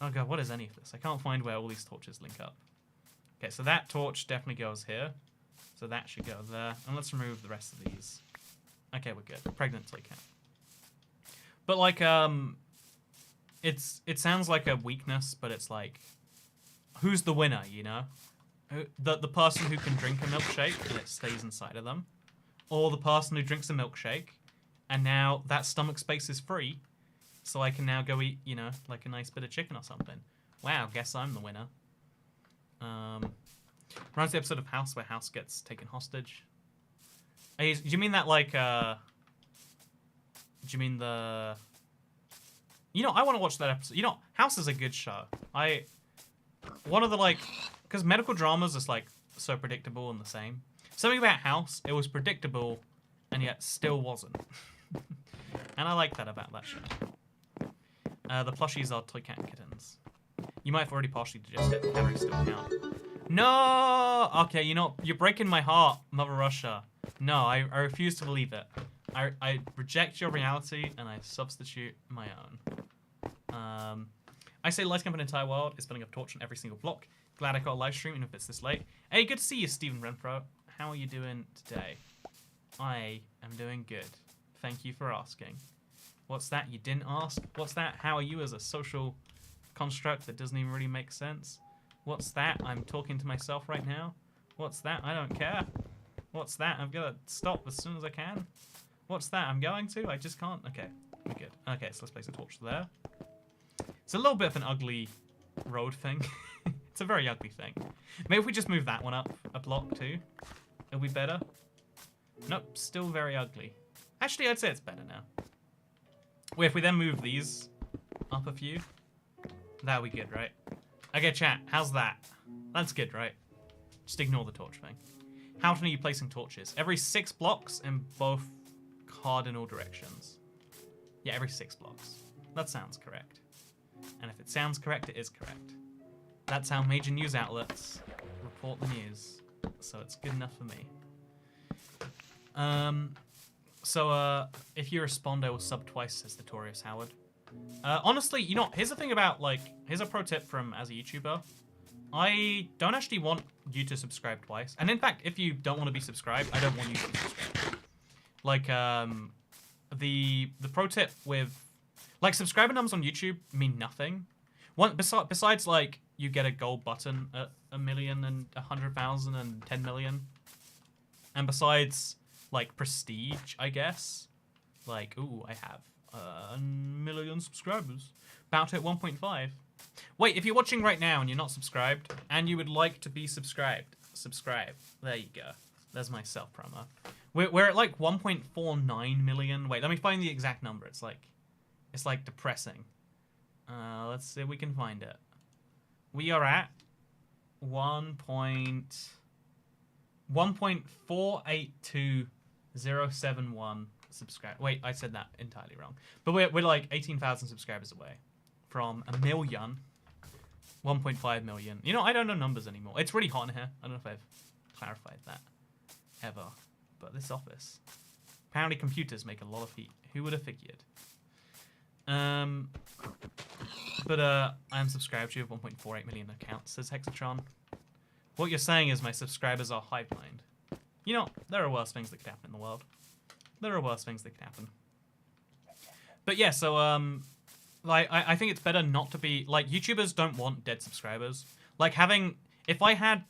Oh god, what is any of this? I can't find where all these torches link up. Okay, so that torch definitely goes here. So that should go there. And let's remove the rest of these. Okay, we're good. Pregnant toycat. But like, it sounds like a weakness, but it's like, who's the winner, you know? The person who can drink a milkshake and it stays inside of them. Or the person who drinks a milkshake and now that stomach space is free. So I can now go eat, you know, like a nice bit of chicken or something. Wow, guess I'm the winner. Reminds the episode of House where House gets taken hostage. Do you mean that like, do you mean the... You know, I want to watch that episode. You know, House is a good show. One of the like... Because medical dramas is like so predictable and the same. Something about House, it was predictable, and yet still wasn't. And I like that about that show. The plushies are toy cat kittens. You might have already partially digested it. Calories still count. No! Okay, you're breaking my heart, Mother Russia. No, I refuse to believe it. I reject your reality, and I substitute my own. I say light up an entire world is spinning a torch on every single block. Glad I got a live stream, even if it's this late. Hey, good to see you, Stephen Renfro. How are you doing today? I am doing good. Thank you for asking. What's that? You didn't ask? What's that? How are you as a social construct that doesn't even really make sense? What's that? I'm talking to myself right now. What's that? I don't care. What's that? I'm gonna stop as soon as I can. What's that? I'm going to? I just can't. Okay, we're good. Okay, so let's place a torch there. It's a little bit of an ugly road thing. It's a very ugly thing. Maybe if we just move that one up a block too, it'll be better. Nope, still very ugly. Actually, I'd say it's better now. Wait, if we then move these up a few, that'll be good, right? Okay, chat, how's that? That's good, right? Just ignore the torch thing. How often are you placing torches? Every 6 blocks in both cardinal directions. Yeah, every 6 blocks. That sounds correct. And if it sounds correct, it is correct. That's how major news outlets report the news. So it's good enough for me. If you respond, I will sub twice, says Notorious Howard. Honestly, here's the thing about, here's a pro tip from as a YouTuber. I don't actually want you to subscribe twice. And in fact, if you don't want to be subscribed, I don't want you to be subscribed. The pro tip with, subscriber numbers on YouTube mean nothing. Besides, you get a gold button at 1 million and 100,000 and 10 million. And besides, prestige, I guess. Ooh, I have 1 million subscribers. About to hit 1.5. Wait, if you're watching right now and you're not subscribed, and you would like to be subscribed, subscribe. There you go. There's my self promo. We're at 1.49 million. Wait, let me find the exact number. It's depressing. Let's see if we can find it. We are at 1.482071 subscribe. Wait, I said that entirely wrong. But we're 18,000 subscribers away from 1 million. 1.5 million. I don't know numbers anymore. It's really hot in here. I don't know if I've clarified that ever. But this office. Apparently computers make a lot of heat. Who would have figured? I'm subscribed to you with 1.48 million accounts, says Hexatron. What you're saying is my subscribers are hive mind. There are worse things that could happen in the world. There are worse things that could happen. But yeah, so, I think it's better not to be, YouTubers don't want dead subscribers. If I had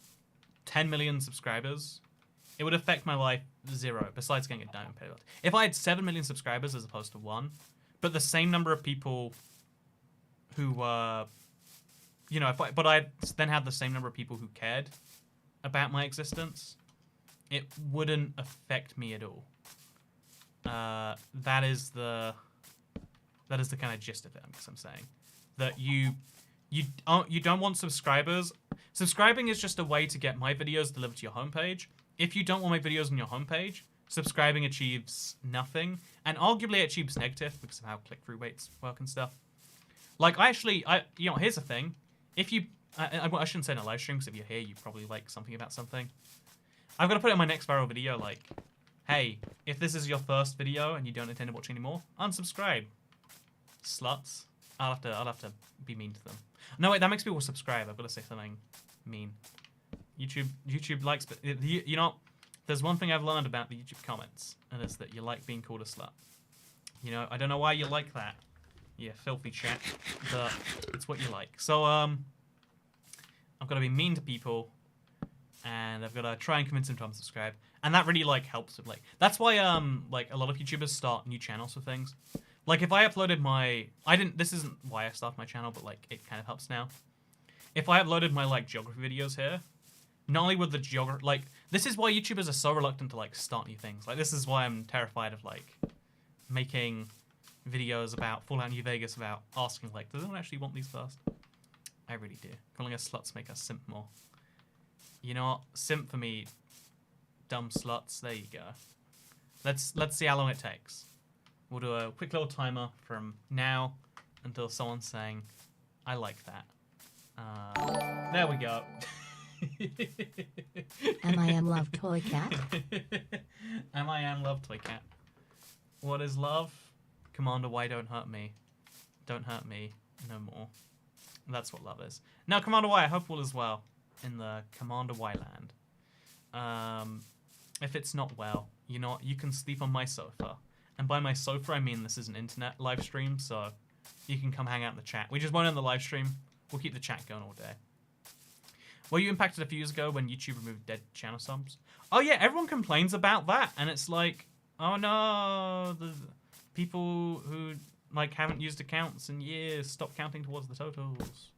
10 million subscribers, it would affect my life 0, besides getting a diamond payload. If I had 7 million subscribers as opposed to 1, but the same number of people who, but I then had the same number of people who cared about my existence, it wouldn't affect me at all. That is the kind of gist of it. I guess I'm saying that you don't want subscribers. Subscribing is just a way to get my videos delivered to your homepage. If you don't want my videos on your homepage, subscribing achieves nothing, and arguably it achieves negative because of how click-through rates work and stuff. Here's the thing. If you, I shouldn't say in a live stream because if you're here, you probably like something about something. I've got to put it in my next viral video, hey, if this is your first video and you don't intend to watch anymore, unsubscribe. Sluts. I'll have to be mean to them. No, wait, that makes people subscribe. I've got to say something mean. YouTube likes, but there's one thing I've learned about the YouTube comments, and it's that you like being called a slut. I don't know why you like that. You filthy chat, but it's what you like. So, I've got to be mean to people, and I've got to try and convince them to unsubscribe. And that really, helps with, that's why, a lot of YouTubers start new channels for things. If I uploaded this isn't why I started my channel, but, it kind of helps now. If I uploaded my, geography videos here, not only would the geography, this is why YouTubers are so reluctant to, start new things. This is why I'm terrified of, making videos about Fallout New Vegas without asking, does anyone actually want these first? I really do. Calling us sluts make us simp more. You know what? Simp for me dumb sluts. There you go. Let's see how long it takes. We'll do a quick little timer from now until someone's saying, I like that. There we go. M.I.M. love toy cat. M.I.M. love toy cat. What is love? Commander, why don't hurt me? Don't hurt me no more. That's what love is. Now, Commander Y, I hope all is well in the Commander Y land. If it's not well, you know what? You can sleep on my sofa. And by my sofa, I mean this is an internet live stream, so you can come hang out in the chat. We just won't end the live stream. We'll keep the chat going all day. Were you impacted a few years ago when YouTube removed dead channel subs? Oh yeah, everyone complains about that, and it's like, oh no, the people who like haven't used accounts in years stop counting towards the totals.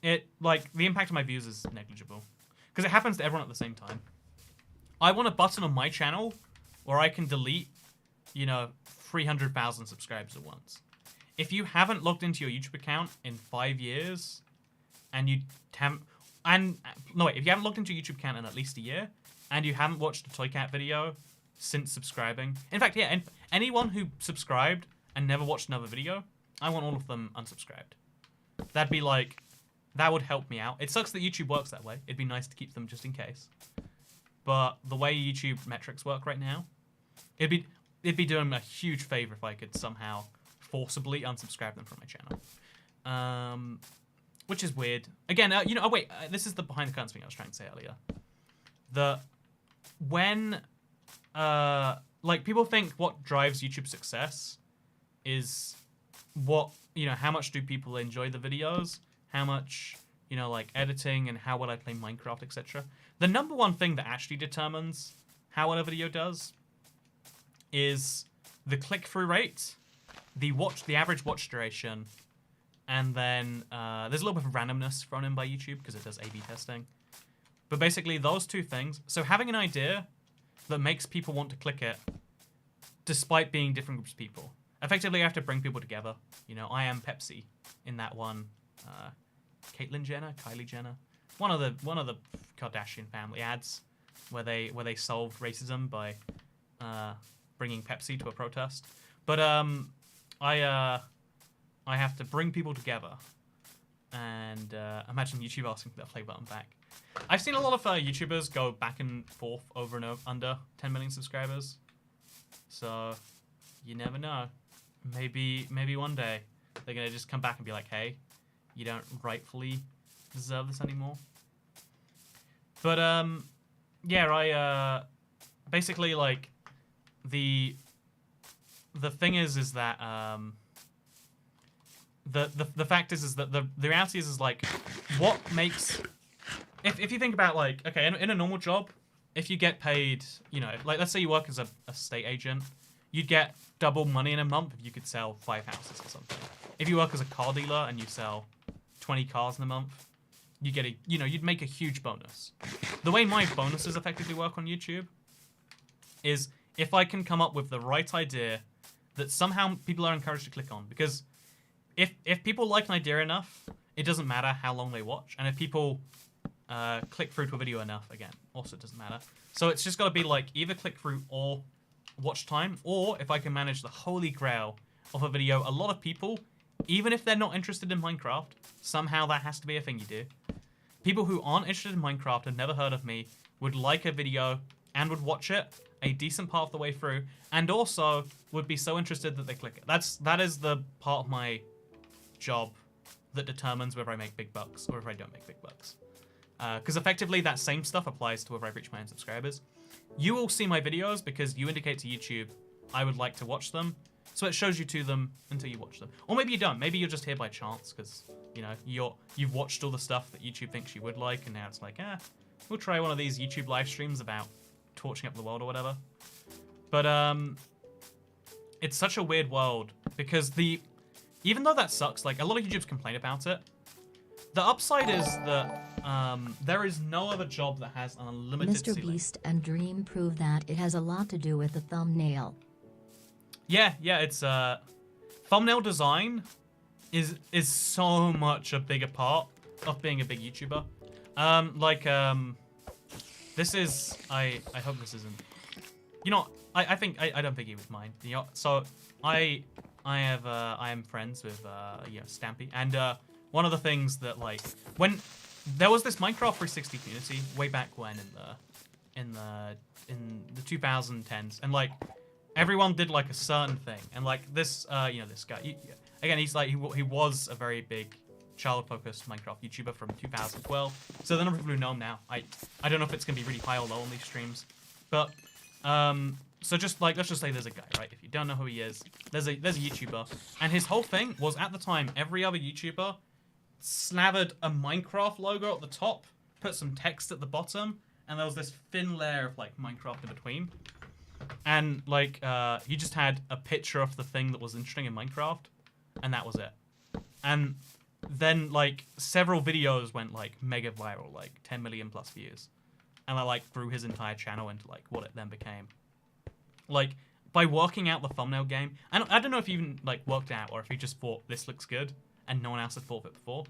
It like the impact of my views is negligible because it happens to everyone at the same time. I want a button on my channel where I can delete, 300,000 subscribers at once. If you haven't logged into your YouTube account in 5 years, and you haven't, if you haven't logged into your YouTube account in at least a year, and you haven't watched a toycat video since subscribing, in fact, yeah, and anyone who subscribed and never watched another video, I want all of them unsubscribed. That'd be like, that would help me out. It sucks that YouTube works that way. It'd be nice to keep them just in case. But the way YouTube metrics work right now, it'd be doing a huge favor if I could somehow forcibly unsubscribe them from my channel. Which is weird. Again, this is the behind the curtains thing I was trying to say earlier. When people think what drives YouTube success is how much do people enjoy the videos, how much, editing and how well I play Minecraft, etc. The number one thing that actually determines how well a video does is the click-through rate, the average watch duration, and then there's a little bit of randomness thrown in by YouTube because it does A/B testing. But basically those two things. So having an idea that makes people want to click it, despite being different groups of people. Effectively, I have to bring people together. I am Pepsi in that one. Kylie Jenner, one of the Kardashian family ads where they solved racism by bringing Pepsi to a protest. But I have to bring people together, and imagine YouTube asking for that play button back. I've seen a lot of YouTubers go back and forth over and over under 10 million subscribers, so you never know. Maybe one day they're gonna just come back and be like, "Hey, you don't rightfully deserve this anymore." But yeah, I basically like the thing is that the fact is that the reality is like what makes if you think about like, okay, in a normal job, if you get paid, like let's say you work as a estate agent, you'd get double money in a month if you could sell 5 houses or something. If you work as a car dealer and you sell 20 cars in a month, you get you'd make a huge bonus. The way my bonuses effectively work on YouTube is if I can come up with the right idea that somehow people are encouraged to click on, because if people like an idea enough, it doesn't matter how long they watch, and if people click through to a video enough, again, also it doesn't matter. So it's just got to be like either click through or watch time, or if I can manage the holy grail of a video, a lot of people, even if they're not interested in Minecraft, somehow that has to be a thing you do. People who aren't interested in Minecraft and never heard of me would like a video and would watch it a decent part of the way through, and also would be so interested that they click it. That is the part of my job that determines whether I make big bucks or if I don't make big bucks. Because effectively that same stuff applies to whether I reach my own subscribers. You will see my videos because you indicate to YouTube I would like to watch them, so it shows you to them until you watch them. Or maybe you don't. Maybe you're just here by chance because you've watched all the stuff that YouTube thinks you would like, and now it's like, we'll try one of these YouTube live streams about torching up the world or whatever. But it's such a weird world because even though that sucks, like a lot of YouTubers complain about it. The upside is that there is no other job that has an unlimited Mr. ceiling. Beast and Dream prove that it has a lot to do with the thumbnail. Yeah, it's thumbnail design is so much a bigger part of being a big YouTuber. this is I hope this isn't. You know, I think I don't think he would mind. You know, so I am friends with you know, Stampy, and one of the things that, like, when there was this Minecraft 360 community way back when in the 2010s, and like everyone did like a certain thing, and like this you know, this guy again, he's like he was a very big child-focused Minecraft YouTuber from 2012. So the number of people who know him now, I don't know if it's gonna be really high or low on these streams, but so just like, let's just say there's a guy, right? If you don't know who he is, there's a YouTuber, and his whole thing was, at the time, every other YouTuber slathered a Minecraft logo at the top, put some text at the bottom, and there was this thin layer of like Minecraft in between. And like he just had a picture of the thing that was interesting in Minecraft, and that was it. And then like several videos went like mega viral, like 10 million plus views, and I like grew his entire channel into like what it then became. Like by working out the thumbnail game, and I don't know if he even like worked out or if he just thought this looks good and no one else had thought of it before.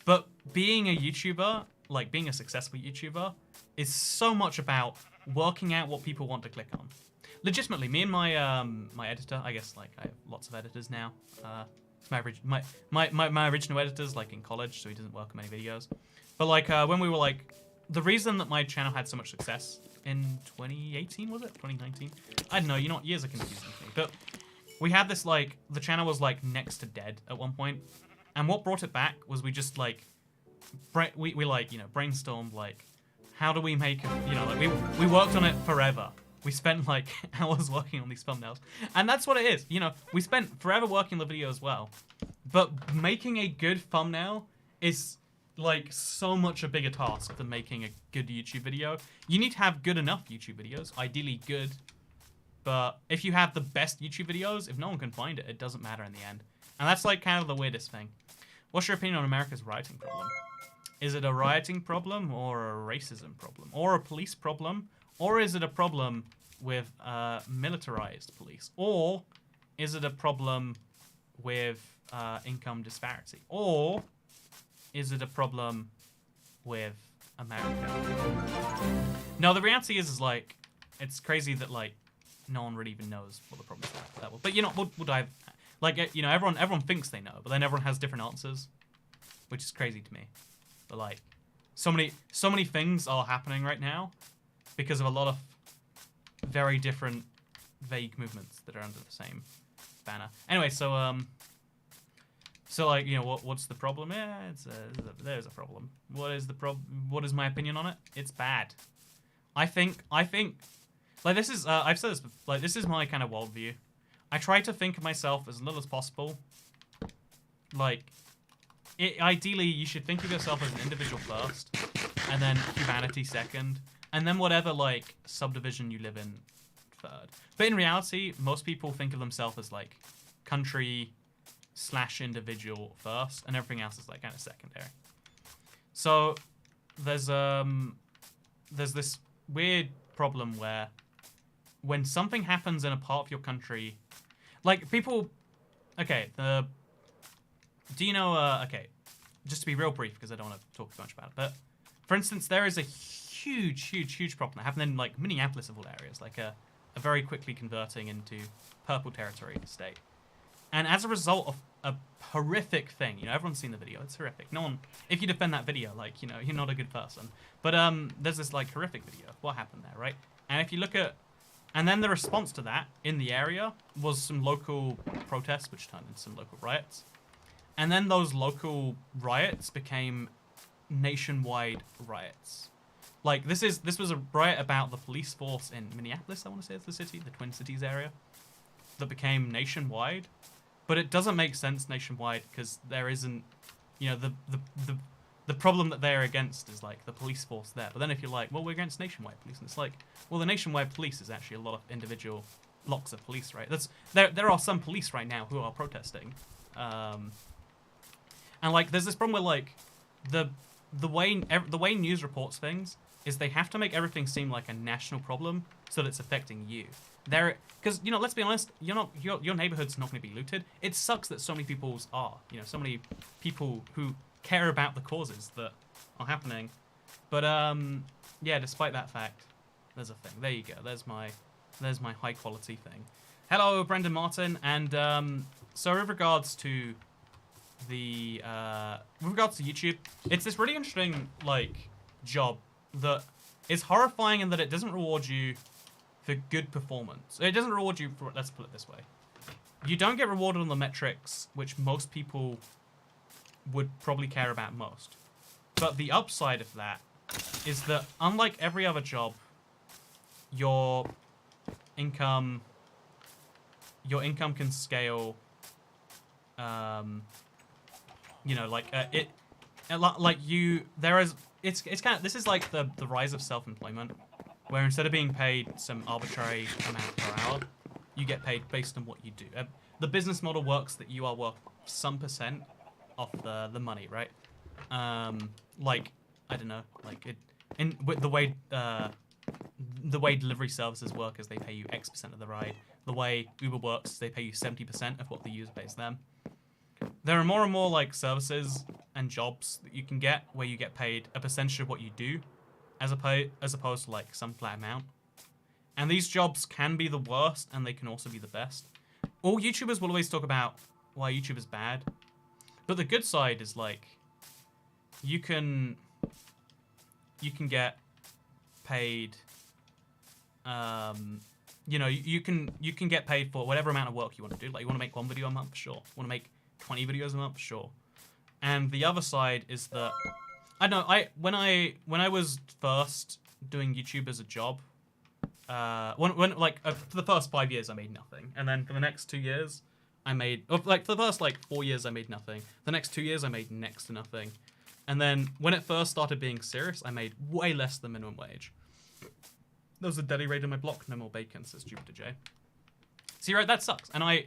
But being a YouTuber, like being a successful YouTuber, is so much about working out what people want to click on. Legitimately, me and my my editor, I guess like I have lots of editors now. My original editor's like in college, so he doesn't work on many videos. But like when we were like, the reason that my channel had so much success in 2018, was it? 2019? I don't know, you know what, years are confusing to me. But we had this like, the channel was like next to dead at one point. And what brought it back was we just like, we like, you know, brainstormed like, how do we make it, you know, like we worked on it forever. We spent like hours working on these thumbnails. And that's what it is. You know, we spent forever working on the video as well. But making a good thumbnail is like so much a bigger task than making a good YouTube video. You need to have good enough YouTube videos, ideally good. But if you have the best YouTube videos, if no one can find it, it doesn't matter in the end. And that's like kind of the weirdest thing. What's your opinion on America's rioting problem? Is it a rioting problem or a racism problem? Or a police problem? Or is it a problem with militarized police? Or is it a problem with income disparity? Or is it a problem with America? No, the reality is like, it's crazy that like no one really even knows what the problem is at that level. But you know, would I, like, you know, everyone thinks they know, but then everyone has different answers, which is crazy to me. But like, so many things are happening right now because of a lot of very different vague movements that are under the same banner. Anyway, so like, you know, what's the problem? Yeah, there's a problem. What is the problem? What is my opinion on it? It's bad. I think like, this is I've said this, like, this is my kind of worldview. I try to think of myself as little as possible. Like, ideally, you should think of yourself as an individual first, and then humanity second, and then whatever, like, subdivision you live in third. But in reality, most people think of themselves as, like, country/individual first, and everything else is, like, kind of secondary. So, there's this weird problem where when something happens in a part of your country, like, people, okay, do you know, okay, just to be real brief, because I don't want to talk too much about it, but, for instance, there is a huge problem that happened in, like, Minneapolis of all areas, like a very quickly converting into purple territory state. And as a result of a horrific thing, you know, everyone's seen the video, it's horrific. No one, if you defend that video, like, you know, you're not a good person. But there's this, like, horrific video of what happened there, right? And if you look at, and then the response to that in the area was some local protests, which turned into some local riots. And then those local riots became nationwide riots. Like, this was a riot about the police force in Minneapolis, I want to say it's the city, the Twin Cities area, that became nationwide. But it doesn't make sense nationwide because there isn't, you know, the problem that they're against is, like, the police force there. But then if you're like, well, we're against nationwide police, and it's like, well, the nationwide police is actually a lot of individual blocks of police, right? There are some police right now who are protesting. And, like, there's this problem where, like, the way news reports things is they have to make everything seem like a national problem so that it's affecting you. Because, you know, let's be honest, your neighborhood's not going to be looted. It sucks that so many people's are. You know, so many people who care about the causes that are happening But yeah, despite that fact, there's a thing. There you go. There's my high quality thing. Hello, Brendan Martin, and so with regards to the YouTube, it's this really interesting like job that is horrifying in that it doesn't reward you for good performance. It doesn't reward you for, let's put it this way. You don't get rewarded on the metrics which most people would probably care about most. But the upside of that is that unlike every other job, your income can scale. You know, like it's kind of, this is like the rise of self-employment, where instead of being paid some arbitrary amount per hour, you get paid based on what you do. The business model works that you are worth some percent of the money, right? Like, I don't know, like with the way delivery services work is they pay you X% of the ride. The way Uber works is they pay you 70% of what the user pays them. There are more and more like services and jobs that you can get where you get paid a percentage of what you do, as opposed to like some flat amount. And these jobs can be the worst, and they can also be the best. All YouTubers will always talk about why YouTube is bad, but the good side is like you can get paid. You know, you can get paid for whatever amount of work you want to do. Like, you want to make 1 video a month, sure. Want to make 20 videos a month, sure. And the other side is that I don't know. When I was first doing YouTube as a job, for the first 5 years I made nothing, and then for the next 2 years I made, like for the first like 4 years I made nothing. The next 2 years I made next to nothing, and then when it first started being serious, I made way less than minimum wage. There was a deli raid in my block. No more bacon, says Jupiter J. See, right, that sucks. And I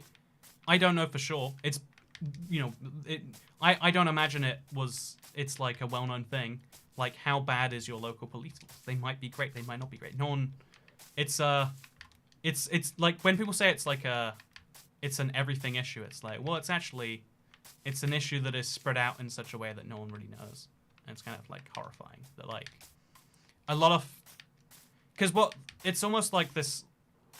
don't know for sure. It's, you know, I don't imagine it's like a well-known thing. Like, how bad is your local police force? They might be great. They might not be great. No one, it's like when people say it's like it's an everything issue. It's like, well, it's an issue that is spread out in such a way that no one really knows. And it's kind of like horrifying that like a lot of, because it's almost like this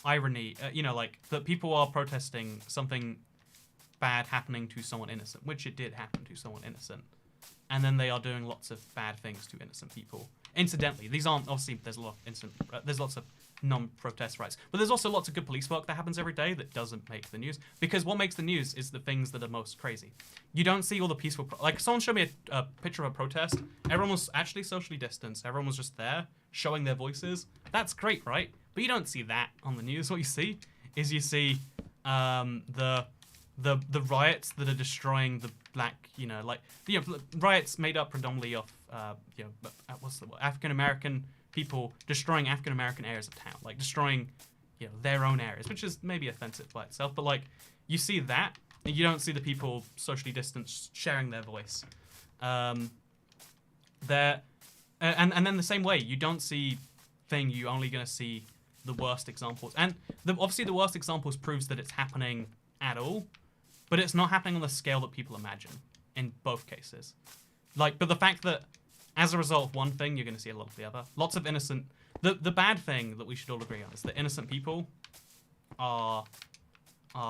irony, you know, like that people are protesting something bad happening to someone innocent, which it did happen to someone innocent, and then they are doing lots of bad things to innocent people. Incidentally, these aren't, obviously there's a lot of there's lots of non-protest rights, but there's also lots of good police work that happens every day that doesn't make the news, because what makes the news is the things that are most crazy. You don't see all the peaceful, like someone showed me a picture of a protest. Everyone was actually socially distanced. Everyone was just there showing their voices. That's great, right? But you don't see that on the news. What you see is the riots that are destroying the black, you know, like riots made up predominantly of what's the word? African American people destroying African American areas of town, like destroying, you know, their own areas, which is maybe offensive by itself. But like you see that, and you don't see the people socially distanced sharing their voice. And then the same way, you don't see thing. You're only gonna see the worst examples, and obviously the worst examples proves that it's happening at all, but it's not happening on the scale that people imagine in both cases. Like, but the fact that as a result of one thing, you're going to see a lot of the other. Lots of innocent. The bad thing that we should all agree on is that innocent people are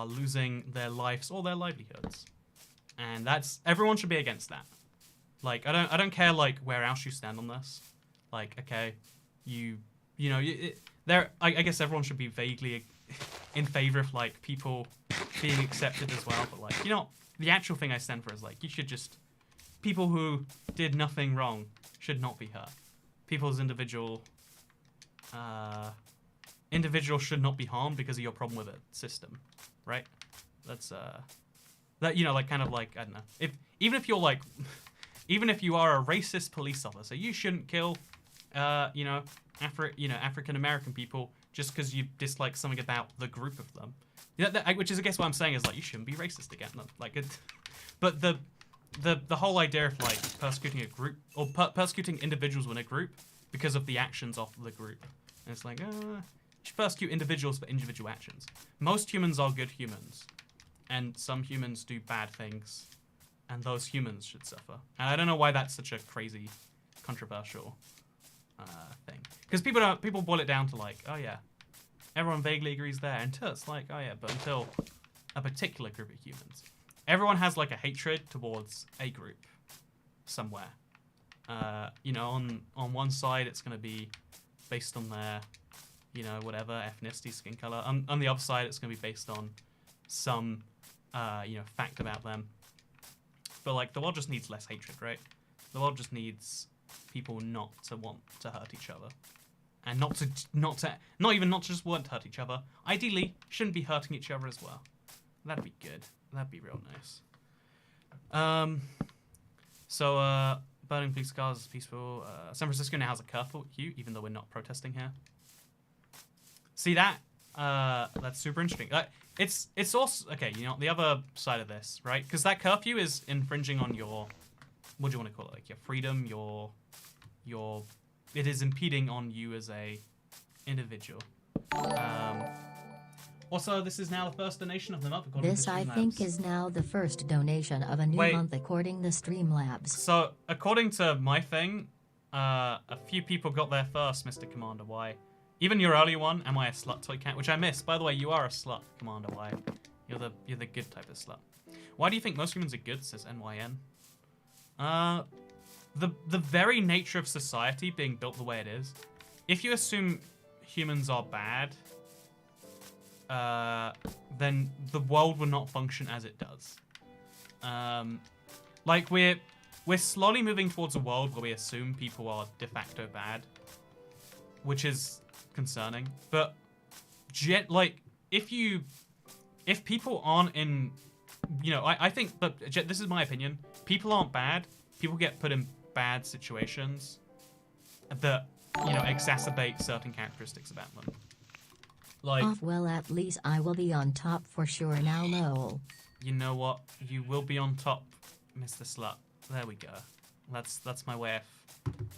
losing their lives or their livelihoods, and everyone should be against that. Like, I don't care like where else you stand on this. Like, okay, I guess everyone should be vaguely in favor of like people being accepted as well, but like, you know, the actual thing I stand for is like, you should just, people who did nothing wrong should not be hurt. People's individuals should not be harmed because of your problem with a system, right? That's that, you know, like kind of like, I don't know, even if you are a racist police officer, you shouldn't kill African American people just because you dislike something about the group of them. Which is, I guess, what I'm saying is like, you shouldn't be racist again. Like it, but the whole idea of like persecuting a group or persecuting individuals in a group because of the actions of the group, and it's like, you should persecute individuals for individual actions. Most humans are good humans, and some humans do bad things, and those humans should suffer. And I don't know why that's such a crazy controversial thing. Because people boil it down to like, oh yeah, everyone vaguely agrees there. Until it's like, oh yeah, but until a particular group of humans. Everyone has like a hatred towards a group somewhere. You know, on one side it's going to be based on their, you know, whatever, ethnicity, skin color. On the other side it's going to be based on some, you know, fact about them. But like, the world just needs less hatred, right? The world just needs people not to want to hurt each other. And not to just want to hurt each other. Ideally, shouldn't be hurting each other as well. That'd be good. That'd be real nice. So, burning police cars is peaceful. San Francisco now has a curfew, even though we're not protesting here. See that? That's super interesting. It's also, okay, you know, the other side of this, right? Because that curfew is infringing on your, what do you want to call it? Like your freedom, it is impeding on you as a individual. Also, this is now the first donation of the month. This, I think, is now the first donation of a new month according to Streamlabs. So, according to my thing, a few people got there first, Mr. Commander Y. Even your early one, am I a slut toy cat? Which I missed. By the way, you are a slut, Commander Y. You're the good type of slut. Why do you think most humans are good, says NYN? The very nature of society being built the way it is, if you assume humans are bad, then the world will not function as it does. Like we're slowly moving towards a world where we assume people are de facto bad, which is concerning. But like if people aren't in, you know, I think, but this is my opinion. People aren't bad. People get put in bad situations that, you know, exacerbate certain characteristics about them. Like, well, at least I will be on top for sure now, lol. You know what? You will be on top, Mr. Slut. There we go. That's my way of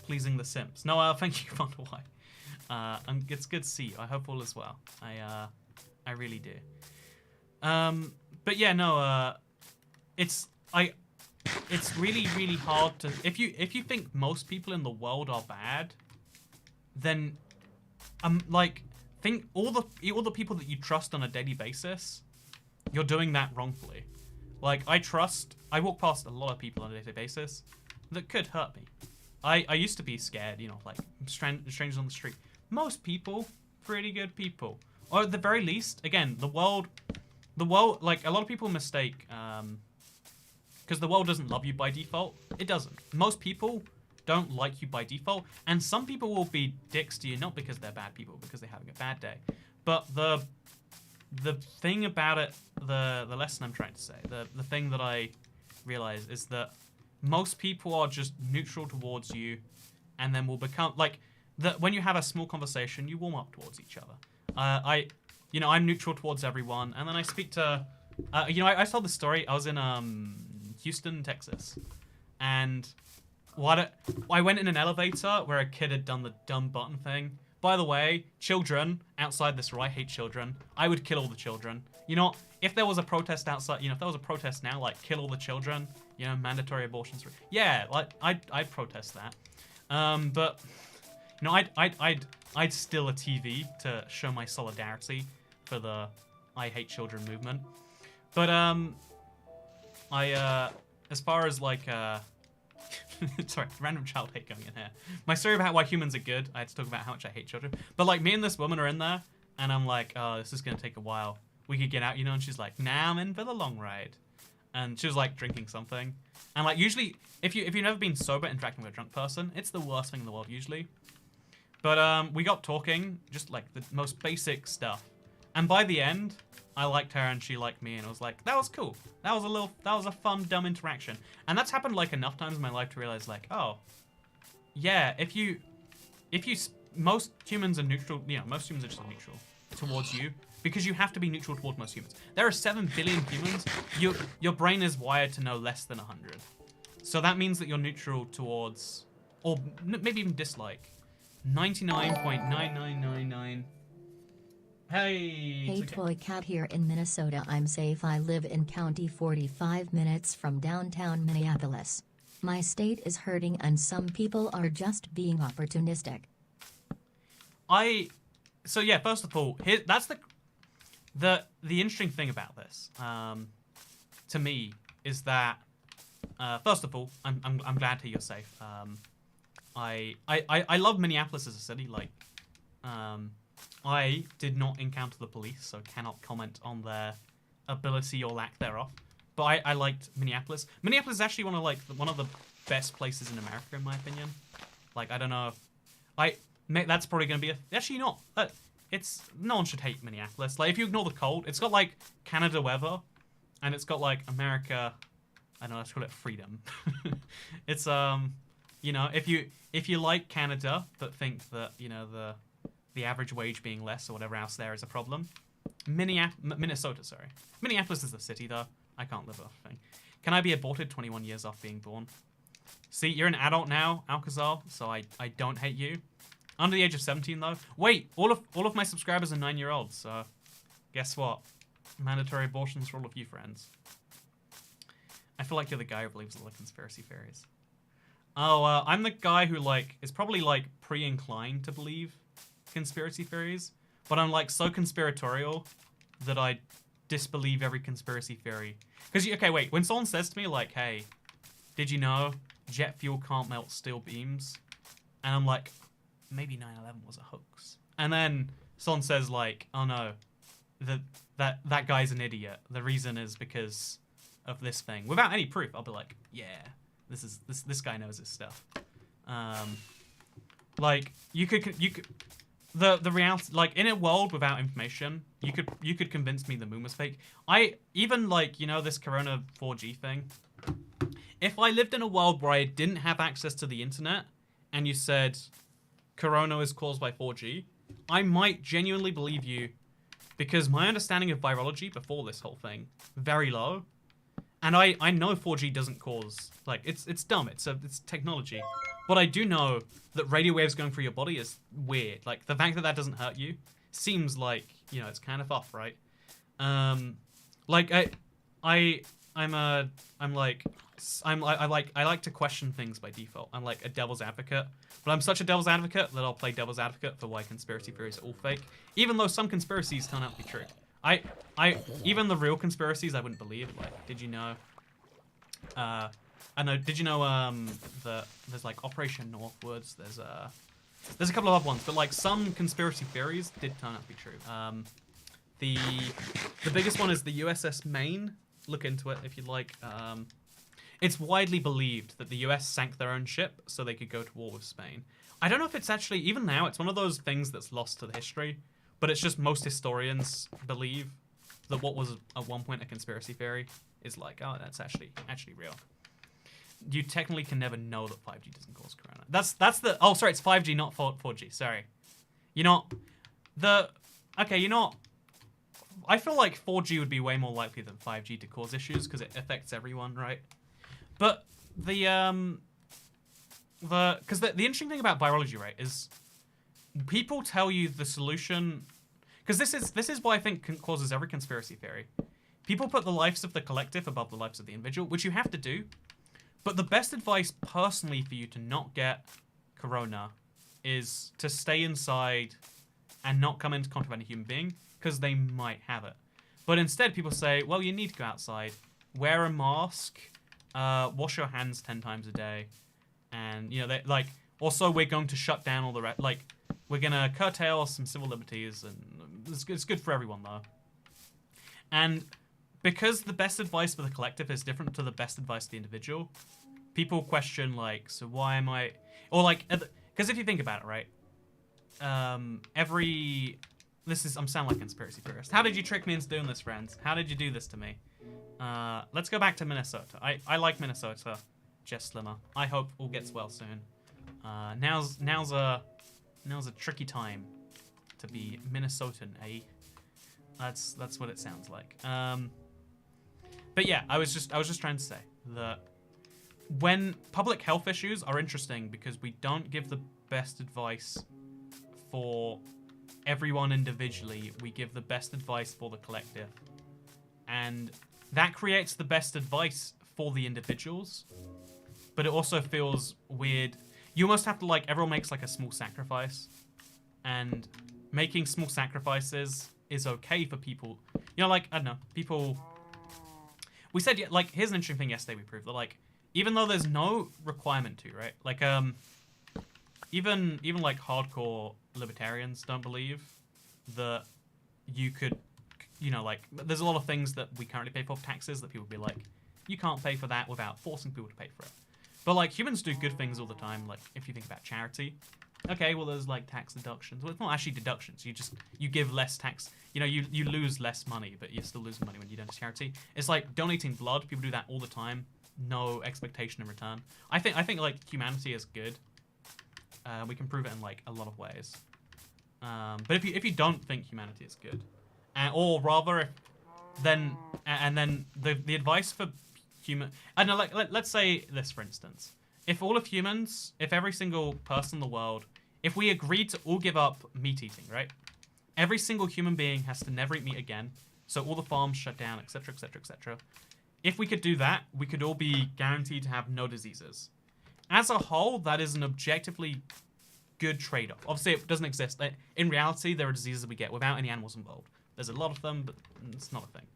pleasing the simps. No, thank you, Commander Y. And it's good to see you. I hope all is well. I really do. But yeah, no. It's really, really hard to. If you think most people in the world are bad, then like, think all the people that you trust on a daily basis, you're doing that wrongfully. Like, I walk past a lot of people on a daily basis that could hurt me. I used to be scared, you know, like strangers on the street. Most people, pretty good people. Or at the very least, again, the world, like, a lot of people mistake, because the world doesn't love you by default. It doesn't. Most people don't like you by default, and some people will be dicks to you, not because they're bad people, because they're having a bad day. But the thing about it, the lesson I'm trying to say, the thing that I realize is that most people are just neutral towards you, and then will become, like, when you have a small conversation, you warm up towards each other. I'm neutral towards everyone, and then I speak to, I told the story. I was in Houston, Texas, and I went in an elevator where a kid had done the dumb button thing. By the way, children outside this, I hate children. I would kill all the children. You know, if there was a protest outside, you know, if there was a protest now, like, kill all the children, you know, mandatory abortions. Yeah, like, I'd protest that. But, you know, I'd steal a TV to show my solidarity for the I hate children movement. But, as far as, like, sorry, random child hate going in here. My story about why humans are good, I had to talk about how much I hate children. But, like, me and this woman are in there, and I'm like, oh, this is going to take a while. We could get out, you know, and she's like, nah, I'm in for the long ride. And she was, like, drinking something. And, like, usually, if you've never been sober interacting with a drunk person, it's the worst thing in the world, usually. But, we got talking, just, like, the most basic stuff. And by the end, I liked her and she liked me, and I was like, that was cool. That was a fun, dumb interaction. And that's happened, like, enough times in my life to realize, like, oh, yeah, most humans are neutral, you know, most humans are just neutral towards you, because you have to be neutral toward most humans. There are 7 billion humans. Your brain is wired to know less than 100. So that means that you're neutral towards, or maybe even dislike, 99.9999. Hey, Toy Cat here in Minnesota. I'm safe. I live in County 45 minutes from downtown Minneapolis. My state is hurting and some people are just being opportunistic. So yeah, first of all, that's the interesting thing about this, to me, is that first of all, I'm glad to hear you're safe. I love Minneapolis as a city. Like, I did not encounter the police, so cannot comment on their ability or lack thereof. But I liked Minneapolis. Minneapolis is actually one of the best places in America, in my opinion. Like, I don't know. That's probably going to be actually not. No one should hate Minneapolis. Like, if you ignore the cold, it's got like Canada weather, and it's got like America. I don't know. Let's call it freedom. It's if you like Canada but think that the average wage being less or whatever else there is a problem. Minnesota, sorry. Minneapolis is the city though. I can't live off a thing. Can I be aborted 21 years after being born? See, you're an adult now, Alcazar, so I don't hate you. Under the age of 17 though. Wait, all of my subscribers are 9-year-olds, so guess what? Mandatory abortions for all of you friends. I feel like you're the guy who believes all the conspiracy theories. Oh, I'm the guy who is probably pre-inclined to believe conspiracy theories, but I'm so conspiratorial that I disbelieve every conspiracy theory. Because okay, wait, when someone says to me hey, did you know jet fuel can't melt steel beams? And I'm like, maybe 9/11 was a hoax. And then someone says oh no, that guy's an idiot. The reason is because of this thing. Without any proof, I'll be like, yeah, this guy knows his stuff. You could the reality, in a world without information, you could convince me the moon was fake. I even this Corona 4G thing. If I lived in a world where I didn't have access to the internet, and you said Corona is caused by 4G, I might genuinely believe you, because my understanding of virology before this whole thing very low, and I know 4G doesn't cause it's dumb. It's technology, but I do know that radio waves going through your body is weird. The fact that doesn't hurt you seems it's kind of off, right? I like to question things by default. I'm like a devil's advocate, but I'm such a devil's advocate that I'll play devil's advocate for why conspiracy theories are all fake, even though some conspiracies turn out to be true. Even the real conspiracies I wouldn't believe. Did you know? Did you know that there's Operation Northwoods? There's a couple of other ones, but some conspiracy theories did turn out to be true. The biggest one is the USS Maine. Look into it if you'd like. It's widely believed that the US sank their own ship so they could go to war with Spain. I don't know if it's actually, even now, it's one of those things that's lost to the history, but it's just most historians believe that what was at one point a conspiracy theory is oh, that's actually real. You technically can never know that 5G doesn't cause corona. That's the, oh, sorry, it's 5G, not 4G, sorry. I feel like 4G would be way more likely than 5G to cause issues because it affects everyone, right? But the interesting thing about virology, right, is people tell you the solution, because this is what I think causes every conspiracy theory. People put the lives of the collective above the lives of the individual, which you have to do. But the best advice personally for you to not get corona is to stay inside and not come into contact with any human being, because they might have it. But instead, people say, well, you need to go outside, wear a mask, wash your hands 10 times a day, and also we're going to shut down all the we're gonna curtail some civil liberties, and it's good for everyone though. And because the best advice for the collective is different to the best advice to the individual, people question so why am I, or because if you think about it, right, I'm sounding like a conspiracy theorist. How did you trick me into doing this, friends? How did you do this to me? Let's go back to Minnesota. I like Minnesota. Jess Slimmer. I hope all gets well soon. Now's a tricky time to be Minnesotan, eh? That's what it sounds like. But yeah, I was just trying to say that when public health issues are interesting because we don't give the best advice for everyone individually, we give the best advice for the collective. And that creates the best advice for the individuals. but it also feels weird. You almost have to, like, everyone makes, like, a small sacrifice. And making small sacrifices is okay for people. You know, like, I don't know, people... We said, like, here's an interesting thing yesterday we proved. That, like, even though there's no requirement to, right? Like, even like, hardcore libertarians don't believe that you could, you know, like, there's a lot of things that we currently pay for taxes that people be like, you can't pay for that without forcing people to pay for it. But, like, humans do good things all the time. Like, if you think about charity, okay, well, there's, like, tax deductions. Well, it's not actually deductions. You give less tax. You know, you lose less money, but you're still losing money when you donate to charity. It's like donating blood. People do that all the time. No expectation in return. I think like, humanity is good. We can prove it in, like, a lot of ways. But if you don't think humanity is good, or rather, then the advice for human, I don't know, like, let's say this, for instance. If all of humans, if every single person in the world, if we agreed to all give up meat eating, right? Every single human being has to never eat meat again. So all the farms shut down, etc., etc., etc. If we could do that, we could all be guaranteed to have no diseases. As a whole, that is an objectively good trade-off. Obviously, it doesn't exist. In reality, there are diseases we get without any animals involved. There's a lot of them, but it's not a thing.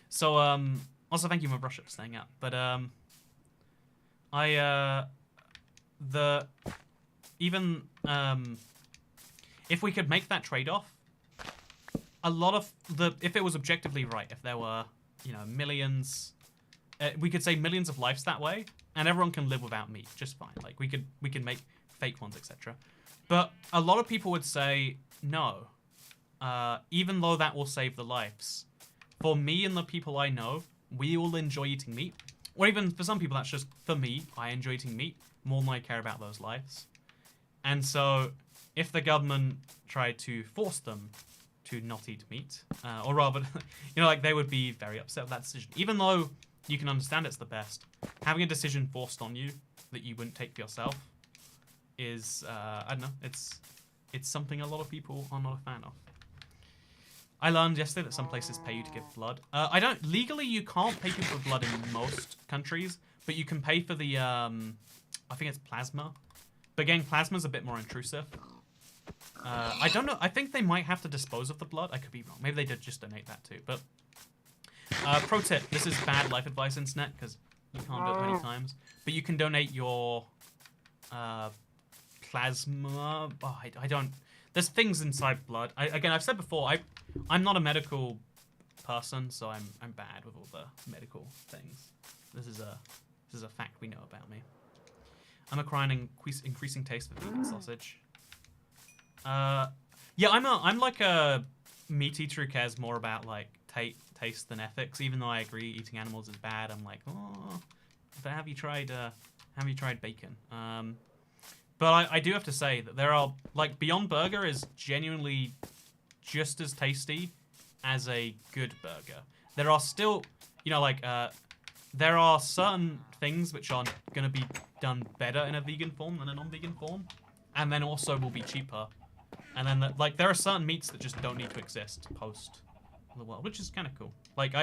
So, also thank you, my brush up, for staying up. But, if we could make that trade-off, a lot of if it was objectively right, if there were, you know, millions, we could say millions of lives that way, and everyone can live without meat just fine. Like, we could make fake ones, etc. But a lot of people would say no, even though that will save the lives. For me and the people I know, we all enjoy eating meat. Or even for some people, that's just, for me, I enjoy eating meat more than I care about those lives. And so, if the government tried to force them to not eat meat, or rather, you know, like, they would be very upset with that decision. Even though you can understand it's the best, having a decision forced on you that you wouldn't take for yourself is, I don't know, it's something a lot of people are not a fan of. I learned yesterday that some places pay you to give blood. Legally you can't pay people for blood in most countries, but you can pay for the, I think it's plasma. But again, plasma's a bit more intrusive. I don't know, I think they might have to dispose of the blood. I could be wrong. Maybe they did just donate that too, but... pro tip, this is bad life advice, internet, because you can't do it many times. But you can donate your, plasma... Oh, I don't... There's things inside blood. Again, I've said before, I'm not a medical person, so I'm bad with all the medical things. This is a fact we know about me. I'm acquiring increasing taste for vegan sausage. Yeah, I'm like a meat eater who cares more about, like, taste than ethics. Even though I agree eating animals is bad, I'm like, oh, but have you tried bacon? But I do have to say that there are, like, Beyond Burger is genuinely just as tasty as a good burger. There are still, you know, like, there are certain things which are going to be done better in a vegan form than a non-vegan form, and then also will be cheaper. And then, like, there are certain meats that just don't need to exist post the world, which is kind of cool. Like,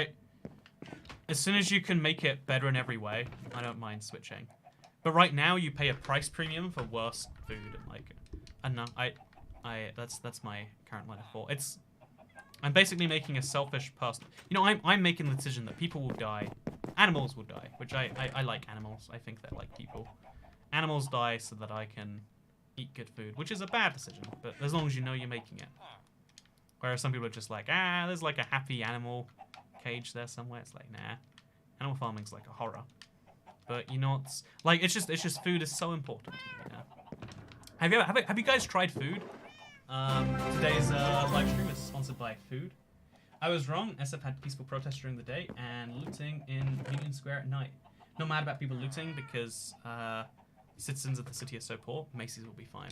as soon as you can make it better in every way, I don't mind switching. But right now, you pay a price premium for worse food, and, like, I don't know, that's my current line of thought. I'm basically making a selfish person. You know, I'm making the decision that people will die, animals will die, which I like animals. I think they're like people. Animals die so that I can eat good food, which is a bad decision, but as long as you know you're making it. Whereas some people are just like, there's like a happy animal cage there somewhere. It's like, nah, animal farming's like a horror. But you know, it's like, it's just food is so important. You know? Have you guys tried food? Today's live stream is sponsored by food. I was wrong. SF had peaceful protests during the day and looting in Union Square at night. Not mad about people looting because citizens of the city are so poor. Macy's will be fine.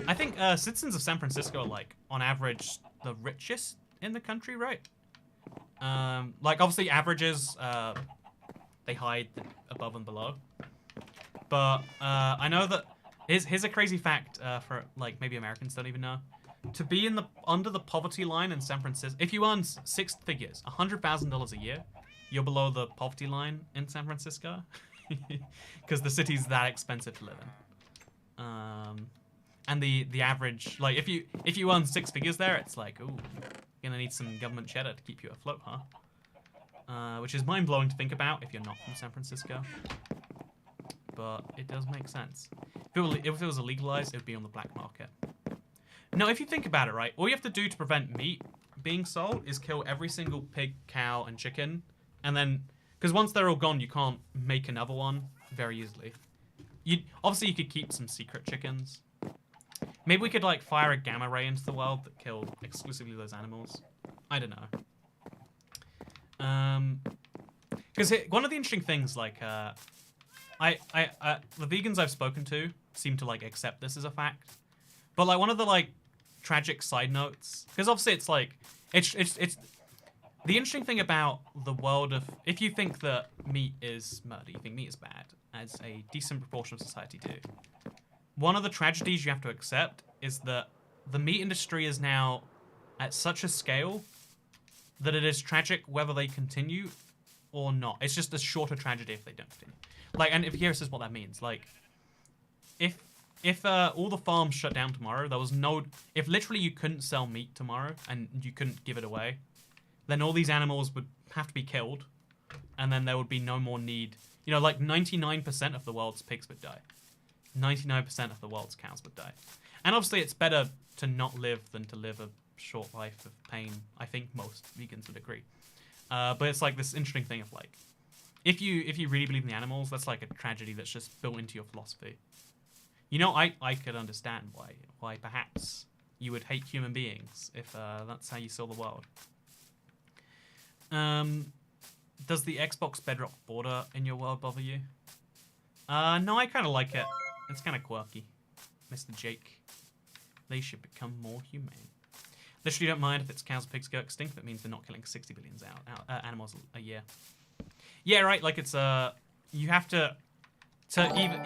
I think citizens of San Francisco are, like, on average, the richest in the country, right? Like, obviously, averages, they hide the above and below. But I know that here's a crazy fact for, like, maybe Americans don't even know. To be under the poverty line in San Francisco, if you earn six figures, $100,000 a year, you're below the poverty line in San Francisco. because the city's that expensive to live in. And the average, like, if you earn 6 figures there, it's like, ooh, you're gonna need some government cheddar to keep you afloat, huh? Which is mind blowing to think about if you're not from San Francisco. But it does make sense. If it was illegalized, it would be on the black market. No, if you think about it, right, all you have to do to prevent meat being sold is kill every single pig, cow, and chicken, and then, because once they're all gone, you can't make another one very easily. Obviously, you could keep some secret chickens. Maybe we could, like, fire a gamma ray into the world that killed exclusively those animals. I don't know. Because one of the interesting things, like, the vegans I've spoken to seem to, like, accept this as a fact. But, like, one of the, like, tragic side notes, because obviously it's, like, it's the interesting thing about the world of, if you think that meat is murder, you think meat is bad, as a decent proportion of society do, one of the tragedies you have to accept is that the meat industry is now at such a scale that it is tragic whether they continue or not. It's just a shorter tragedy if they don't continue. Like, and if here's what that means, like, if all the farms shut down tomorrow, there was no, if literally you couldn't sell meat tomorrow and you couldn't give it away, then all these animals would have to be killed, and then there would be no more need. You know, like 99% of the world's pigs would die. 99% of the world's cows would die. And obviously it's better to not live than to live a short life of pain. I think most vegans would agree. But it's like this interesting thing of like, if you really believe in the animals, that's like a tragedy that's just built into your philosophy. You know, I could understand why perhaps you would hate human beings if that's how you saw the world. Does the Xbox Bedrock border in your world bother you? No, I kind of like it. It's kind of quirky. Mr. Jake. They should become more humane. Literally don't mind if it's cows and pigs go extinct. That means they're not killing 60 billion animals a year. Yeah, right. Like it's you have to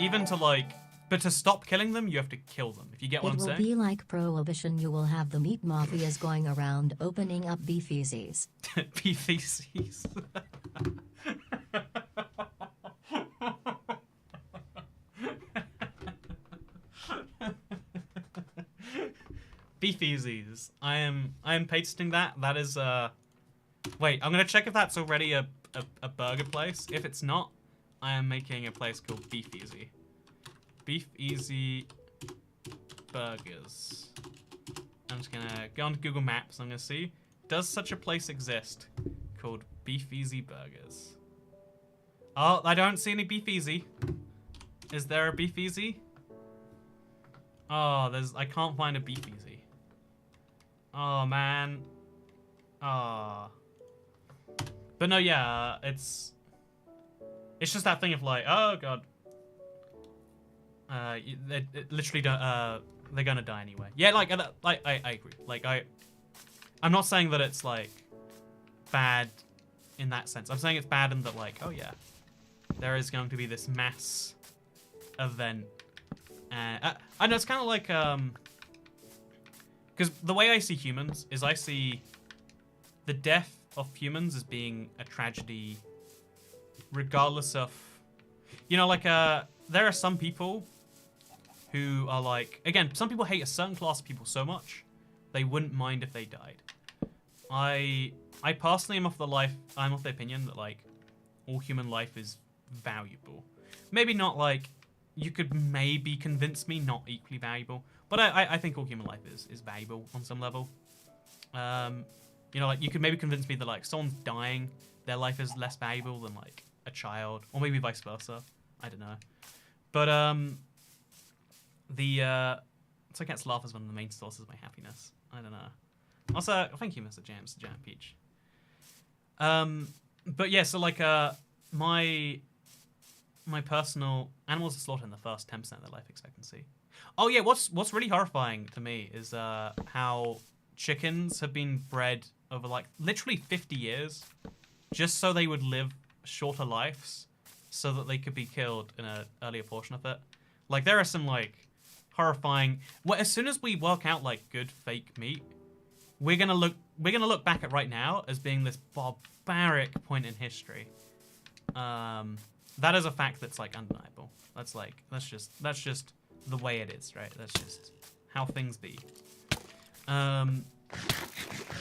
even to like, but to stop killing them, you have to kill them. If you get what I'm saying. It will be like prohibition. You will have the meat mafias going around opening up beef feces. Beef feces. Beef feces. I am pasting that. That is wait, I'm gonna check if that's already a burger place. If it's not, I am making a place called Beef Easy. Beef Easy Burgers. I'm just gonna go onto Google Maps. I'm gonna see, does such a place exist called Beef Easy Burgers? Oh, I don't see any Beef Easy. Is there a Beef Easy? Oh, I can't find a Beef Easy. Oh man. Ah. Oh. But no, yeah, it's just that thing of like, oh god. They literally don't. They're gonna die anyway. Yeah, like I agree. Like I'm not saying that it's like bad in that sense. I'm saying it's bad in that like, oh yeah, there is going to be this mass event, and I know it's kind of like because the way I see humans is I see the death of humans as being a tragedy, regardless of, you know, like there are some people who are like, again, some people hate a certain class of people so much they wouldn't mind if they died. I personally am of the opinion that like all human life is valuable. Maybe not like, you could maybe convince me not equally valuable, but I think all human life is valuable on some level. You know, like you could maybe convince me that like someone's dying, their life is less valuable than like a child, or maybe vice versa. I don't know. But toycat's laugh is one of the main sources of my happiness. I don't know. Also, thank you, Mr. Jam Peach. But yeah, so like my personal animals are slaughtered in the first 10% of their life expectancy. Oh yeah, what's really horrifying to me is how chickens have been bred over like literally 50 years just so they would live shorter lives so that they could be killed in an earlier portion of it. Like there are some like horrifying, well, as soon as we work out like good fake meat, we're gonna look back at right now as being this barbaric point in history. that is a fact that's like undeniable. That's just the way it is, right? That's just how things be. But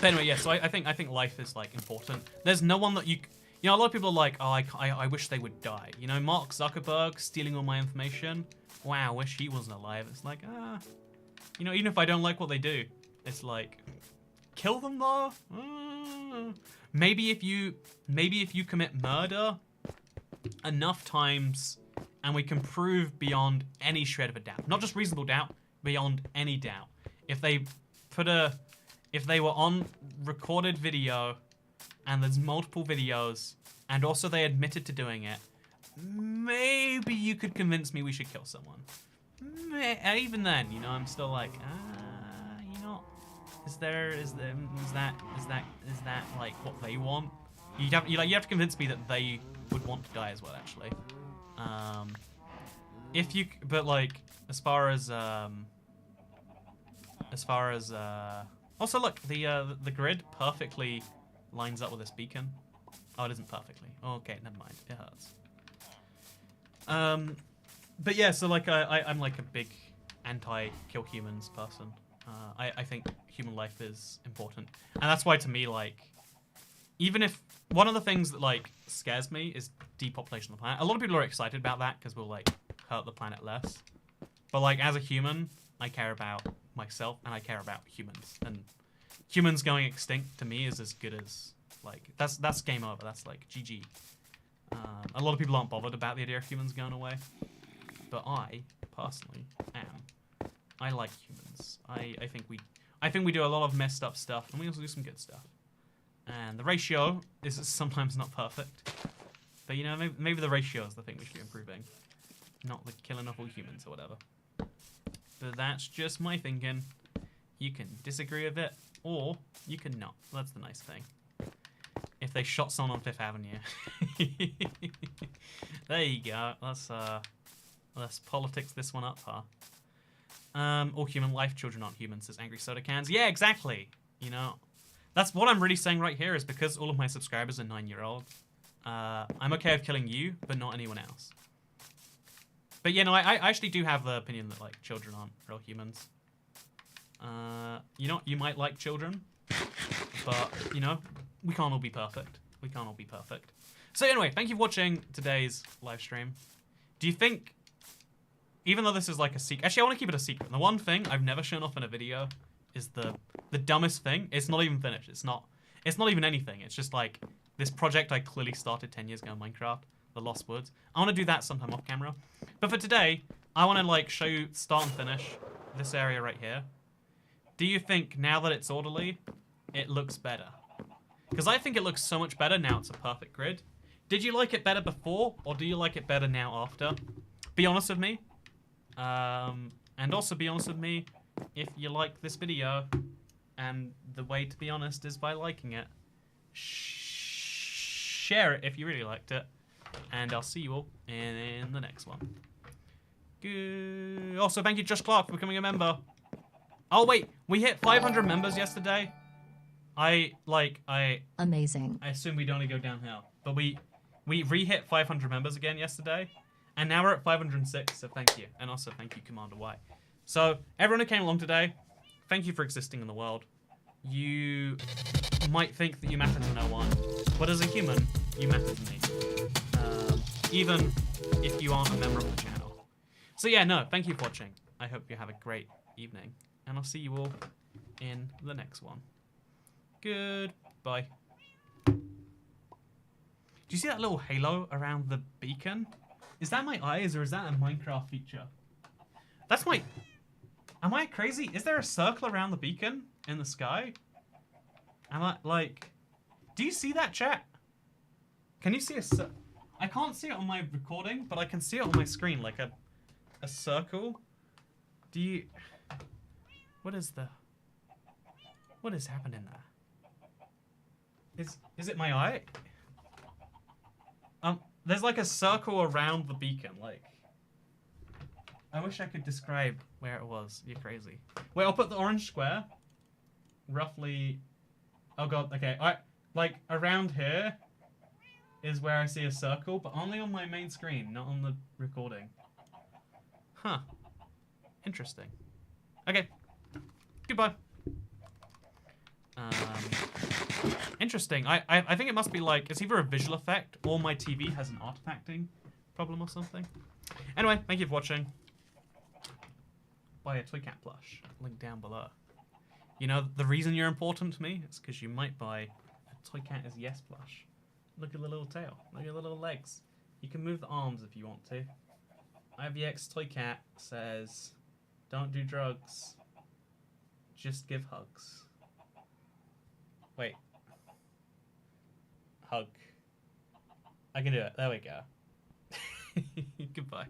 anyway, yeah. So I think life is like important. There's no one that you know. A lot of people are like, oh, I wish they would die. You know, Mark Zuckerberg stealing all my information. Wow, wish he wasn't alive. It's like, you know, even if I don't like what they do, it's like, kill them though. Maybe if you commit murder enough times, and we can prove beyond any shred of a doubt, not just reasonable doubt, beyond any doubt, if they were on recorded video, and there's multiple videos, and also they admitted to doing it, maybe you could convince me we should kill someone. Even then, you know, I'm still like, you know, is that like what they want? You have to convince me that they would want to die as well, actually. But like, as far as also look, the grid perfectly lines up with this beacon. Oh, it isn't perfectly. Okay, never mind. It hurts. But yeah, so like I'm like a big anti-kill humans person. I think human life is important, and that's why to me, like, even if one of the things that like scares me is depopulation of the planet. A lot of people are excited about that because we'll like hurt the planet less. But like as a human, I care about myself and I care about humans. And humans going extinct to me is as good as like that's game over. That's like GG. A lot of people aren't bothered about the idea of humans going away, but I personally am. I like humans. I think we do a lot of messed up stuff, and we also do some good stuff. And the ratio is sometimes not perfect. But, you know, maybe the ratio is the thing we should be improving. Not the killing of all humans or whatever. But that's just my thinking. You can disagree with it, or you can not. That's the nice thing. If they shot someone on 5th Avenue. There you go. Let's politics this one up, huh? All human life, children aren't humans, says Angry Soda Cans. Yeah, exactly. You know, that's what I'm really saying right here is because all of my subscribers are 9-year-olds. I'm okay with killing you, but not anyone else. But yeah, no, I actually do have the opinion that like children aren't real humans. You know, you might like children, but you know, we can't all be perfect. We can't all be perfect. So anyway, thank you for watching today's live stream. Do you think, even though this is like a secret, actually I want to keep it a secret. The one thing I've never shown off in a video is the dumbest thing. It's not even finished. It's not even anything. It's just like this project I clearly started 10 years ago in Minecraft, The Lost Woods. I want to do that sometime off camera. But for today, I want to like show you start and finish this area right here. Do you think now that it's orderly, it looks better? Because I think it looks so much better now it's a perfect grid. Did you like it better before, or do you like it better now after? Be honest with me. And also be honest with me if you like this video. And the way to be honest is by liking it. Share it if you really liked it. And I'll see you all in the next one. Good. Also, thank you, Josh Clark, for becoming a member. Oh, wait. We hit 500 members yesterday. Amazing. I assume we'd only go downhill. But we re-hit 500 members again yesterday. And now we're at 506, so thank you. And also, thank you, Commander Y. So, everyone who came along today, thank you for existing in the world. You might think that you matter to no one, but as a human, you matter to me. Even if you aren't a member of the channel. So yeah, no, thank you for watching. I hope you have a great evening, and I'll see you all in the next one. Goodbye. Do you see that little halo around the beacon? Is that my eyes, or is that a Minecraft feature? That's my... Am I crazy? Is there a circle around the beacon in the sky? Am I, like... Do you see that, chat? Can you see a... I can't see it on my recording, but I can see it on my screen, like a circle. Do you... What is happening there? Is it my eye? There's like a circle around the beacon, like... I wish I could describe where it was. You're crazy. Wait, I'll put the orange square. Roughly... Oh god, okay. Like, around here. is where I see a circle, but only on my main screen, not on the recording. Huh. Interesting. Okay. Goodbye. Interesting. I think it must be like, it's either a visual effect or my TV has an artifacting problem or something. Anyway, thank you for watching. Buy a toycat plush. Link down below. You know, the reason you're important to me is because you might buy a toycat is yes plush. Look at the little tail. Look at the little legs. You can move the arms if you want to. IVX toycat says, don't do drugs. Just give hugs. Wait. Hug. I can do it. There we go. Goodbye.